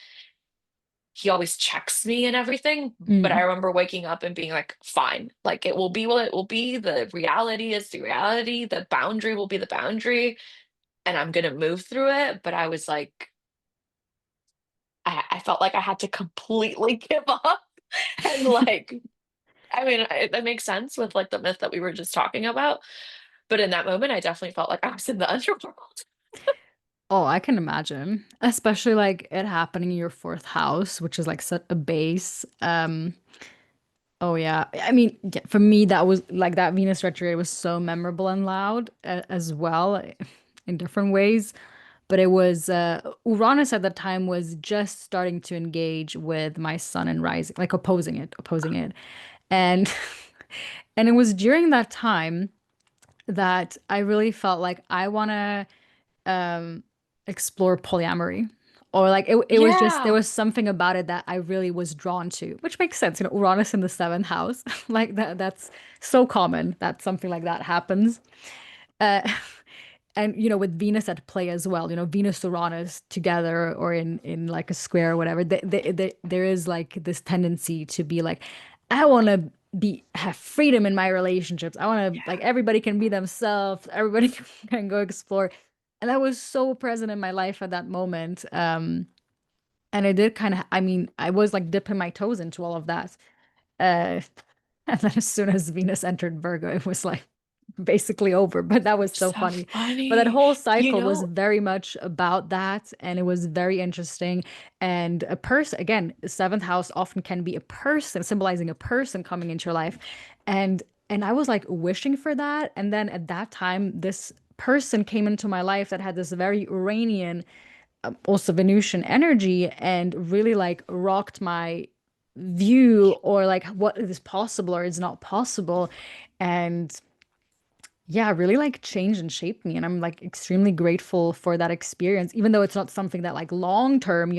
he always checks me and everything. But I
Mm.
remember waking up and being like, fine, like it will be what it will be. The reality is the reality. The boundary will be the boundary. And I'm going to move through it. But I was like, I felt like I had to completely give up. And like, I mean, that makes sense with like the myth that we were just talking about. But in that moment, I definitely felt like I was in the underworld.
Oh, I can imagine. Especially like it happening in your fourth house, which is like such a base. Oh yeah. I mean, yeah, for me that was like that Venus retrograde was so memorable and loud as well in different ways. But it was Uranus at the time was just starting to engage with my sun and rising, like opposing it. And and it was during that time that I really felt like I want to um explore polyamory. Or like it was just there
Yeah.
was something about it that I really was drawn to, which makes sense. Uranus in the seventh house. Like that's so common that something like that happens. Uh and with Venus at play as well, Venus Uranus together or in like a square or whatever, there is like this tendency to be like, I want to be have freedom in my relationships. I want to like everybody can be themselves, everybody can go explore. And that was so present in my life at that moment. And it did kind of, I mean, I was like dipping my toes into all of that. Uh, and then as soon as Venus entered Virgo, it was like basically over. But that was so
So
funny. But that
funny.
whole
You
cycle was
know,
very much about that. And it was very interesting. And a person, again, seventh house often can be a person, symbolizing a person coming into your life. And I was like wishing for that. And then at that time, this person came into my life that had this very Uranian, also Venusian energy, and really like rocked my view, or like what is possible or is not possible. And yeah, really like changed and shaped me. And I'm like extremely grateful for that experience, even though it's not something that like long term,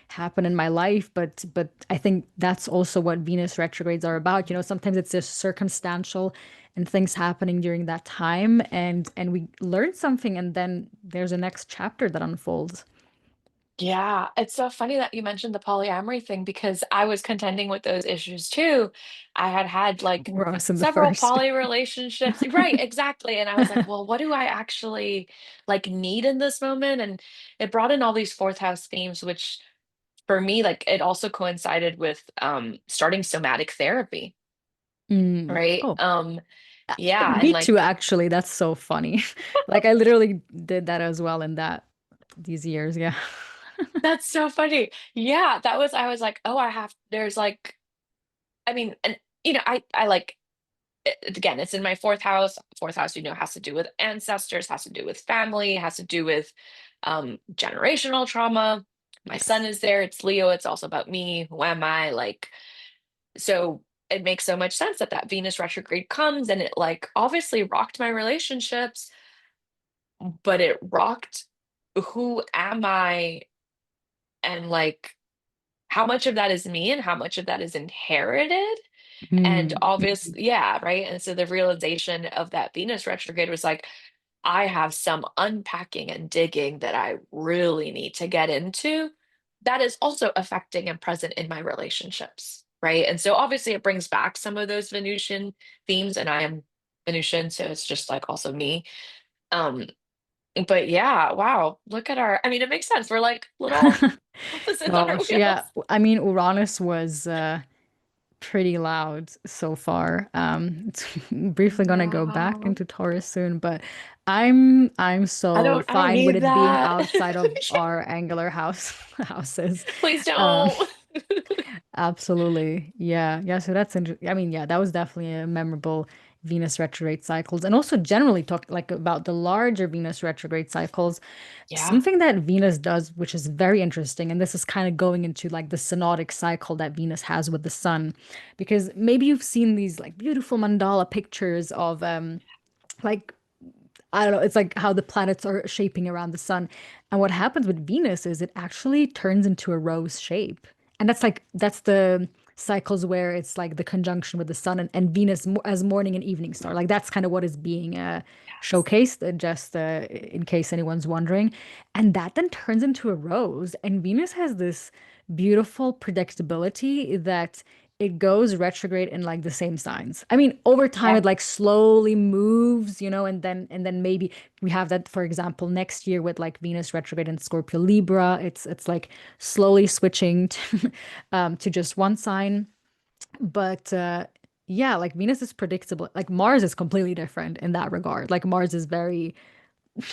happen in my life. But I think that's also what Venus retrogrades are about. Sometimes it's just circumstantial and things happening during that time, and we learn something, and then there's a next chapter that unfolds.
Yeah, it's so funny that you mentioned the polyamory thing because I was contending with those issues too. I had had like
We're us in the
several
first.
poly relationships. Right, exactly. And I was like, well, what do I actually like need in this moment? And it brought in all these fourth house themes, which for me, like it also coincided with starting somatic therapy,
Mm.
right?
Oh,
Yeah, and
me too,
like
actually. That's so funny. Like I literally did that as well in these years. Yeah.
that's so funny. Yeah, that was I was like, oh, there's like I mean, and I like again, it's in my fourth house. Fourth house, has to do with ancestors, has to do with family, has to do with generational trauma. My son
Yes.
is there. It's Leo. It's also about me. Who am I? Like, so it makes so much sense that Venus retrograde comes and it like obviously rocked my relationships, but it rocked who am I and like how much of that is me and how much of that is inherited. And
Mm. Mhm.
obviously, yeah, right. And so the realization of that Venus retrograde was like, I have some unpacking and digging that I really need to get into that is also affecting and present in my relationships. Right. And so obviously it brings back some of those Venusian themes, and I am Venusian, so it's just like also me. Um, but yeah, wow, look at our, I mean, it makes sense. We're like little opposites on our
Gosh,
wheels.
yeah. I mean, Uranus was pretty loud so far. It's briefly gonna go back
No,
into Taurus soon, but I'm so
I don't
fine with
need
it being
that.
outside of our angular houses.
Please
Um,
don't.
Absolutely. Yeah. Yeah. So that's interesting. I mean, yeah, that was definitely a memorable Venus retrograde cycles. And also generally talk like about the larger Venus retrograde cycles.
Yeah.
Something that Venus does, which is very interesting, and this is kind of going into like the synodic cycle that Venus has with the sun, because maybe you've seen these like beautiful mandala pictures of like I don't know, it's like how the planets are shaping around the sun. And what happens with Venus is it actually turns into a rose shape. And that's the cycles where it's like the conjunction with the sun, and Venus as morning and evening star. Like that's kind of what is being
Yes.
showcased, just in case anyone's wondering. And that then turns into a rose. And Venus has this beautiful predictability that it goes retrograde in like the same signs. I mean, over time
Yeah.
it like slowly moves, and then maybe we have that, for example, next year with like Venus retrograde in Scorpio Libra. It's like slowly switching to just one sign. But yeah, like Venus is predictable. Like Mars is completely different in that regard. Like Mars is very
Yeah.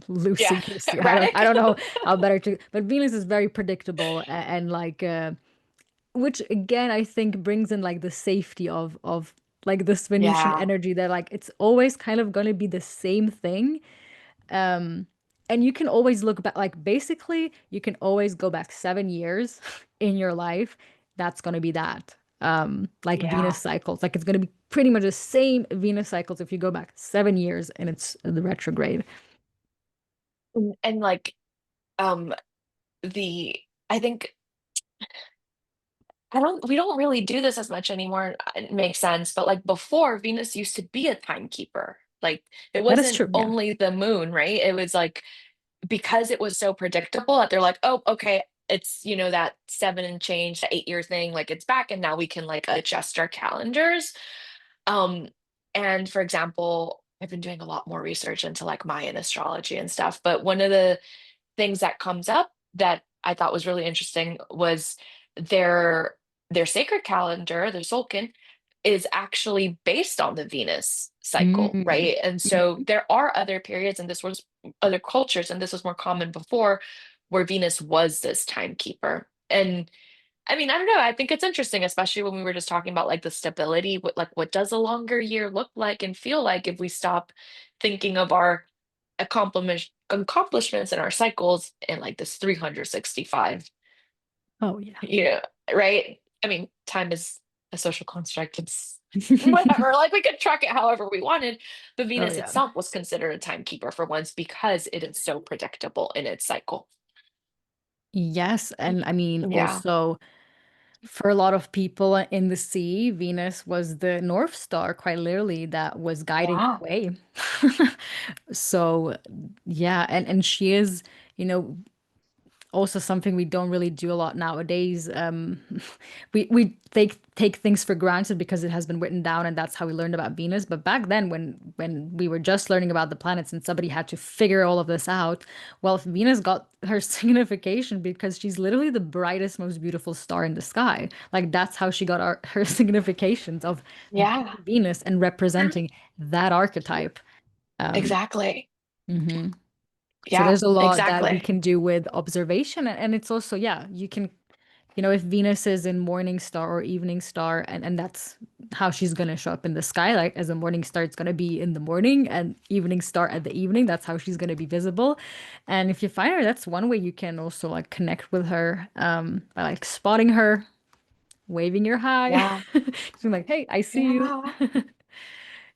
loosey goosey. I
Erratic.
don't know how better to, but Venus is very predictable, and like which again I think brings in like the safety of like this Venusian
Yeah.
energy, that like it's always kind of going to be the same thing. um and you can always look back, like basically you can always go back 7 years in your life. That's going to be that, like Venus
Yeah.
cycles, like it's going to be pretty much the same Venus cycles if you go back 7 years and it's the retrograde.
And like um the I think we don't really do this as much anymore. It makes sense, but like before Venus used to be a timekeeper. Like it
That is
wasn't
true, yeah.
only the moon, right? It was like because it was so predictable that they're like, oh, okay, it's that 7 and change, the 8 year thing, like it's back, and now we can like adjust our calendars. Um, and for example, I've been doing a lot more research into like Mayan astrology and stuff, but one of the things that comes up that I thought was really interesting was their their sacred calendar, their Solkin, is actually based on the Venus cycle,
Mm.
right? And so there are other periods, and this was other cultures, and this was more common before, where Venus was this timekeeper. And I mean, I don't know. I think it's interesting, especially when we were just talking about like the stability. What does a longer year look like and feel like if we stop thinking of our accomplishments and our cycles in like this 365,
Oh, yeah.
you know, right? I mean, time is a social construct. It's whatever. Like we could track it however we wanted, but
Oh,
Venus
yeah.
itself was considered a timekeeper for once because it is so predictable in its cycle.
Yes, and I mean,
Yeah.
also for a lot of people in the sea, Venus was the North Star, quite literally, that was guiding
Yeah.
the way. So, yeah, and she is, you know, also something we don't really do a lot nowadays. We take things for granted because it has been written down and that's how we learned about Venus. But back then, when we were just learning about the planets and somebody had to figure all of this out, well, Venus got her signification because she's literally the brightest, most beautiful star in the sky. Like that's how she got her significations of
Yeah.
being Venus and representing that archetype. Um,
Exactly.
mhm. So
Yeah,
there's a lot that we
exactly.
can do with observation. And it's also, yeah, you can, if Venus is in morning star or evening star, and that's how she's going to show up in the sky, like as a morning star, it's going to be in the morning, and evening star at the evening, that's how she's going to be visible. And if you find her, that's one way you can also like connect with her, by like spotting her, waving your hi,
Yeah.
just being like, hey, I see you.
Yeah.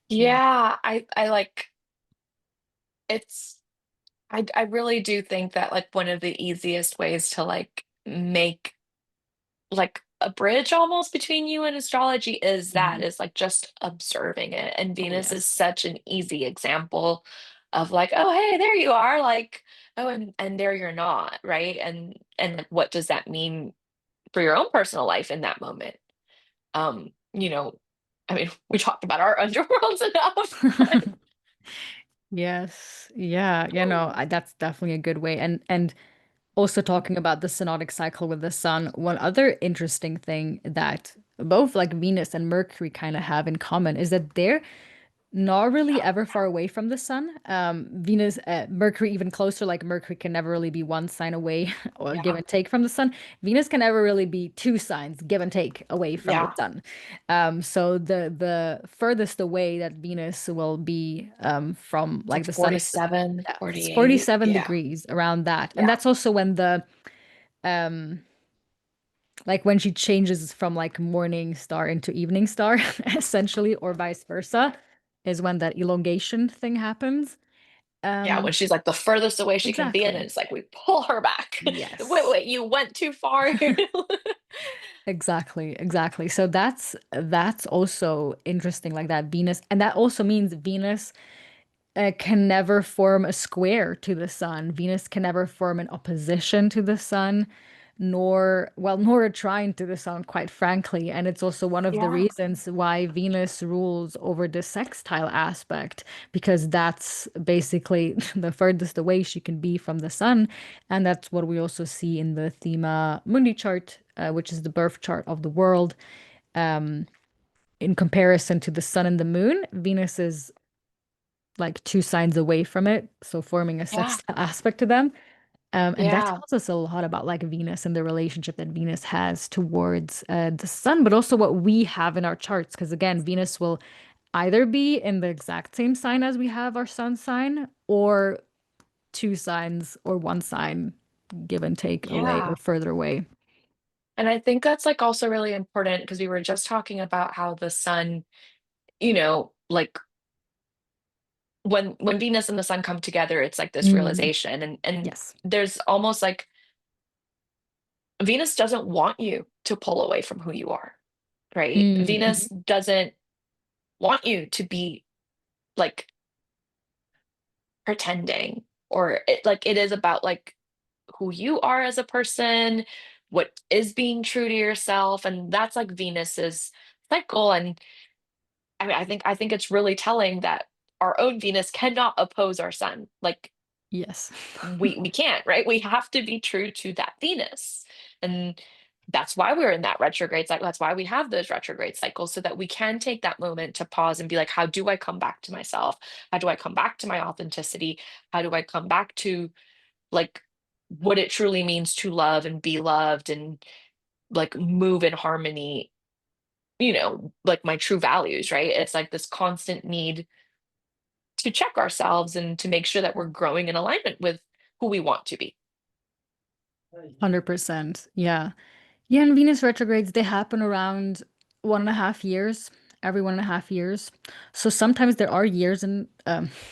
Yeah.
Yeah. I like it's I really do think that like one of the easiest ways to like make like a bridge almost between you and astrology
Mhm.
is like just observing it. And
Oh,
Venus is
yes.
such an easy example of like, oh hey, there you are, like, oh, and there you're not, right? And like what does that mean for your own personal life in that moment? You know, I mean, we talked about our underworlds enough, but
Yes. Yeah. That's definitely a good way. And also talking about the synodic cycle with the sun, one other interesting thing that both like Venus and Mercury kind of have in common is that they're not really
oh,
ever far away from the sun. Venus, Mercury even closer, like Mercury can never really be one sign away or give
yeah,
and take from the sun. Venus can never really be two signs, give and take away from the
yeah,
sun. So the furthest away that Venus will be from
it's
like
like
the sun is
47,
yeah, it's
48.
47
Yeah,
degrees around that. And
yeah,
that's also when the um like when she changes from like morning star into evening star, essentially, or vice versa, is when that elongation thing happens.
yeah. When
Um,
she's like the furthest away she can be, and
exactly.
it's like we pull her back. Wait,
Yes.
wait, you went too far.
Exactly, exactly. So that's also interesting, like that Venus, and that also means Venus can never form a square to the sun. Venus can never form an opposition to the sun, nor a trine to the sun, quite frankly. And it's also one of the
Yeah,
reasons why Venus rules over the sextile aspect, because that's basically the furthest away she can be from the sun. And that's what we also see in the Thema Mundi chart, which is the birth chart of the world. In comparison to the sun and the moon, Venus is like two signs away from it, so forming a
yeah,
sextile aspect to them. And that
yeah,
tells us a lot about like Venus and the relationship that Venus has towards the sun, but also what we have in our charts. Because again, Venus will either be in the exact same sign as we have our sun sign, or two signs or one sign, give and take away
yeah.
or further away.
And I think that's like also really important because we were just talking about how the sun, like when Venus and the sun come together, it's like this
Mm,
realization, and
yes.
there's almost like Venus doesn't want you to pull away from who you are, right?
Mm,
Venus
mhm.
doesn't want you to be like pretending, or like it is about like who you are as a person, what is being true to yourself, and that's like Venus's cycle. And I mean, I think it's really telling that our own Venus cannot oppose our sun. Like
Yes.
we can't, right? We have to be true to that Venus. And that's why we're in that retrograde cycle. That's why we have those retrograde cycles, so that we can take that moment to pause and be like, how do I come back to myself? How do I come back to my authenticity? How do I come back to like what it truly means to love and be loved, and like move in harmony, like my true values, right? It's like this constant need to check ourselves and to make sure that we're growing in alignment with who we want to be.
100%. Yeah. Yeah, and Venus retrogrades, they happen around 1.5 years, every 1.5 years. So sometimes there are years in,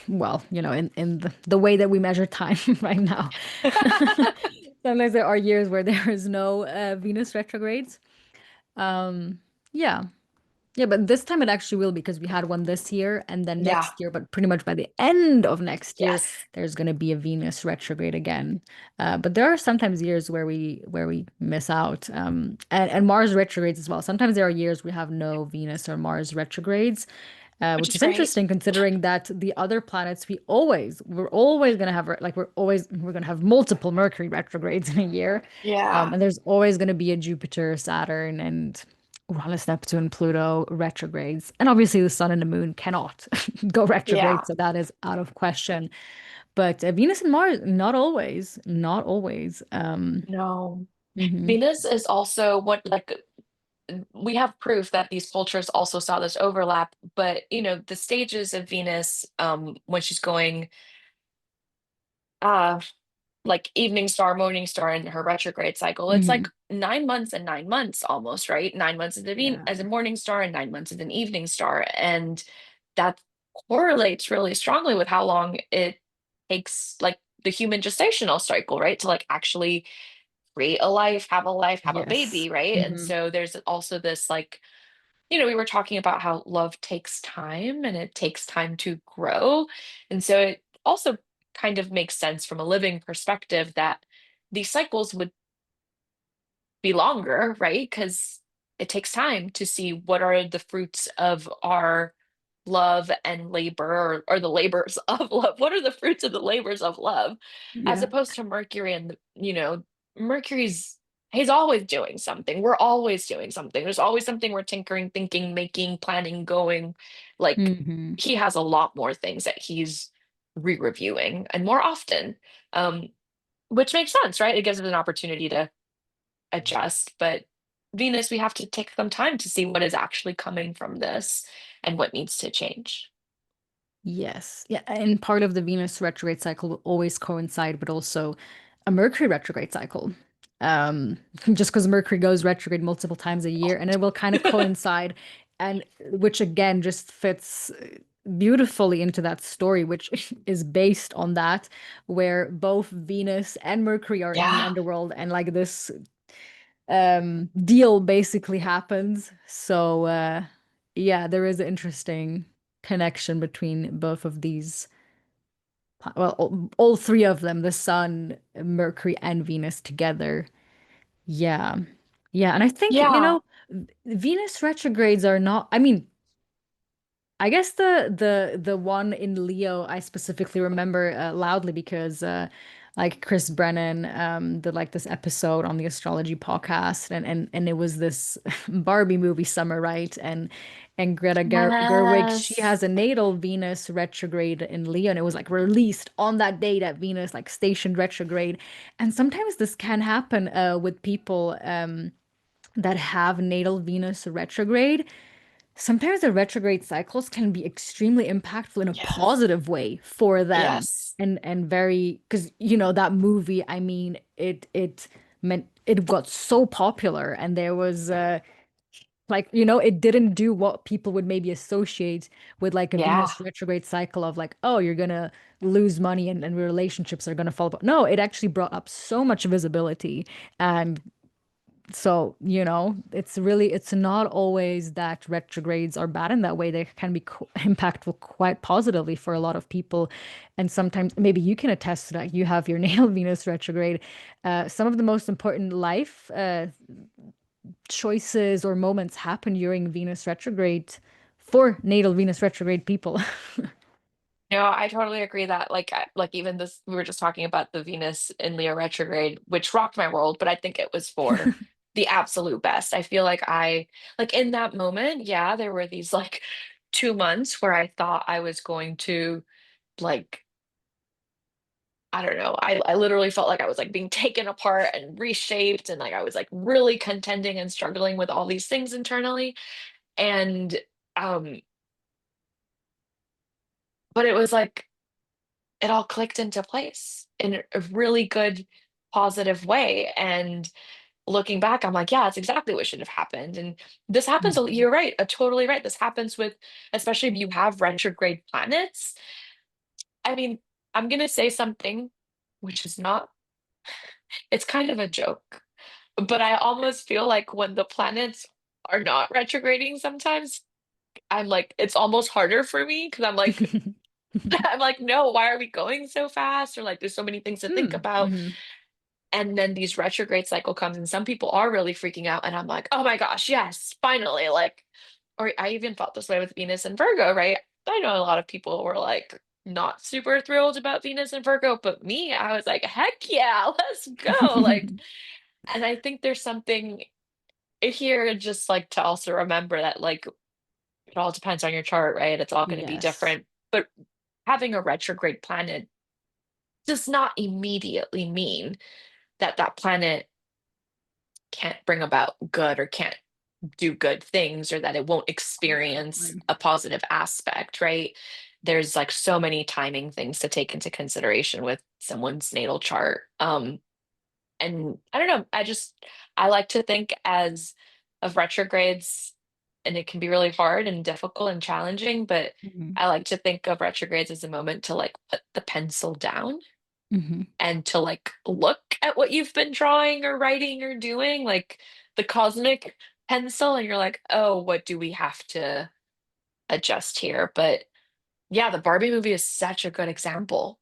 well, in the way that we measure time right now. Sometimes there are years where there is no Venus retrogrades. Um, yeah. Yeah, but this time it actually will because we had one this year and then
Yeah.
next year, but pretty much by the end of next year,
Yes.
there's going to be a Venus retrograde again. But there are sometimes years where we miss out. And Mars retrogrades as well. Sometimes there are years we have no Venus or Mars retrogrades,
Which
which
is
is
great.
interesting considering that the other planets we're always going to have like we're going to have multiple Mercury retrogrades in a year.
Yeah.
And there's always going to be a Jupiter, Saturn, and Uranus, Neptune, Pluto retrogrades. And obviously, the sun and the moon cannot go retrograde,
Yeah.
so that is out of question. But Venus and Mars, not always, not always.
No.
Mhm.
Venus is also what, like, we have proof that these cultures also saw this overlap, but the stages of Venus, when she's going, uh, like evening star, morning star in her retrograde cycle, it's like
Mhm.
9 months and 9 months almost, right? 9 months as
Yeah.
as a morning star and 9 months as an evening star. And that correlates really strongly with how long it takes, like the human gestational cycle, right? To like actually create a life, have a
Yes.
baby, right? And
Hmm.
so there's also this like, we were talking about how love takes time and it takes time to grow. And so it also kind of makes sense from a living perspective that these cycles would be longer, right? Because it takes time to see what are the fruits of our love and labor, or the labors of love. What are the fruits of the labors of love, as
Yeah.
opposed to Mercury? And Mercury's, he's always doing something. We're always doing something. There's always something we're tinkering, thinking, making, planning, going. Like,
Hmm.
he has a lot more things that he's re-reviewing and more often, um, which makes sense, right? It gives us an opportunity to adjust. But Venus, we have to take some time to see what is actually coming from this and what needs to change.
Yes. Yeah. And part of the Venus retrograde cycle will always coincide, but also a Mercury retrograde cycle. Um, just because Mercury goes retrograde multiple times a year, and it will kind of coincide, and which again just fits beautifully into that story, which is based on that, where both Venus and Mercury are in the
Yeah.
underworld, and like this deal basically happens. So yeah, there is an interesting connection between both of these, well, all three of them, the Sun, Mercury, and Venus together. Yeah. Yeah, and I think,
Yeah.
Venus retrogrades are not, I mean, I guess the one in Leo I specifically remember loudly because like Chris Brennan did like this episode on the Astrology podcast, and it was this Barbie movie summer, right? And Greta Gerwig, she
Yes.
has a natal Venus retrograde in Leo, and it was like released on that day that Venus like stationed retrograde. And sometimes this can happen with people that have natal Venus retrograde. Sometimes the retrograde cycles can be extremely impactful in a
Yes.
positive way for them,
Yes.
and very, because that movie, I mean, it meant it got so popular, and there was like, it didn't do what people would maybe associate with like a
Yeah.
Venus retrograde cycle of like, oh, you're gonna lose money, and relationships are gonna fall apart. No, it actually brought up so much visibility. And so, it's not always that retrogrades are bad in that way. They can be impactful quite positively for a lot of people. And sometimes, maybe you can attest to that. You have your natal Venus retrograde. Some of the most important life choices or moments happen during Venus retrograde for natal Venus retrograde people.
No, I totally agree that like even this, we were just talking about the Venus in Leo retrograde, which rocked my world, but I think it was for the absolute best. I feel like like in that moment, yeah, there were these like 2 months where I thought I was going to like I don't know. I literally felt like I was like being taken apart and reshaped, and like I was like really contending and struggling with all these things internally. And um, but it was like it all clicked into place in a really good, positive way. And looking back, I'm like, yeah, it's exactly what should have happened. And this happens,
Mhm.
you're right, totally right. This happens with, especially if you have retrograde planets. I mean, I'm gonna say something which is not, it's kind of a joke, but I almost feel like when the planets are not retrograding sometimes, I'm like, it's almost harder for me because I'm like, I'm like, no, why are we going so fast? Or like, there's so many things to think
Mm,
about.
mhm.
And then these retrograde cycle comes, and some people are really freaking out. And I'm like, oh my gosh, yes, finally. Like, or I even felt this way with Venus and Virgo, right? I know a lot of people were like not super thrilled about Venus and Virgo, but me, I was like, heck yeah, let's go. Like, and I think there's something here just like to also remember that like it all depends on your chart, right? It's all going to be
Yes.
different. But having a retrograde planet does not immediately mean that that planet can't bring about good or can't do good things or that it won't experience
Exactly.
a positive aspect, right? There's like so many timing things to take into consideration with someone's natal chart. And I don't know, I like to think as of retrogrades, and it can be really hard and difficult and challenging, but
Mhm.
I like to think of retrogrades as a moment to like put the pencil down
Mhm.
and to like look at what you've been drawing or writing or doing, like the cosmic pencil, and you're like, oh, what do we have to adjust here? But yeah, the Barbie movie is such a good example.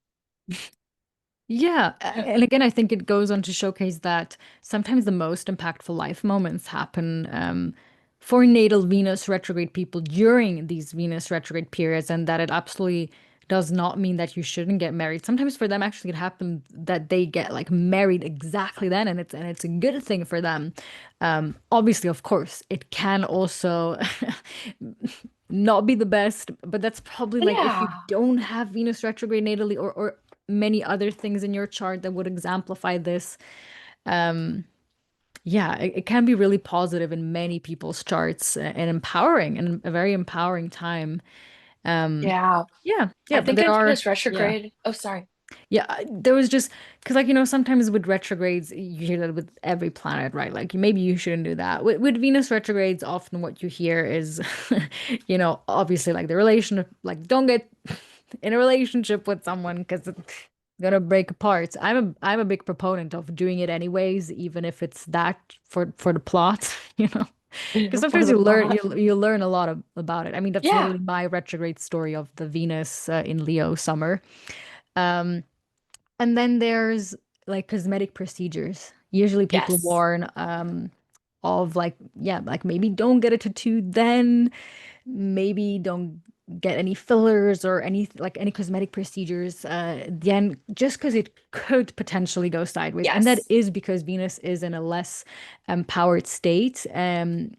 Yeah, and again, I think it goes on to showcase that sometimes the most impactful life moments happen for natal Venus retrograde people during these Venus retrograde periods, and that it absolutely does not mean that you shouldn't get married. Sometimes for them, actually, it happens that they get like married exactly then, and it's a good thing for them. Obviously, of course, it can also not be the best, but that's probably like if you
Yeah.
don't have Venus retrograde natally or many other things in your chart that would exemplify this. Um, yeah, it can be really positive in many people's charts and empowering and a very empowering time. Um,
Yeah.
yeah,
I
but
think
there
of
are,
Venus
yeah.
retrograde. Oh, sorry.
Yeah, there was just because, like, sometimes with retrogrades, you hear that with every planet, right? Like, maybe you shouldn't do that. With Venus retrogrades, often what you hear is, obviously, like the relation, like, don't get in a relationship with someone because it's gonna break apart. I'm a big proponent of doing it anyways, even if it's that for the plot, because
For
sometimes
the
you learn
plot.
you learn a lot about it. I mean, that's
Yeah.
literally my retrograde story of the Venus in Leo summer. Um, and then there's like cosmetic procedures. Usually people
Yes.
warn of like, yeah, like maybe don't get a tattoo then, maybe don't get any fillers or any cosmetic procedures then just because it could potentially go sideways. And that
Yes.
is because Venus is in a less empowered state. And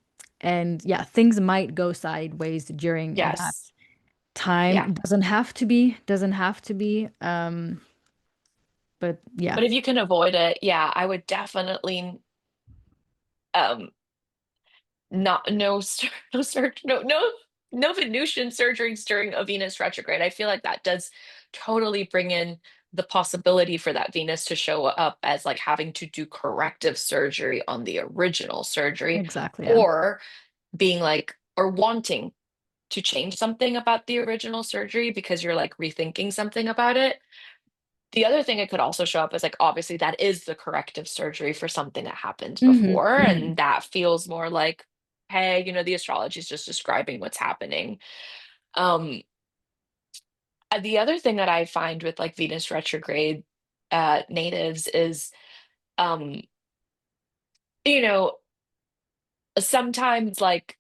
yeah, things might go sideways during that
Yes. Yeah.
time. Doesn't have to be. But yeah.
But if you can avoid it, yeah, I would definitely um not no surgery no Venusian surgeries during a Venus retrograde. I feel like that does totally bring in the possibility for that Venus to show up as like having to do corrective surgery on the original surgery,
Exactly, yeah.
or being like or wanting to change something about the original surgery because you're like rethinking something about it. The other thing it could also show up is like obviously that is the corrective surgery for something that happened
Hmm,
before,
hmm.
and that feels more like, hey, the astrology is just describing what's happening. Um, the other thing that I find with like Venus retrograde natives is, um, you know, sometimes like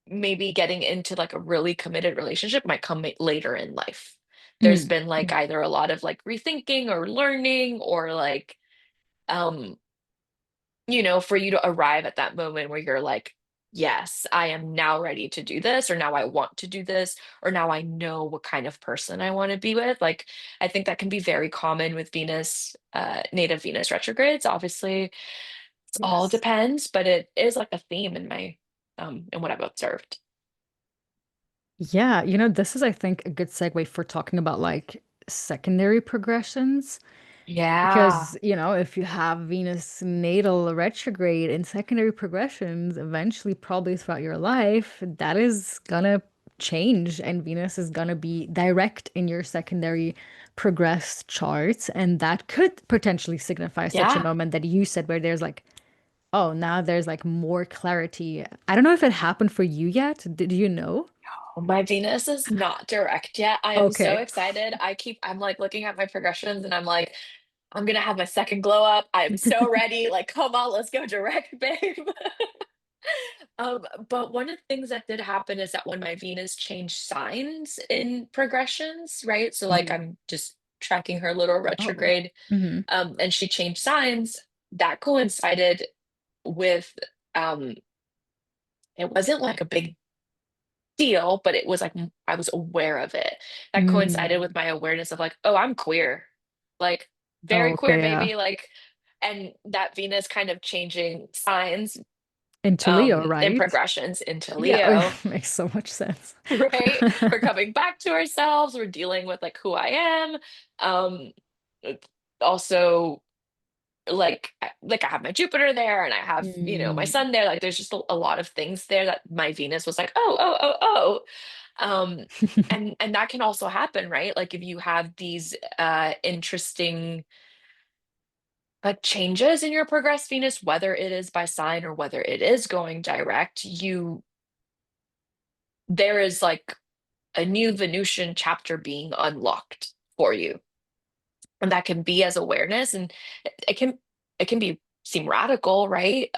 maybe getting into like a really committed relationship might come later in life. There's
Mm,
been like
mm.
either a lot of like rethinking or learning or like um for you to arrive at that moment where you're like, yes, I am now ready to do this, or now I want to do this, or now I know what kind of person I want to be with. Like, I think that can be very common with Venus, native Venus retrogrades. Obviously, it all
Yes.
depends, but it is like a theme in my in what I've observed.
Yeah, this is, I think, a good segue for talking about like secondary progressions.
Yeah.
Because, if you have Venus natal retrograde in secondary progressions, eventually, probably throughout your life, that is gonna change, and Venus is gonna be direct in your secondary progressed charts. And that could potentially signify such a
Yeah.
moment that you said where there's like, oh, now there's like more clarity. I don't know if it happened for you yet. Did you know?
My Venus is not direct yet. I am so
Okay.
excited. I'm like looking at my progressions and I'm like, I'm gonna have my second glow up. I am so ready. Like, come on, let's go direct, babe. But one of the things that did happen is that when my Venus changed signs in progressions, right? So like
Mhm.
I'm just tracking her little
Oh.
retrograde,
Hmm.
and she changed signs, that coincided with um it wasn't like a big deal, but it was like I was aware of it. That coincided with
Mm.
my awareness of like, oh, I'm queer. Like
Oh,
very queer,
okay, yeah.
baby. Like, and that Venus kind of changing signs
Into Leo,
in
right?
progressions into
Yeah,
Leo,
makes so much sense.
right? We're coming back to ourselves, we're dealing with like who I am. Um Also like I have my Jupiter there and I have, my
Mm.
sun there. Like there's just a lot of things there that my Venus was like, oh, oh, oh, oh. And that can also happen, right? Like if you have these interesting like changes in your progressed Venus, whether it is by sign or whether it is going direct, there is like a new Venusian chapter being unlocked for you. And that can be as awareness, and it can it can be seem radical, right?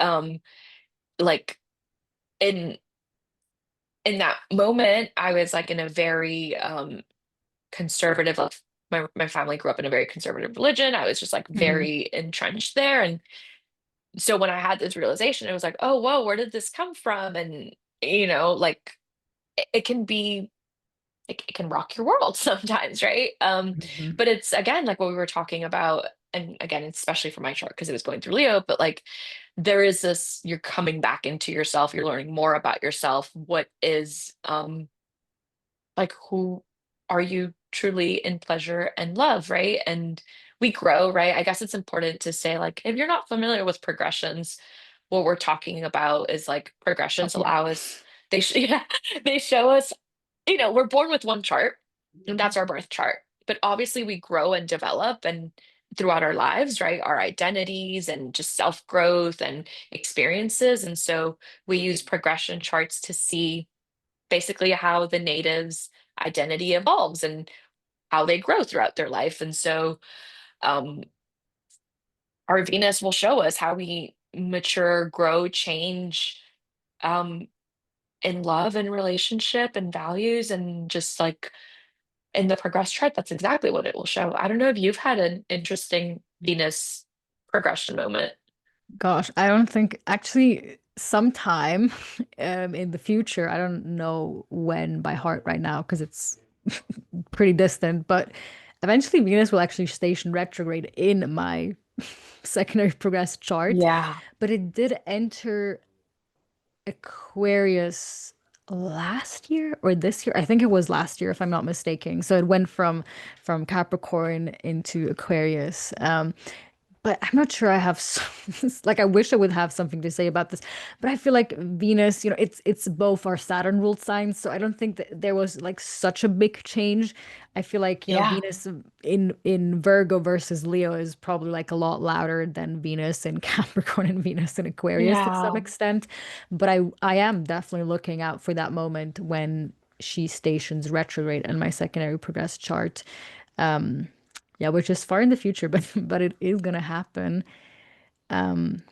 Like in in that moment, I was like in a very conservative, like my family grew up in a very conservative religion. I was just like
Hmm.
very entrenched there. And so when I had this realization, it was like, oh, whoa, where did this come from? And like it can be it can rock your world sometimes, right?
Hmm.
But it's again like what we were talking about, and again, especially for my chart because it was going through Leo, but like there is this, you're coming back into yourself, you're learning more about yourself. What is like who are you truly in pleasure and love, right? And we grow, right? I guess it's important to say, like, if you're not familiar with progressions, what we're talking about is like
Oh,
progressions
yeah.
allow us, yeah, they show us, we're born with one chart, and that's our birth chart. But obviously we grow and develop and throughout our lives, right? Our identities and just self-growth and experiences. And so we use progression charts to see basically how the natives' identity evolves and how they grow throughout their life. And so um, our Venus will show us how we mature, grow, change um, in love and relationship and values, and just like in the progress chart, that's exactly what it will show. I don't know if you've had an interesting Venus progression moment.
Gosh, I don't think actually sometime in the future, I don't know when by heart right now because it's pretty distant, but eventually Venus will actually station retrograde in my secondary progress chart.
Yeah.
But it did enter Aquarius last year or this year. I think it was last year, if I'm not mistaken. So it went from Capricorn into Aquarius. But I'm not sure I have like I wish I would have something to say about this, but I feel like Venus, it's both our Saturn ruled signs, so I don't think that there was like such a big change. I feel like,
Yeah.
Venus in Virgo versus Leo is probably like a lot louder than Venus in Capricorn and Venus in Aquarius to some
Yeah.
extent. But I am definitely looking out for that moment when she stations retrograde in my secondary progress chart. Um, yeah, which is far in the future, but it is gonna happen. Um,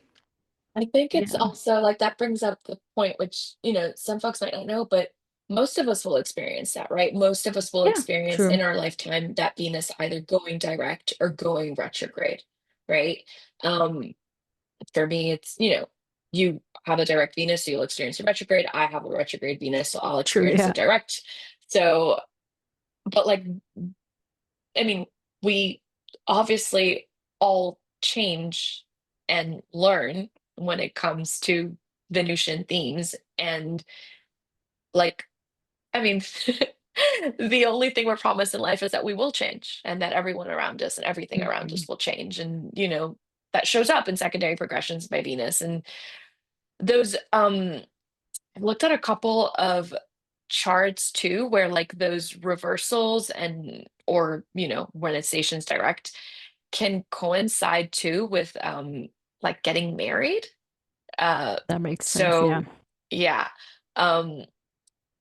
I think it's
yeah.
also like that brings up the point, which, some folks might not know, but most of us will experience that, right? Most of us will
Yeah,
experience
true.
in our lifetime that Venus either going direct or going retrograde, right? Um, for me, it's, you have a direct Venus, so you'll experience a retrograde. I have a retrograde Venus, so I'll
True,
experience a
yeah.
direct. So, but like, I mean, we obviously all change and learn when it comes to Venusian themes. And like, I mean, the only thing we're promised in life is that we will change and that everyone around us and everything around
Mhm.
us will change. And, that shows up in secondary progressions by Venus. And those, I've looked at a couple of charts too, where like those reversals and, or, when it stations direct can coincide too with, like getting married. Uh,
That makes sense, yeah.
so yeah. Um,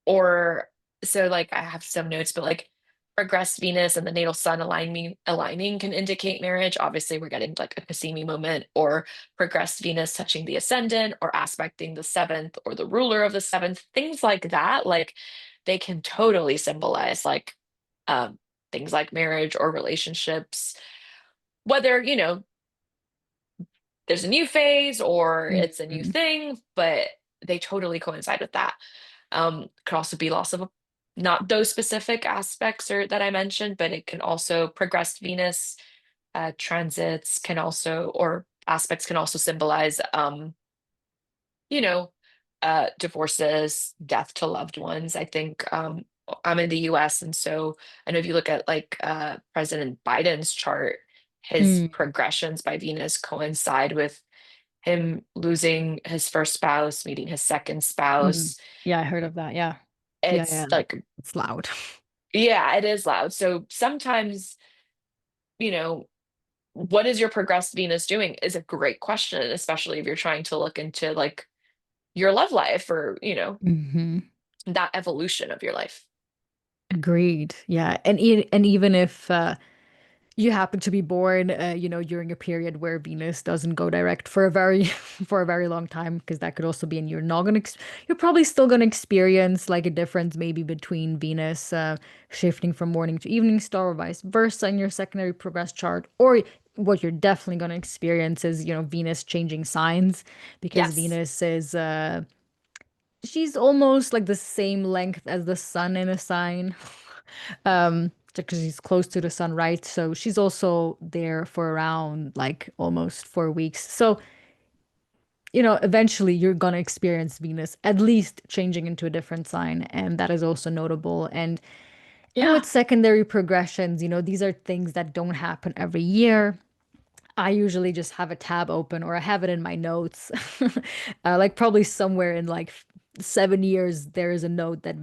or so like I have some notes, but like progressed Venus and the natal sun aligning can indicate marriage. Obviously, we're getting like a Cassimi moment, or progressed Venus touching the ascendant or aspecting the seventh or the ruler of the seventh, things like that. Like they can totally symbolize like um things like marriage or relationships, whether, there's a new phase or it's a new
Mhm.
thing, but they totally coincide with that. Could also be loss of not those specific aspects or that I mentioned, but it can also progress Venus transits can also, or aspects can also symbolize, you know, divorces, death to loved ones. I think I'm in the US, and so I know if you look at like President Biden's chart, his
Mm.
progressions by Venus coincide with him losing his first spouse, meeting his second
Mm.
spouse.
Yeah, I heard of that. Yeah. Yeah,
It's
yeah.
like,
It's loud.
yeah, it is loud. So sometimes, you know, what is your progressed Venus doing is a great question, especially if you're trying to look into like your love life or,
Hmm.
that evolution of your life.
Agreed. Yeah. And even if you happen to be born, during a period where Venus doesn't go direct for a very for a very long time, because that could also be, and you're probably still gonna experience like a difference maybe between Venus shifting from morning to evening star or vice versa in your secondary progress chart, or what you're definitely gonna experience is, Venus changing signs, because
Yes.
Venus is she's almost like the same length as the sun in a sign. Because she's close to the sun, right? So she's also there for around like almost 4 weeks. So, eventually you're gonna experience Venus at least changing into a different sign, and that is also notable. And with
Yeah.
secondary progressions, these are things that don't happen every year. I usually just have a tab open, or I have it in my notes. Like probably somewhere in like 7 years, there is a note that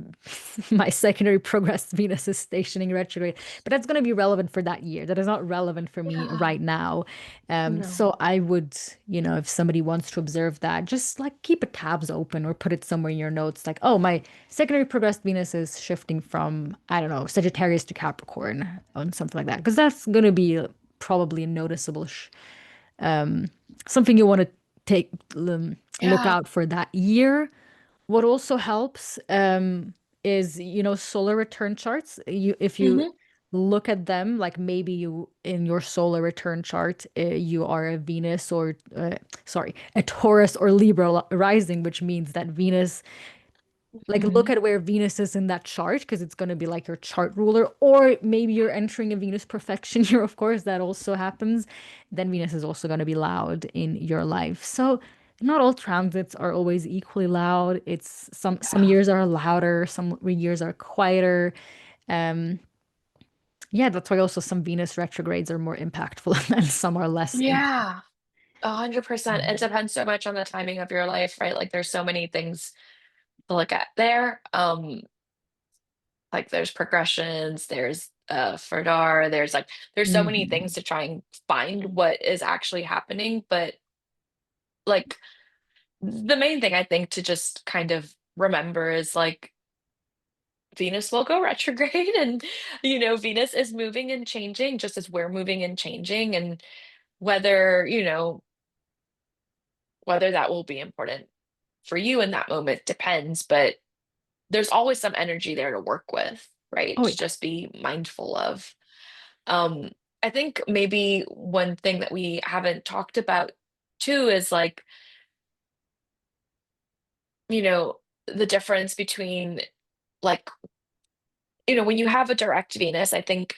my secondary progressed Venus is stationing retrograde. But that's going to be relevant for that year. That is not relevant for me
Yeah.
right now.
No.
So I would, if somebody wants to observe that, just like keep a tabs open or put it somewhere in your notes. Like, oh, my secondary progressed Venus is shifting from, I don't know, Sagittarius to Capricorn, and something like that. Because that's going to be probably a noticeable something you want to take look
Yeah.
out for that year. What also helps is, solar return charts. If you
Hmm.
look at them, like maybe you in your solar return chart, you are a Venus or sorry, a Taurus or Libra rising, which means that Venus, like look
Hmm.
at where Venus is in that chart, because it's going to be like your chart ruler. Or maybe you're entering a Venus perfection year, of course, that also happens. Then Venus is also going to be loud in your life. So not all transits are always equally loud. It's some
Yeah.
years are louder, some years are quieter. Um, yeah, that's why also some Venus retrogrades are more impactful and some are less impactful.
Yeah. 100%. It depends so much on the timing of your life, right? Like there's so many things to look at there. Like there's progressions, there's Ferdar, there's so many things
Mhm.
to try and find what is actually happening. But like the main thing I think to just kind of remember is like Venus will go retrograde and Venus is moving and changing just as we're moving and changing. And whether, whether that will be important for you in that moment depends, but there's always some energy there to work with, right?
Oh
To
yeah.
just be mindful of. Um, I think maybe one thing that we haven't talked about too is like you know, the difference between like, when you have a direct Venus, I think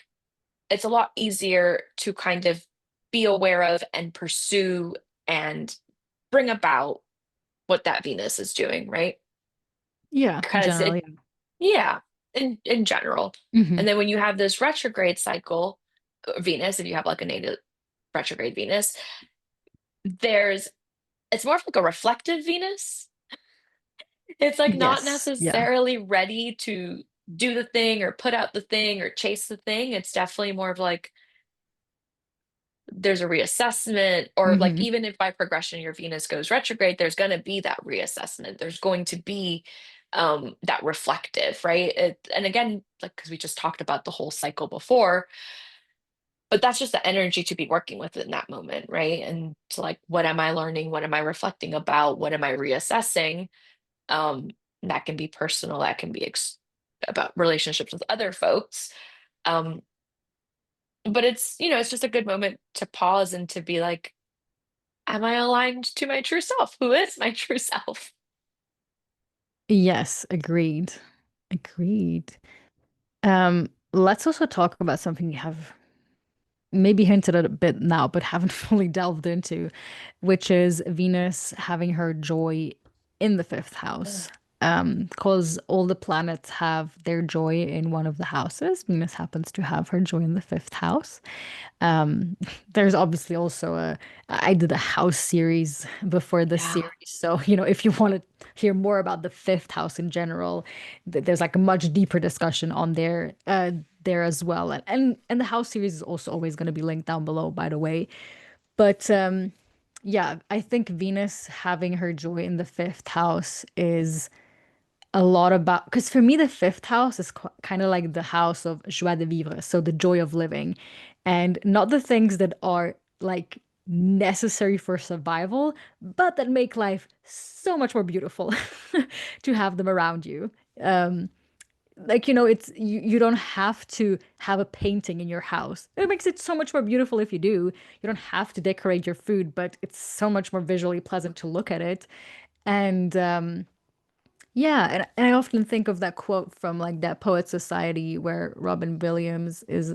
it's a lot easier to kind of be aware of and pursue and bring about what that Venus is doing, right?
Yeah,
Because it,
generally.
yeah, in general.
Hmm.
And then when you have this retrograde cycle, Venus, if you have like a native retrograde Venus, there's it's more of like a reflective Venus. It's like not
Yes. Yeah.
necessarily ready to do the thing or put out the thing or chase the thing. It's definitely more of like there's a reassessment, or like
Hmm.
even if by progression your Venus goes retrograde, there's going to be that reassessment. There's going to be that reflective, right? And again, like because we just talked about the whole cycle before, but that's just the energy to be working with in that moment, right? And to like, what am I learning? What am I reflecting about? What am I reassessing? Um, that can be personal, that can be about relationships with other folks. Um, but it's just a good moment to pause and to be like, am I aligned to my true self? Who is my true self?
Yes, agreed. Agreed. Let's also talk about something you have maybe hinted at a bit now, but haven't fully delved into, which is Venus having her joy in the fifth house. Because all the planets have their joy in one of the houses. Venus happens to have her joy in the fifth house. Um, there's obviously also I did a house series before this
Yeah.
series. So, if you want to hear more about the fifth house in general, there's like a much deeper discussion on there as well. And the house series is also always going to be linked down below, by the way. But yeah, I think Venus having her joy in the fifth house is a lot about, because for me the fifth house is kind of like the house of joie de vivre, so the joy of living, and not the things that are like necessary for survival, but that make life so much more beautiful to have them around you. um like, it's you don't have to have a painting in your house. It makes it so much more beautiful if you do. You don't have to decorate your food, but it's so much more visually pleasant to look at it. And yeah, and I often think of that quote from like that Poet Society where Robin Williams is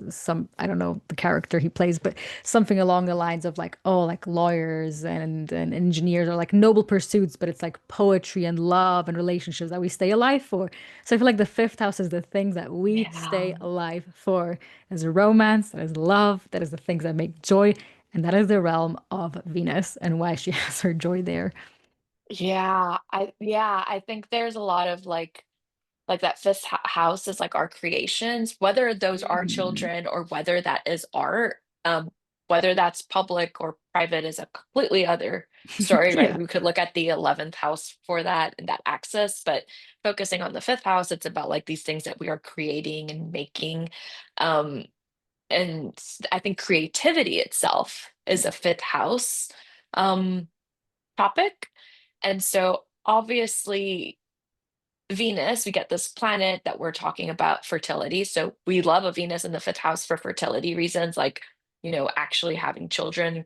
I don't know the character he plays, but something along the lines of like, oh, like lawyers and engineers are like noble pursuits, but it's like poetry and love and relationships that we stay alive for. So I feel like the fifth house is the things that we stay
Yeah.
alive for. There's a romance, that is love, that is the things that make joy, and that is the realm of Venus and why she has her joy there.
I think there's a lot of like that fifth house is like our creations, whether those are
Mm.
children or whether that is art. Whether that's public or private is a completely other story, right?
Yeah.
We could look at the 11th house for that and that axis, but focusing on the fifth house, it's about like these things that we are creating and making. Um, and I think creativity itself is a fifth house um, topic. And so obviously, Venus, we get this planet that we're talking about fertility. So we love a Venus in the fifth house for fertility reasons, like, actually having children.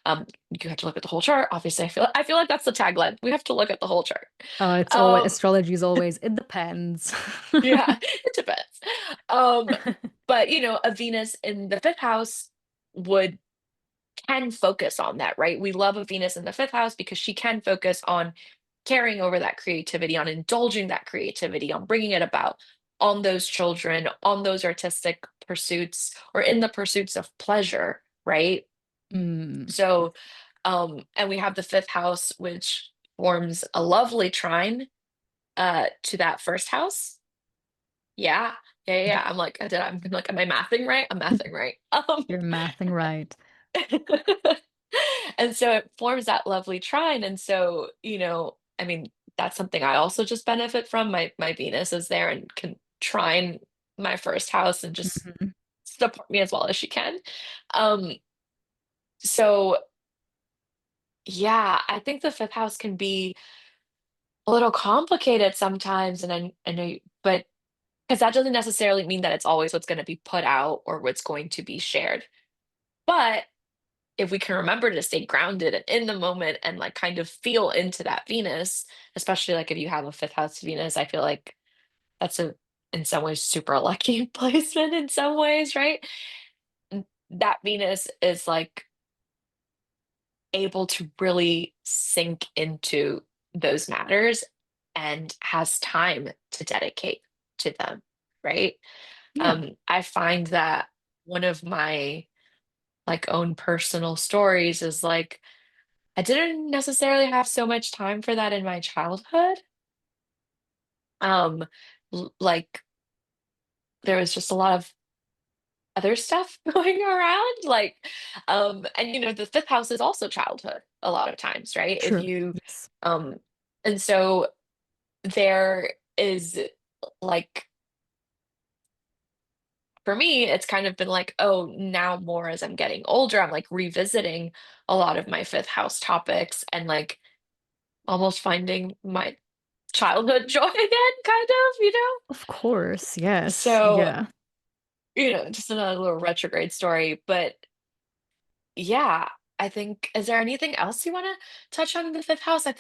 You have to look at the whole chart. Obviously, I feel like that's the tagline. We have to look at the whole chart.
Oh, it's always
Um,
astrology is always it depends.
yeah, it depends. Um, but a Venus in the fifth house would can focus on that, right? We love a Venus in the fifth house because she can focus on carrying over that creativity, on indulging that creativity, on bringing it about on those children, on those artistic pursuits, or in the pursuits of pleasure, right?
Mm.
So, and we have the fifth house, which forms a lovely trine to that first house. Yeah, yeah. I'm like, am I mathing right? I'm mathing right.
You're mathing right.
And so it forms that lovely trine. And so, I mean, that's something I also just benefit from. My Venus is there and can trine my first house and just
Mhm.
support me as well as she can. Um, so yeah, I think the fifth house can be a little complicated sometimes. And I know, but because that doesn't necessarily mean that it's always what's going to be put out or what's going to be shared. But if we can remember to stay grounded and in the moment and like kind of feel into that Venus, especially like if you have a fifth house Venus, I feel like that's a in some ways super lucky placement in some ways, right? That Venus is like able to really sink into those matters and has time to dedicate to them, right?
Yeah,
I find that one of my like own personal stories is like I didn't necessarily have so much time for that in my childhood. Um, like there was just a lot of other stuff going around, like, and the fifth house is also childhood a lot of times, right? If
true.
you,
Yes.
um, and so there is like for me, it's kind of been like, oh, now more as I'm getting older, I'm like revisiting a lot of my fifth house topics and like almost finding my childhood joy again, kind of.
Of course. Yes.
So,
Yeah.
just another little retrograde story. But yeah, I think, is there anything else you want to touch on in the fifth house? I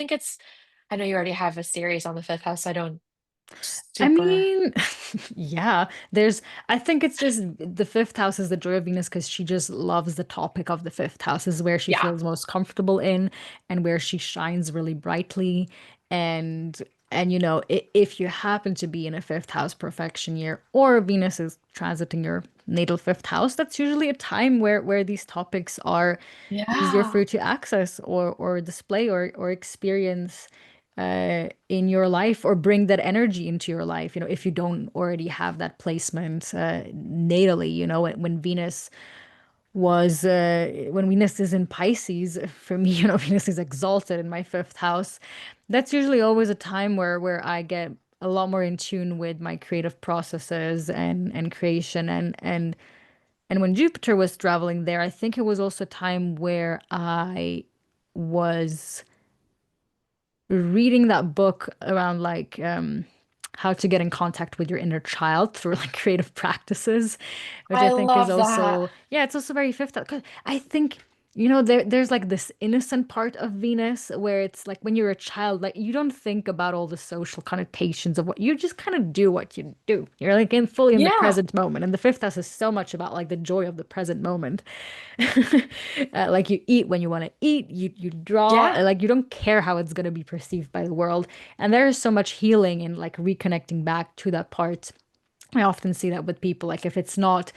know you already have a series on the fifth house. I don't
I
super,
mean, yeah, I think it's just the fifth house is the joy of Venus because she just loves the topic of the fifth house, is where she
yeah,
feels most comfortable in and where she shines really brightly. And, if you happen to be in a fifth house perfection year or Venus is transiting your natal fifth house, that's usually a time where these topics are easier for
yeah,
you to access or display or experience in your life or bring that energy into your life, if you don't already have that placement natally, when Venus is in Pisces, for me, Venus is exalted in my fifth house. That's usually always a time where I get a lot more in tune with my creative processes and creation and when Jupiter was traveling there, I think it was also a time where I was reading that book around like how to get in contact with your inner child through like creative practices, which I
I
think is
love that.
also, yeah, it's also very fifth. 'Cause I think, there's like this innocent part of Venus where it's like when you're a child, like you don't think about all the social connotations of what you just kind of do what you do. You're like in fully in the
Yeah,
present moment. And the fifth house is so much about like the joy of the present moment. Like you eat when you want to eat, you draw,
yeah,
like you don't care how it's going to be perceived by the world. And there is so much healing in like reconnecting back to that part. I often see that with people, like if not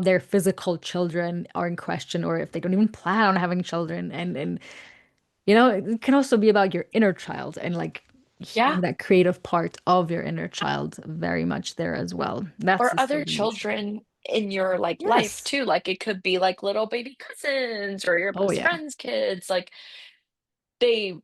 their physical children are in question, or if they don't even plan on having children, and it can also be about your inner child and like
yeah.
healing that creative part of your inner child very much there as well. That's
Or
just so
other
huge.
children in your like life
Yes.
too. Like it could be like little baby cousins or your
Oh
best
yeah.
friend's kids. Like they,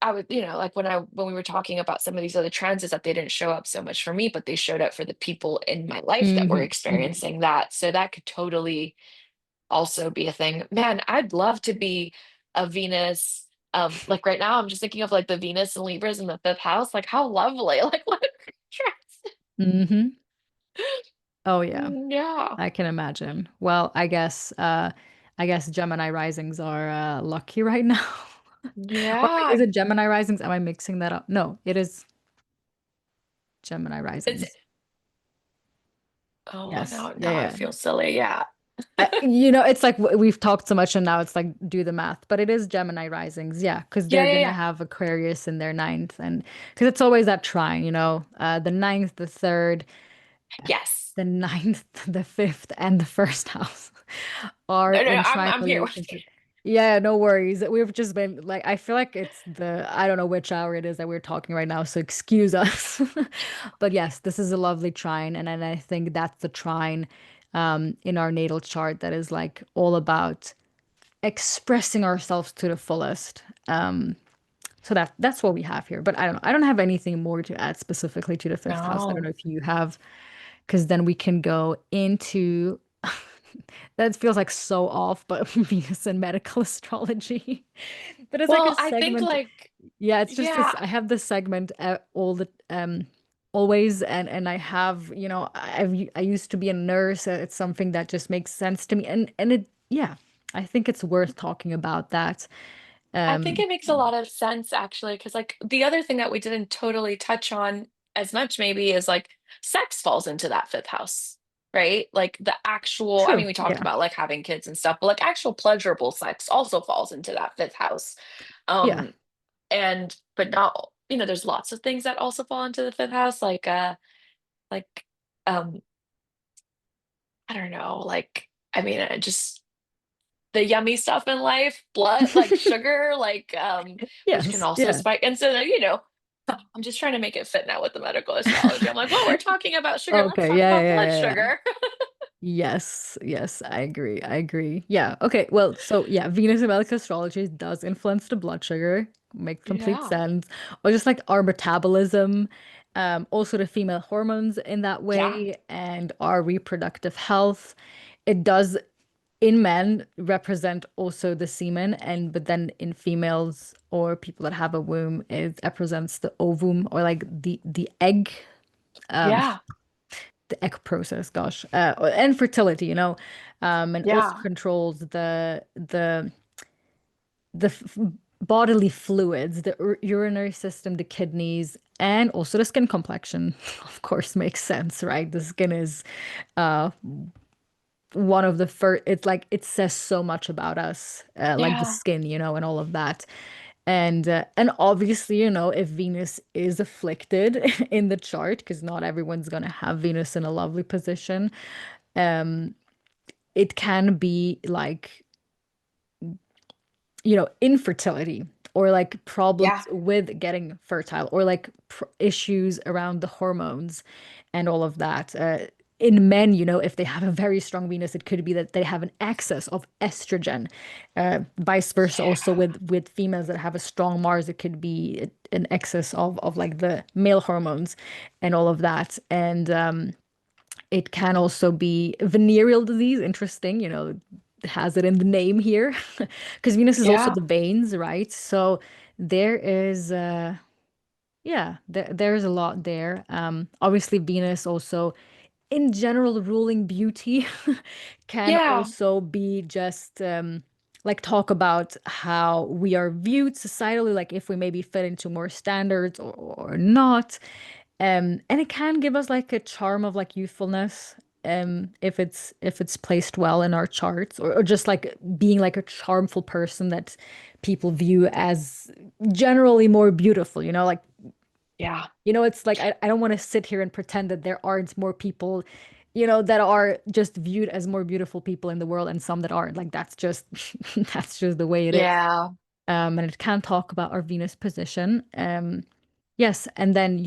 I would, like when we were talking about some of these other transits that they didn't show up so much for me, but they showed up for the people in my life that were
Hmm.
experiencing that. So that could totally also be a thing. Man, I'd love to be a Venus. Like right now, I'm just thinking of like the Venus and Libras in the fifth house. Like how lovely. Like what a contrast.
Hmm. Oh yeah.
Yeah.
I can imagine. Well, I guess Gemini risings are lucky right now. Or wait,
Yeah.
is it Gemini risings? Am I mixing that up? No, it is Gemini
It's
risings.
oh
Yes.
now
Yeah,
now I
yeah.
feel silly. Yeah.
It's like we've talked so much and now it's like do the math, but it is Gemini risings. Yeah, because
Yeah,
they're
yeah,
gonna
yeah.
have Aquarius in their ninth, and because it's always that trine, the ninth, the third,
Yes.
the ninth, the fifth, and the first house are
No, no,
in
I'm
trine
I'm here with you.
relationship. Yeah, no worries. We've just been like, I feel like I don't know which hour it is that we're talking right now, so excuse us. But yes, this is a lovely trine, and I think that's the trine in our natal chart that is like all about expressing ourselves to the fullest. So that's what we have here. But I don't know. I don't have anything more to add specifically to the fifth house. I don't know
No.
if you have, because then we can go into that feels like so off, but Venus and medical astrology. But it's like a
Well, I think
segment.
like
Yeah, it's just this.
yeah,
I have this segment all the always, and I have I used to be a nurse. It's something that just makes sense to me, and it yeah, I think it's worth talking about that.
I think
Um,
it makes a lot of sense actually, because like the other thing that we didn't totally touch on as much maybe is like sex falls into that fifth house, right? Like the actual, I
True.
mean, we talked
Yeah.
about like having kids and stuff, but like actual pleasurable sex also falls into that fifth house.
Yeah.
Um, and but not, there's lots of things that also fall into the fifth house, like um, I don't know, like I mean, just the yummy stuff in life, blood, like sugar, which can
Yes.
also
Yeah.
spike. And so, I'm just trying to make it fit now with the medical astrology. I'm like, well, we're talking about sugar. Let's
Okay.
talk
Yeah.
about
Yeah.
blood
Yeah. Yeah.
sugar.
Yes, yes, I agree. I agree. Yeah. Okay. Well, so yeah, Venus in Vedic astrology does influence the blood sugar. Makes complete
Yeah.
sense. Or just like our metabolism, also the female hormones in that
Yeah.
way, and our reproductive health. It does in men represent also the semen, and but then in females or people that have a womb, it represents the ovum or like the egg. Um,
Yeah.
the egg process, gosh, and fertility, and also
Yeah.
controls the bodily fluids, the urinary system, the kidneys, and also the skin complexion. Of course, makes sense, right? The skin is uh one of the first. It's like it says so much about us, like the
Yeah.
skin, and all of that. And obviously, if Venus is afflicted in the chart, because not everyone's gonna have Venus in a lovely position, um, it can be like, infertility or like
Yeah.
problems with getting fertile or like issues around the hormones and all of that. In men, if they have a very strong Venus, it could be that they have an excess of estrogen. Vice versa, also
Yeah.
with females that have a strong Mars, it could be an excess of like the male hormones and all of that. And it can also be venereal disease. Interesting, it has it in the name here. Because Venus is also
Yeah.
the veins, right? So there is, yeah, there's a lot there. Obviously, Venus also, in general, ruling beauty can
Yeah.
also be just like talk about how we are viewed societally, like if we maybe fit into more standards or not. And it can give us like a charm of like youthfulness, if it's placed well in our charts, or just like being like a charmful person that people view as generally more beautiful, like,
Yeah.
it's like I don't want to sit here and pretend that there aren't more people, that are just viewed as more beautiful people in the world and some that aren't. Like that's just that's just the way it is.
Yeah.
And it can talk about our Venus position. Yes, and then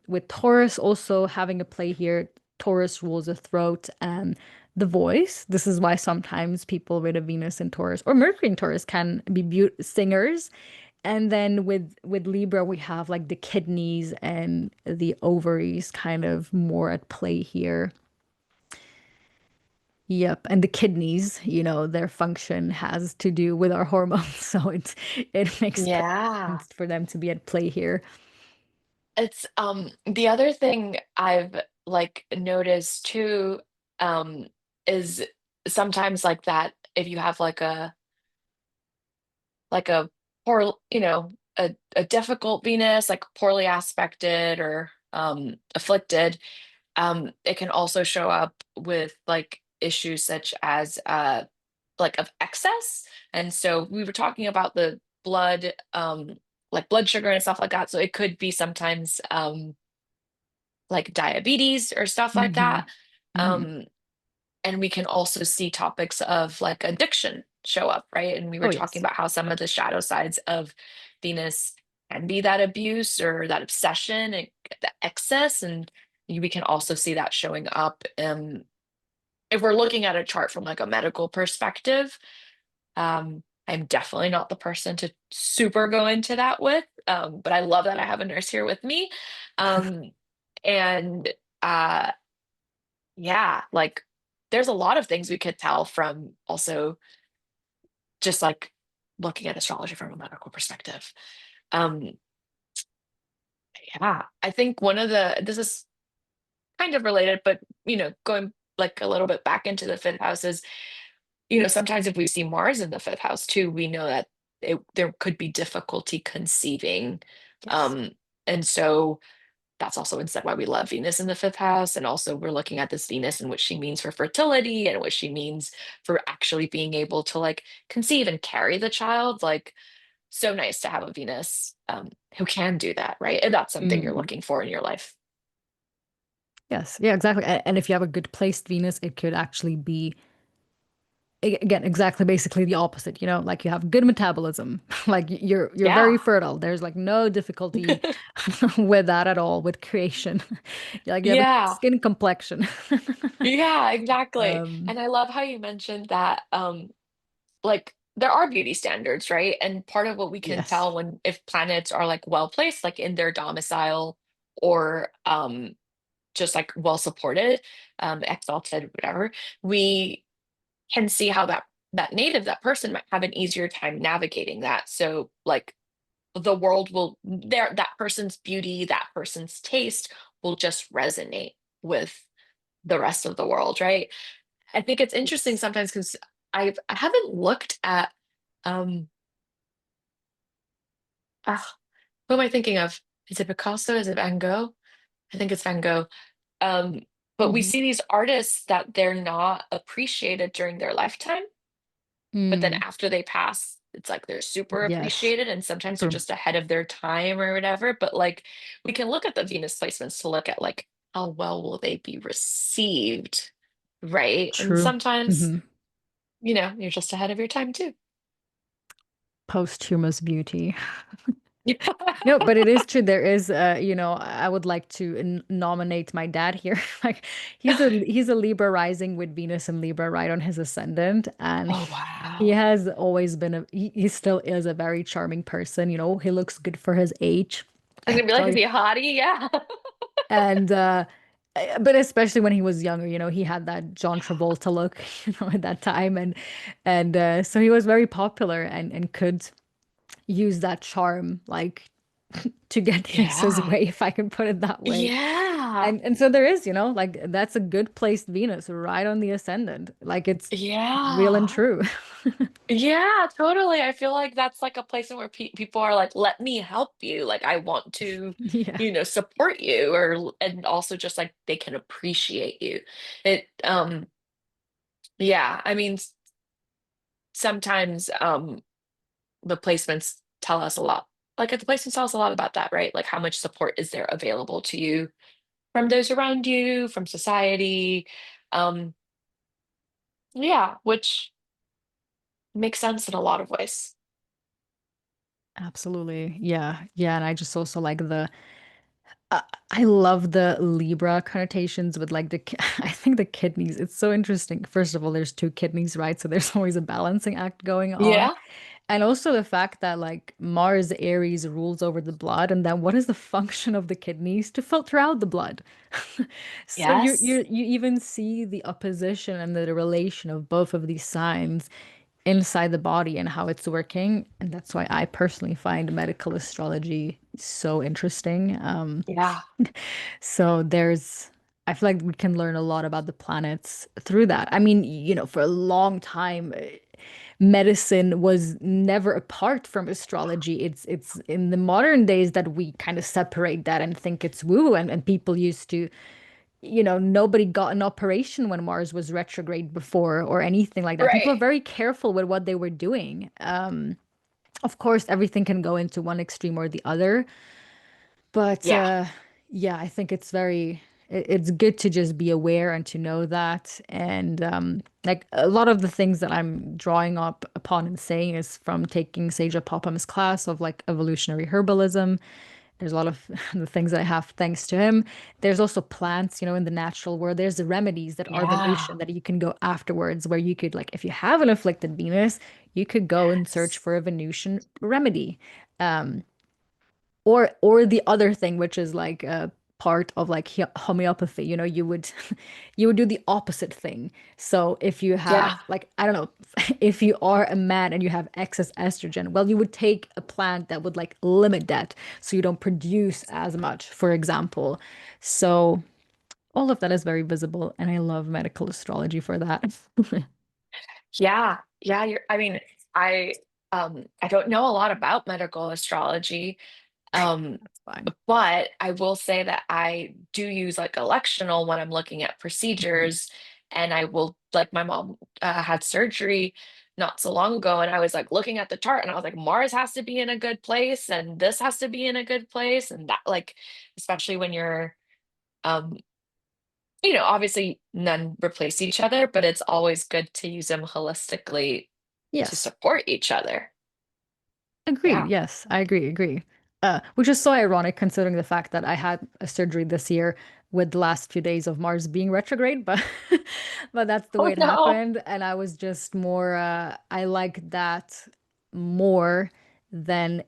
with Taurus also having a play here, Taurus rules the throat and the voice. This is why sometimes people with a Venus in Taurus or Mercury in Taurus can be singers. And then with Libra, we have like the kidneys and the ovaries kind of more at play here. Yep, and the kidneys, their function has to do with our hormones, so it makes perfect
Yeah.
sense for them to be at play here.
It's the other thing I've like noticed too, um, is sometimes like that if you have like a poor, a difficult Venus, like poorly aspected or afflicted, it can also show up with like issues such as like of excess. And so we were talking about the blood, like blood sugar and stuff like that. So it could be sometimes like diabetes or stuff like
Hmm.
that.
Hmm.
Um, and we can also see topics of like addiction show up, right? And we
Oh,
were talking
yes.
about how some of the shadow sides of Venus can be that abuse or that obsession and the excess. And we can also see that showing up if we're looking at a chart from like a medical perspective. I'm definitely not the person to super go into that with, but I love that I have a nurse here with me. Um, and uh, yeah, like there's a lot of things we could tell from also just like looking at astrology from a medical perspective. Um, yeah, I think this is kind of related, but going like a little bit back into the fifth houses. sometimes if we see Mars in the fifth house too, we know that there could be difficulty conceiving.
Yes.
Um, and so that's also instead why we love Venus in the fifth house. And also we're looking at this Venus and what she means for fertility and what she means for actually being able to like conceive and carry the child. Like so nice to have a Venus who can do that, right? And that's something you're
Mm.
looking for in your life.
Yes. Yeah, exactly. And if you have a good placed Venus, it could actually be again exactly basically the opposite, like you have good metabolism, like you're very
Yeah.
fertile. There's like no difficulty with that at all with creation. Like you have a good
Yeah.
skin complexion.
Yeah, exactly.
Um,
And I love how you mentioned that like there are beauty standards, right? And part of what we can
yes.
tell when if planets are like well placed, like in their domicile or just like well supported, exalted, whatever, we can see how that person might have an easier time navigating that. So like the world will that person's beauty, that person's taste will just resonate with the rest of the world, right? I think it's interesting
Yes.
sometimes because I haven't looked at um who am I thinking of? Is it Picasso? Is it Van Gogh? I think it's Van Gogh. Um, but we
Hmm.
see these artists that they're not appreciated during their lifetime, but then
Mm,
after they pass, it's like they're super
yes.
appreciated, and sometimes they're
True.
just ahead of their time or whatever. But like we can look at the Venus placements to look at like how well will they be received, right? And
True.
sometimes,
Hmm.
you're just ahead of your time too.
Posthumous beauty. No, but it is true. There is, I would like to nominate my dad here. Like, he's a Libra rising with Venus and Libra right on his ascendant, and
Oh,
he
wow.
has always been he still is a very charming person. He looks good for his age.
I'm gonna be like, is
Sorry,
he a hottie? Yeah.
and but especially when he was younger, he had that John Travolta look, at that time, and so he was very popular and could use that charm, like to get his
Yeah.
way, if I can put it that way.
Yeah.
And so there is, like that's a good placed Venus right on the ascendant. Like it's real and
Yeah.
true.
Yeah, totally. I feel like that's like a place where people are like, let me help you. Like, I want to,
Yeah,
support you, and also just like they can appreciate you. Yeah, I mean, sometimes, the placements tell us a lot. Like, the placements tell us a lot about that, right? Like, how much support is there available to you from those around you, from society? Um, yeah, which makes sense in a lot of ways.
absolutely. Yeah. Yeah. And I just also like uh, I love the Libra connotations with like I think the kidneys. It's so interesting. First of all, there's two kidneys, right? So there's always a balancing act going on.
Yeah.
And also the fact that like Mars Aries rules over the blood, and then what is the function of the kidneys? To filter out the blood. So you
Yes.
you you even see the opposition and the relation of both of these signs inside the body and how it's working. And that's why I personally find medical astrology so interesting.
Yeah.
So I feel like we can learn a lot about the planets through that. I mean, for a long time, medicine was never apart from astrology. It's in the modern days that we kind of separate that and think it's woo, and people used to, nobody got an operation when Mars was retrograde before or anything like that. People are
Right.
very careful with what they were doing. Of course, everything can go into one extreme or the other. But
Yeah.
yeah, I think it's good to just be aware and to know that. And like a lot of the things that I'm drawing up upon and saying is from taking Seja Popham's class of like evolutionary herbalism. There's a lot of the things that I have thanks to him. There's also plants, in the natural world. There's the remedies that are
Yeah.
Venusian that you can go afterwards, where you could, like, if you have an afflicted Venus, you could go and search
Yes.
for a Venusian remedy. Um, or the other thing, which is like a part of like homeopathy, you would you would do the opposite thing. So if you
Yeah.
have like, I don't know, if you are a man and you have excess estrogen, well, you would take a plant that would like limit that so you don't produce as much, for example. So all of that is very visible, and I love medical astrology for that.
Yeah, yeah, I mean, I don't know a lot about medical astrology. Um,
That's fine.
but I will say that I do use like electional when I'm looking at
Mhm.
procedures, and I will, like, my mom had surgery not so long ago, and I was like looking at the chart, and I was like, Mars has to be in a good place, and this has to be in a good place, and that, like, especially when you're, um, obviously none replace each other, but it's always good to use them holistically to
Yes.
support each other.
Agreed.
Yeah.
Yes, I agree. Agree. Which is so ironic considering the fact that I had a surgery this year with the last few days of Mars being retrograde, but but that's the way
Oh
it
no.
happened, and I was just more. I like that more than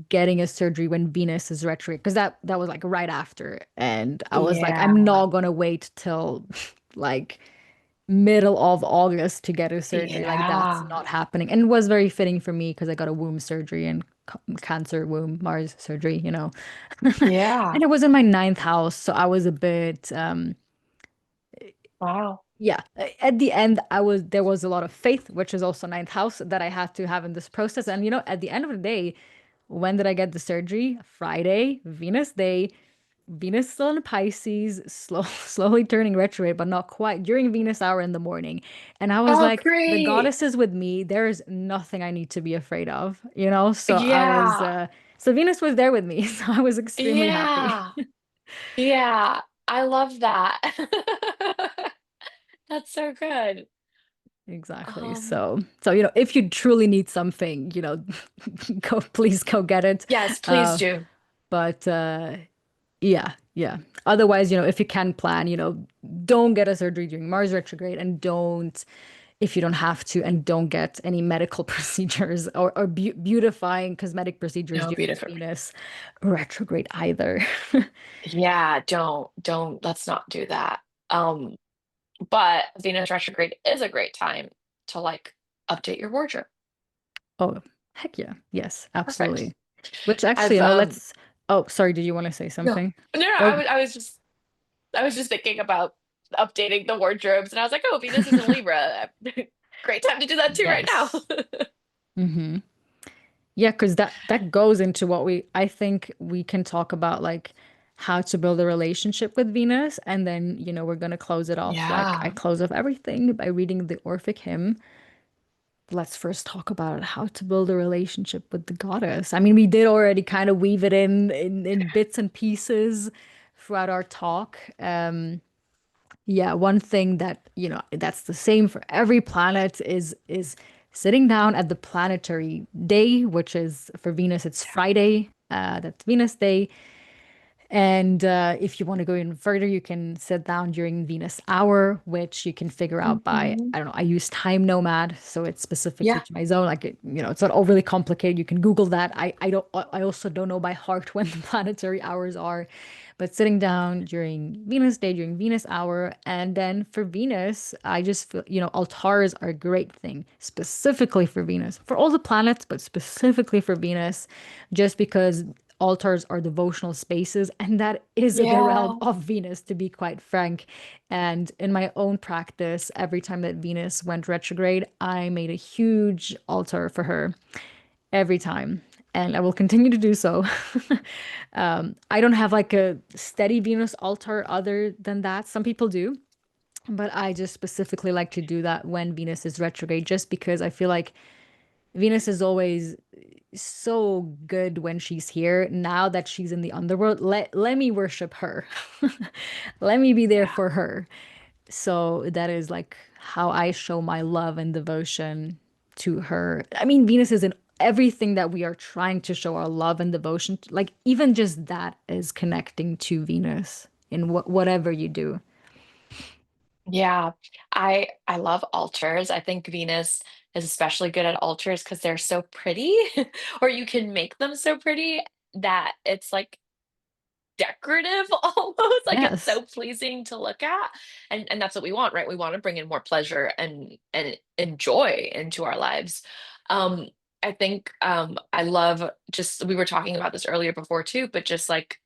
getting a surgery when Venus is retrograde because that was like right after, and I was like, I'm
Yeah.
not gonna wait till like middle of August to get a surgery. Like that's
Yeah.
not happening. And it was very fitting for me because I got a womb surgery and cancer womb, Mars surgery, you know.
Yeah.
And it was in my ninth house, so I was a bit
Wow.
yeah. At the end, there was a lot of faith, which is also ninth house that I had to have in this process. And at the end of the day, when did I get the surgery? Friday, Venus day. Venus still in Pisces, slowly turning retrograde, but not quite during Venus hour in the morning. And I was
Oh,
like, the
great.
goddess is with me. There is nothing I need to be afraid of, So
Yeah.
so Venus was there with me. So I was extremely happy.
Yeah. Yeah. I love that. That's so good.
Exactly.
Um,
So, if you truly need something, please go get it.
yes, please
Uh,
do.
but Yeah, yeah. Otherwise, if you can plan, don't get a surgery during Mars retrograde and don't, if you don't have to, and don't get any medical procedures or beautifying cosmetic procedures
No,
during
beautiful.
Venus retrograde either.
Yeah, don't, let's not do that. Um, but Venus retrograde is a great time to like update your wardrobe.
Oh, heck yeah. Yes,
Perfect.
absolutely. Which actually,
I've
oh, sorry, did you want to say
no,
something?
no,
Oh,
I was just thinking about updating the wardrobes, and I was like, oh, Venus is in Libra. Great time to do that too right now.
yes. Hmm. Yeah, because that goes into what I think we can talk about like how to build a relationship with Venus, and then we're gonna close it off like I
Yeah.
close off everything by reading the Orphic hymn. Let's first talk about how to build a relationship with the goddess. I mean, we did already kind of weave it in bits and pieces throughout our talk. Yeah, one thing that, that's the same for every planet is sitting down at the planetary day, which is for Venus, it's Friday. That's Venus day. And if you want to go even further, you can sit down during Venus hour, which you can figure out by,
Hmm.
I don't know, I use Time Nomad, so it's specifically
Yeah.
to my zone. Like it's not overly complicated. You can Google that. I also don't know by heart when the planetary hours are, but sitting down during Venus day, during Venus hour, and then for Venus, I just feel, altars are a great thing, specifically for Venus, for all the planets, but specifically for Venus, just because altars are devotional spaces, and that is the realm
Yeah.
of Venus, to be quite frank. And in my own practice, every time that Venus went retrograde, I made a huge altar for her every time. And I will continue to do so. I don't have like a steady Venus altar other than that. Some people do, but I just specifically like to do that when Venus is retrograde, just because I feel like Venus is always so good when she's here. Now that she's in the underworld, let me worship her. Let me be there
Yeah.
for her. So that is like how I show my love and devotion to her. I mean, Venus is in everything that we are trying to show our love and devotion to. Like even just that is connecting to Venus in whatever you do.
Yeah. I love altars. I think Venus is especially good at altars because they're so pretty, or you can make them so pretty that it's like decorative almost, like it's
Yes.
so pleasing to look at. And that's what we want, right? We want to bring in more pleasure and joy into our lives. Um I think I love, just, we were talking about this earlier before too, but just like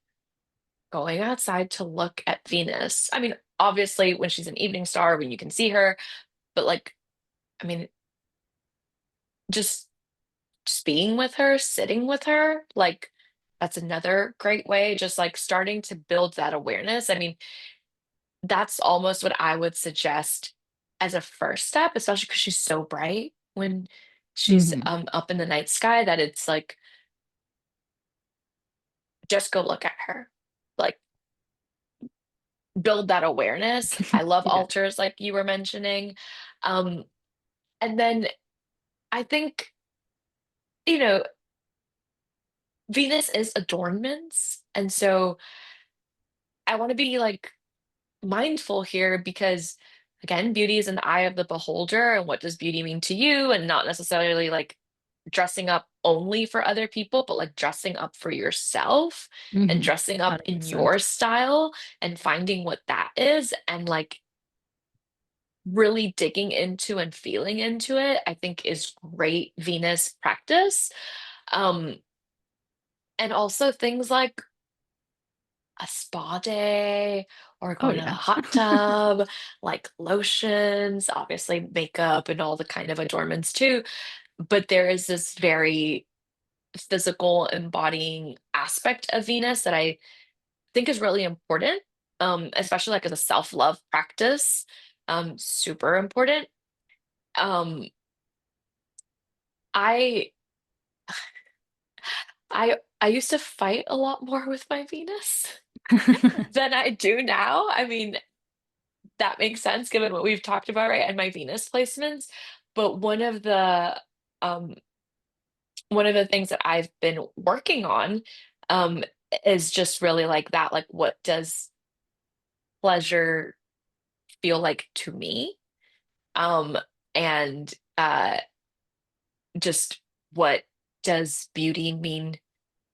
going outside to look at Venus. I mean, obviously when she's an evening star, when you can see her, but like, I mean, just being with her, sitting with her, like that's another great way, just like starting to build that awareness. I mean, that's almost what I would suggest as a first step, especially because she's so bright when she's
Hmm.
up in the night sky, that it's like just go look at her. Like build that awareness. I love
Yeah.
altars like you were mentioning. Um, and then I think, you know, Venus is adornments. And so I want to be like mindful here because, again, beauty is in the eye of the beholder. And what does beauty mean to you? And not necessarily like dressing up only for other people, but like dressing up for yourself and
Hmm.
dressing up in your
100%.
style and finding what that is and like really digging into and feeling into it, I think is great Venus practice. Um, and also things like a spa day or
Oh,
going to the
yeah.
hot tub, like lotions, obviously makeup and all the kind of adornments too. But there is this very physical embodying aspect of Venus that I think is really important, especially like as a self-love practice, super important. Um, I I used to fight a lot more with my Venus than I do now. I mean, that makes sense given what we've talked about, right? And my Venus placements. But um one of the things that I've been working on um is just really like that, like what does pleasure feel like to me? Um and just what does beauty mean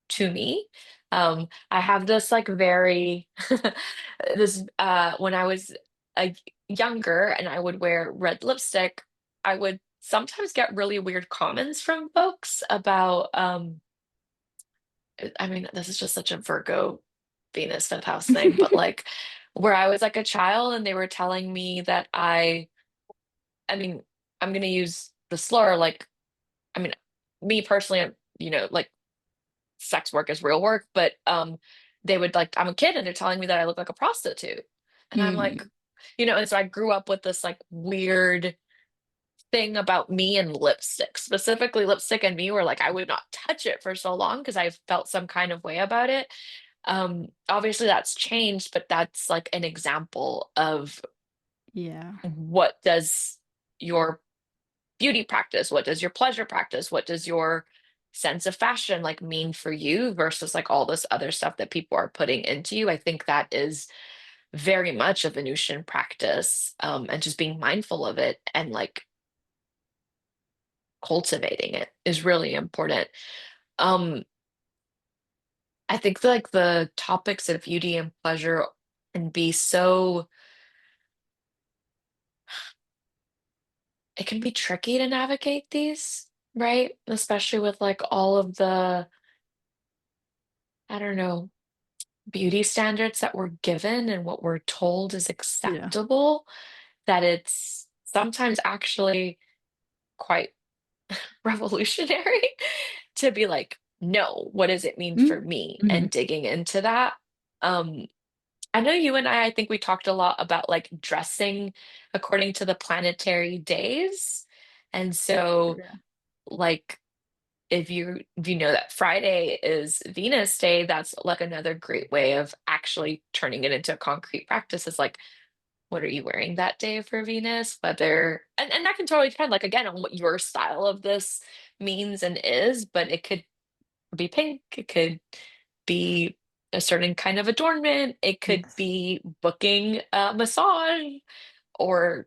to me? I have this like very this when I was younger and I would wear red lipstick, I would sometimes get really weird comments from folks about I mean, this is just such a Virgo Venus fifth house thing, but like where I was like a child and they were telling me that I mean, I'm gonna use the slur, like, I mean, me personally, like sex work is real work, but they would like I'm a kid and they're telling me that I look like a prostitute. And I'm like,
Mm,
and so I grew up with this like weird thing about me and lipstick, specifically lipstick and me, where like I would not touch it for so long because I felt some kind of way about it. Obviously that's changed, but that's like an example of
yeah.
what does your beauty practice, what does your pleasure practice, what does your sense of fashion like mean for you versus like all this other stuff that people are putting into you. I think that is very much a Venusian practice, and just being mindful of it and like cultivating it is really important. um I think like the topics of beauty and pleasure can be so it can be tricky to navigate these, right? Especially with like all of the, I don't know, beauty standards that we're given and what we're told is
Yeah.
acceptable, that it's sometimes actually quite revolutionary to be like, no, what does it mean for me?
Mm-hmm.
And digging into that. Um, I know you and I think we talked a lot about like dressing according to the planetary days. And so,
Yeah.
like, if you know that Friday is Venus Day, that's like another great way of actually turning it into a concrete practice is like, what are you wearing that day for Venus? Whether and that can totally depend, like again, on what your style of this means and is, but it could be pink, it could be a certain kind of adornment, it could
Yes.
be booking a massage or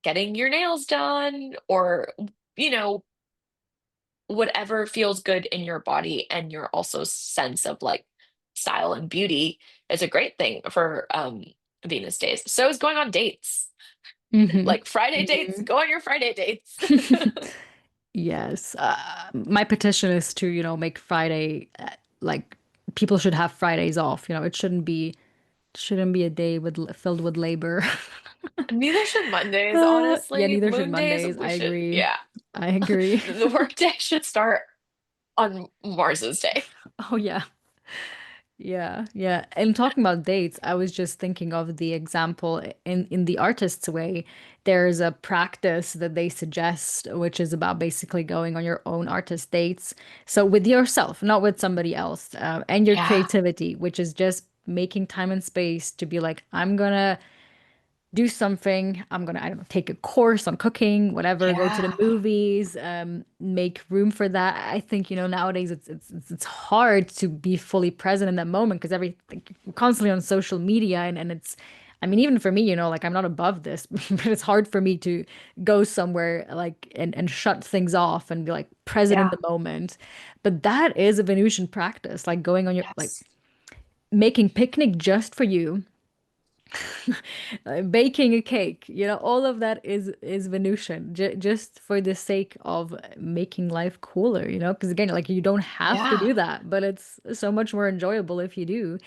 getting your nails done or you know whatever feels good in your body and your also sense of like style and beauty is a great thing for Venus days. So is going on dates.
Mm-hmm.
Like Friday dates,
Mm-hmm.
go on your Friday dates.
Yes. My petition is to, make Friday, like people should have Fridays off. It shouldn't be Shouldn't be a day filled with labor.
Neither should Mondays,
Yeah,
honestly.
neither should
Moon days,
Mondays.
we
I
should,
agree.
yeah.
I agree.
The workday should start on Mars's day.
Oh yeah. Yeah, yeah. And talking about dates, I was just thinking of the example in the artist's way. There's a practice that they suggest, which is about basically going on your own artist dates. So with yourself, not with somebody else, and your
Yeah,
creativity, which is just making time and space to be like, I'm gonna do something. I'm gonna, I don't know, take a course on cooking, whatever, go to the
yeah,
movies, make room for that. I think, nowadays it's hard to be fully present in that moment because everything constantly on social media and it's I mean, even for me, like I'm not above this, but it's hard for me to go somewhere like and shut things off and be like present in
yeah.
the moment. But that is a Venusian practice, like going on your like
Yes.
making picnic just for you, baking a cake, all of that is Venusian, j just for the sake of making life cooler, because again, like you don't have to
Yeah,
do that, but it's so much more enjoyable if you do.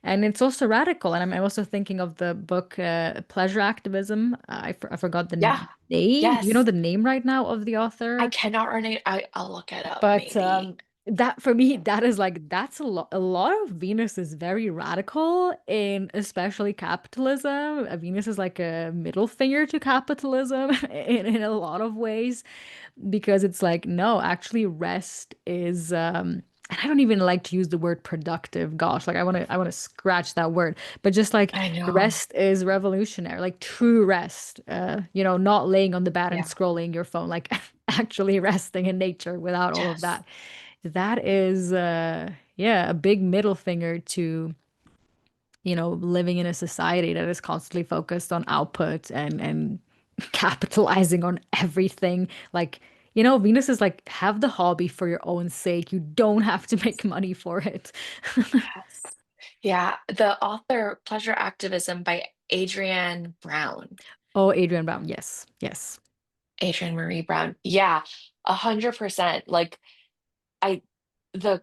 And it's also radical. And I'm also thinking of the book Pleasure Activism. I forgot the
yeah,
name. Do you know
yes.
the name right now of the
I
author?
cannot rename. I'll look it up,
But
maybe.
that for me, that is like that's a lot of Venus is very radical in especially capitalism. Venus is like a middle finger to capitalism in a lot of ways because it's like no, actually rest is and I don't even like to use the word productive. Gosh, like I want to scratch that word. But just like
I know.
rest is revolutionary, like true rest. Not laying on the bed and
Yeah.
scrolling your phone, like actually resting in nature without all of
Yes.
that. That is yeah, a big middle finger to living in a society that is constantly focused on output and capitalizing on everything. Like, Venus is like, have the hobby for your own sake. You don't have to make money for it.
Yes. Yeah. The author, Pleasure Activism by Adrienne Brown.
Oh, Adrian Brown. Yes. Yes.
Adrienne Marie Brown. Yeah, 100%. Like I the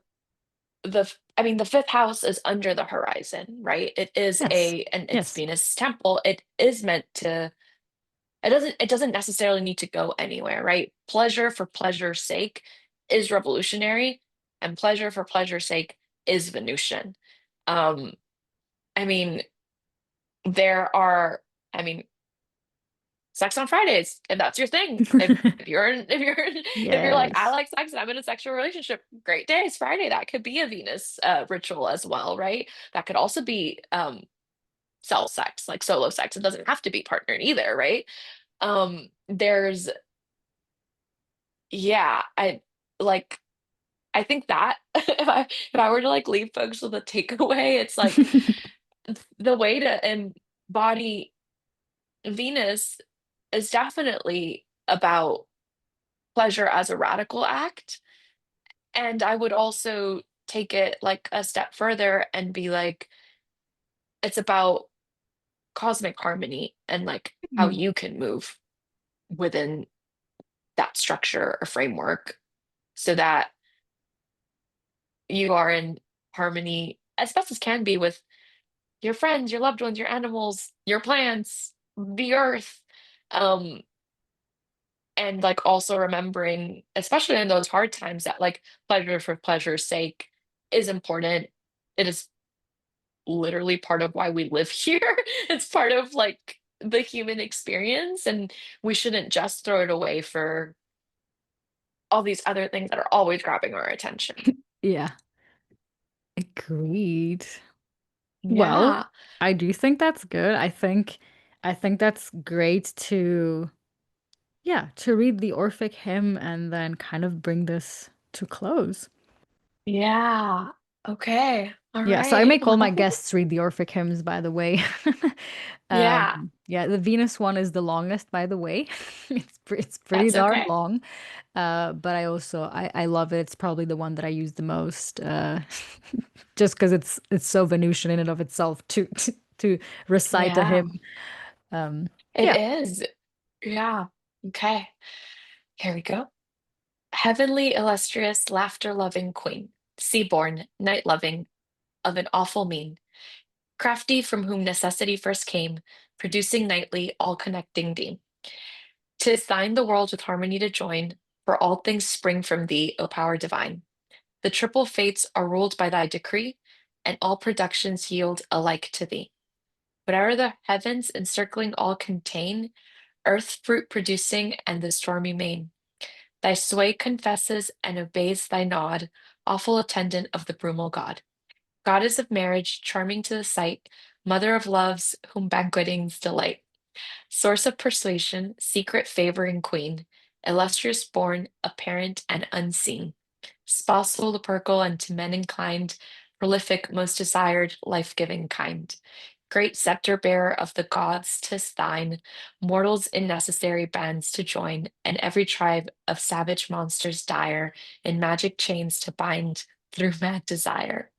I mean the fifth house is under the horizon, right? It is
Yes.
and it's
Yes.
Venus temple. It is meant to it doesn't necessarily need to go anywhere, right? Pleasure for pleasure's sake is revolutionary, and pleasure for pleasure's sake is Venusian. Um, I mean, there are, I mean, sex on Fridays, if that's your thing. If you're like, I
Yes.
like sex and I'm in a sexual relationship, great day, it's Friday. That could be a Venus ritual as well, right? That could also be cell sex, like solo sex. It doesn't have to be partnered either, right? There's yeah, like I think that if I were to like leave folks with a takeaway, it's like the way to embody Venus is definitely about pleasure as a radical act. And I would also take it like a step further and be like, it's about cosmic harmony and like how
Mhm.
you can move within that structure or framework so that you are in harmony as best as can be with your friends, your loved ones, your animals, your plants, the earth. Um, and like also remembering, especially in those hard times, that like pleasure for pleasure's sake is important. It is literally part of why we live here. It's part of like the human experience, and we shouldn't just throw it away for all these other things that are always grabbing our attention.
Yeah. Agreed. Well,
Yeah.
I do think that's good. I think that's great to yeah, to read the Orphic hymn and then kind of bring this to close.
Yeah. Okay. All
Yeah, so I
right.
make all my
Well,
guests read the Orphic hymns, by the way.
yeah,
Yeah, the Venus one is the longest, by the way. It's pretty
that's
darn
okay.
long. But I love it. It's probably the one that I use the most, just because it's so Venusian in and of itself to recite a
Yeah,
hymn. Um,
it
yeah.
is. Yeah. Okay. Here we go. Heavenly, illustrious, laughter loving queen, sea-born, night loving, of an awful mean. Crafty from whom necessity first came, producing nightly all connecting thee. 'Tis thine the world with harmony to join, for all things spring from thee, O power divine. The triple fates are ruled by thy decree, and all productions yield alike to thee. Whate'er the heavens encircling all contain, earth fruit producing and the stormy main, thy sway confesses and obeys thy nod, awful attendant of the brumal god. Goddess of marriage, charming to the sight, mother of loves, whom banquetings delight. Source of persuasion, secret favoring queen, illustrious born, apparent and unseen. Spousal to Perkle and to men inclined, prolific, most desired, life-giving kind. Great scepter bearer of the gods, 'tis thine, mortals in necessary bands to join, and every tribe of savage monsters dire in magic chains to bind through mad desire.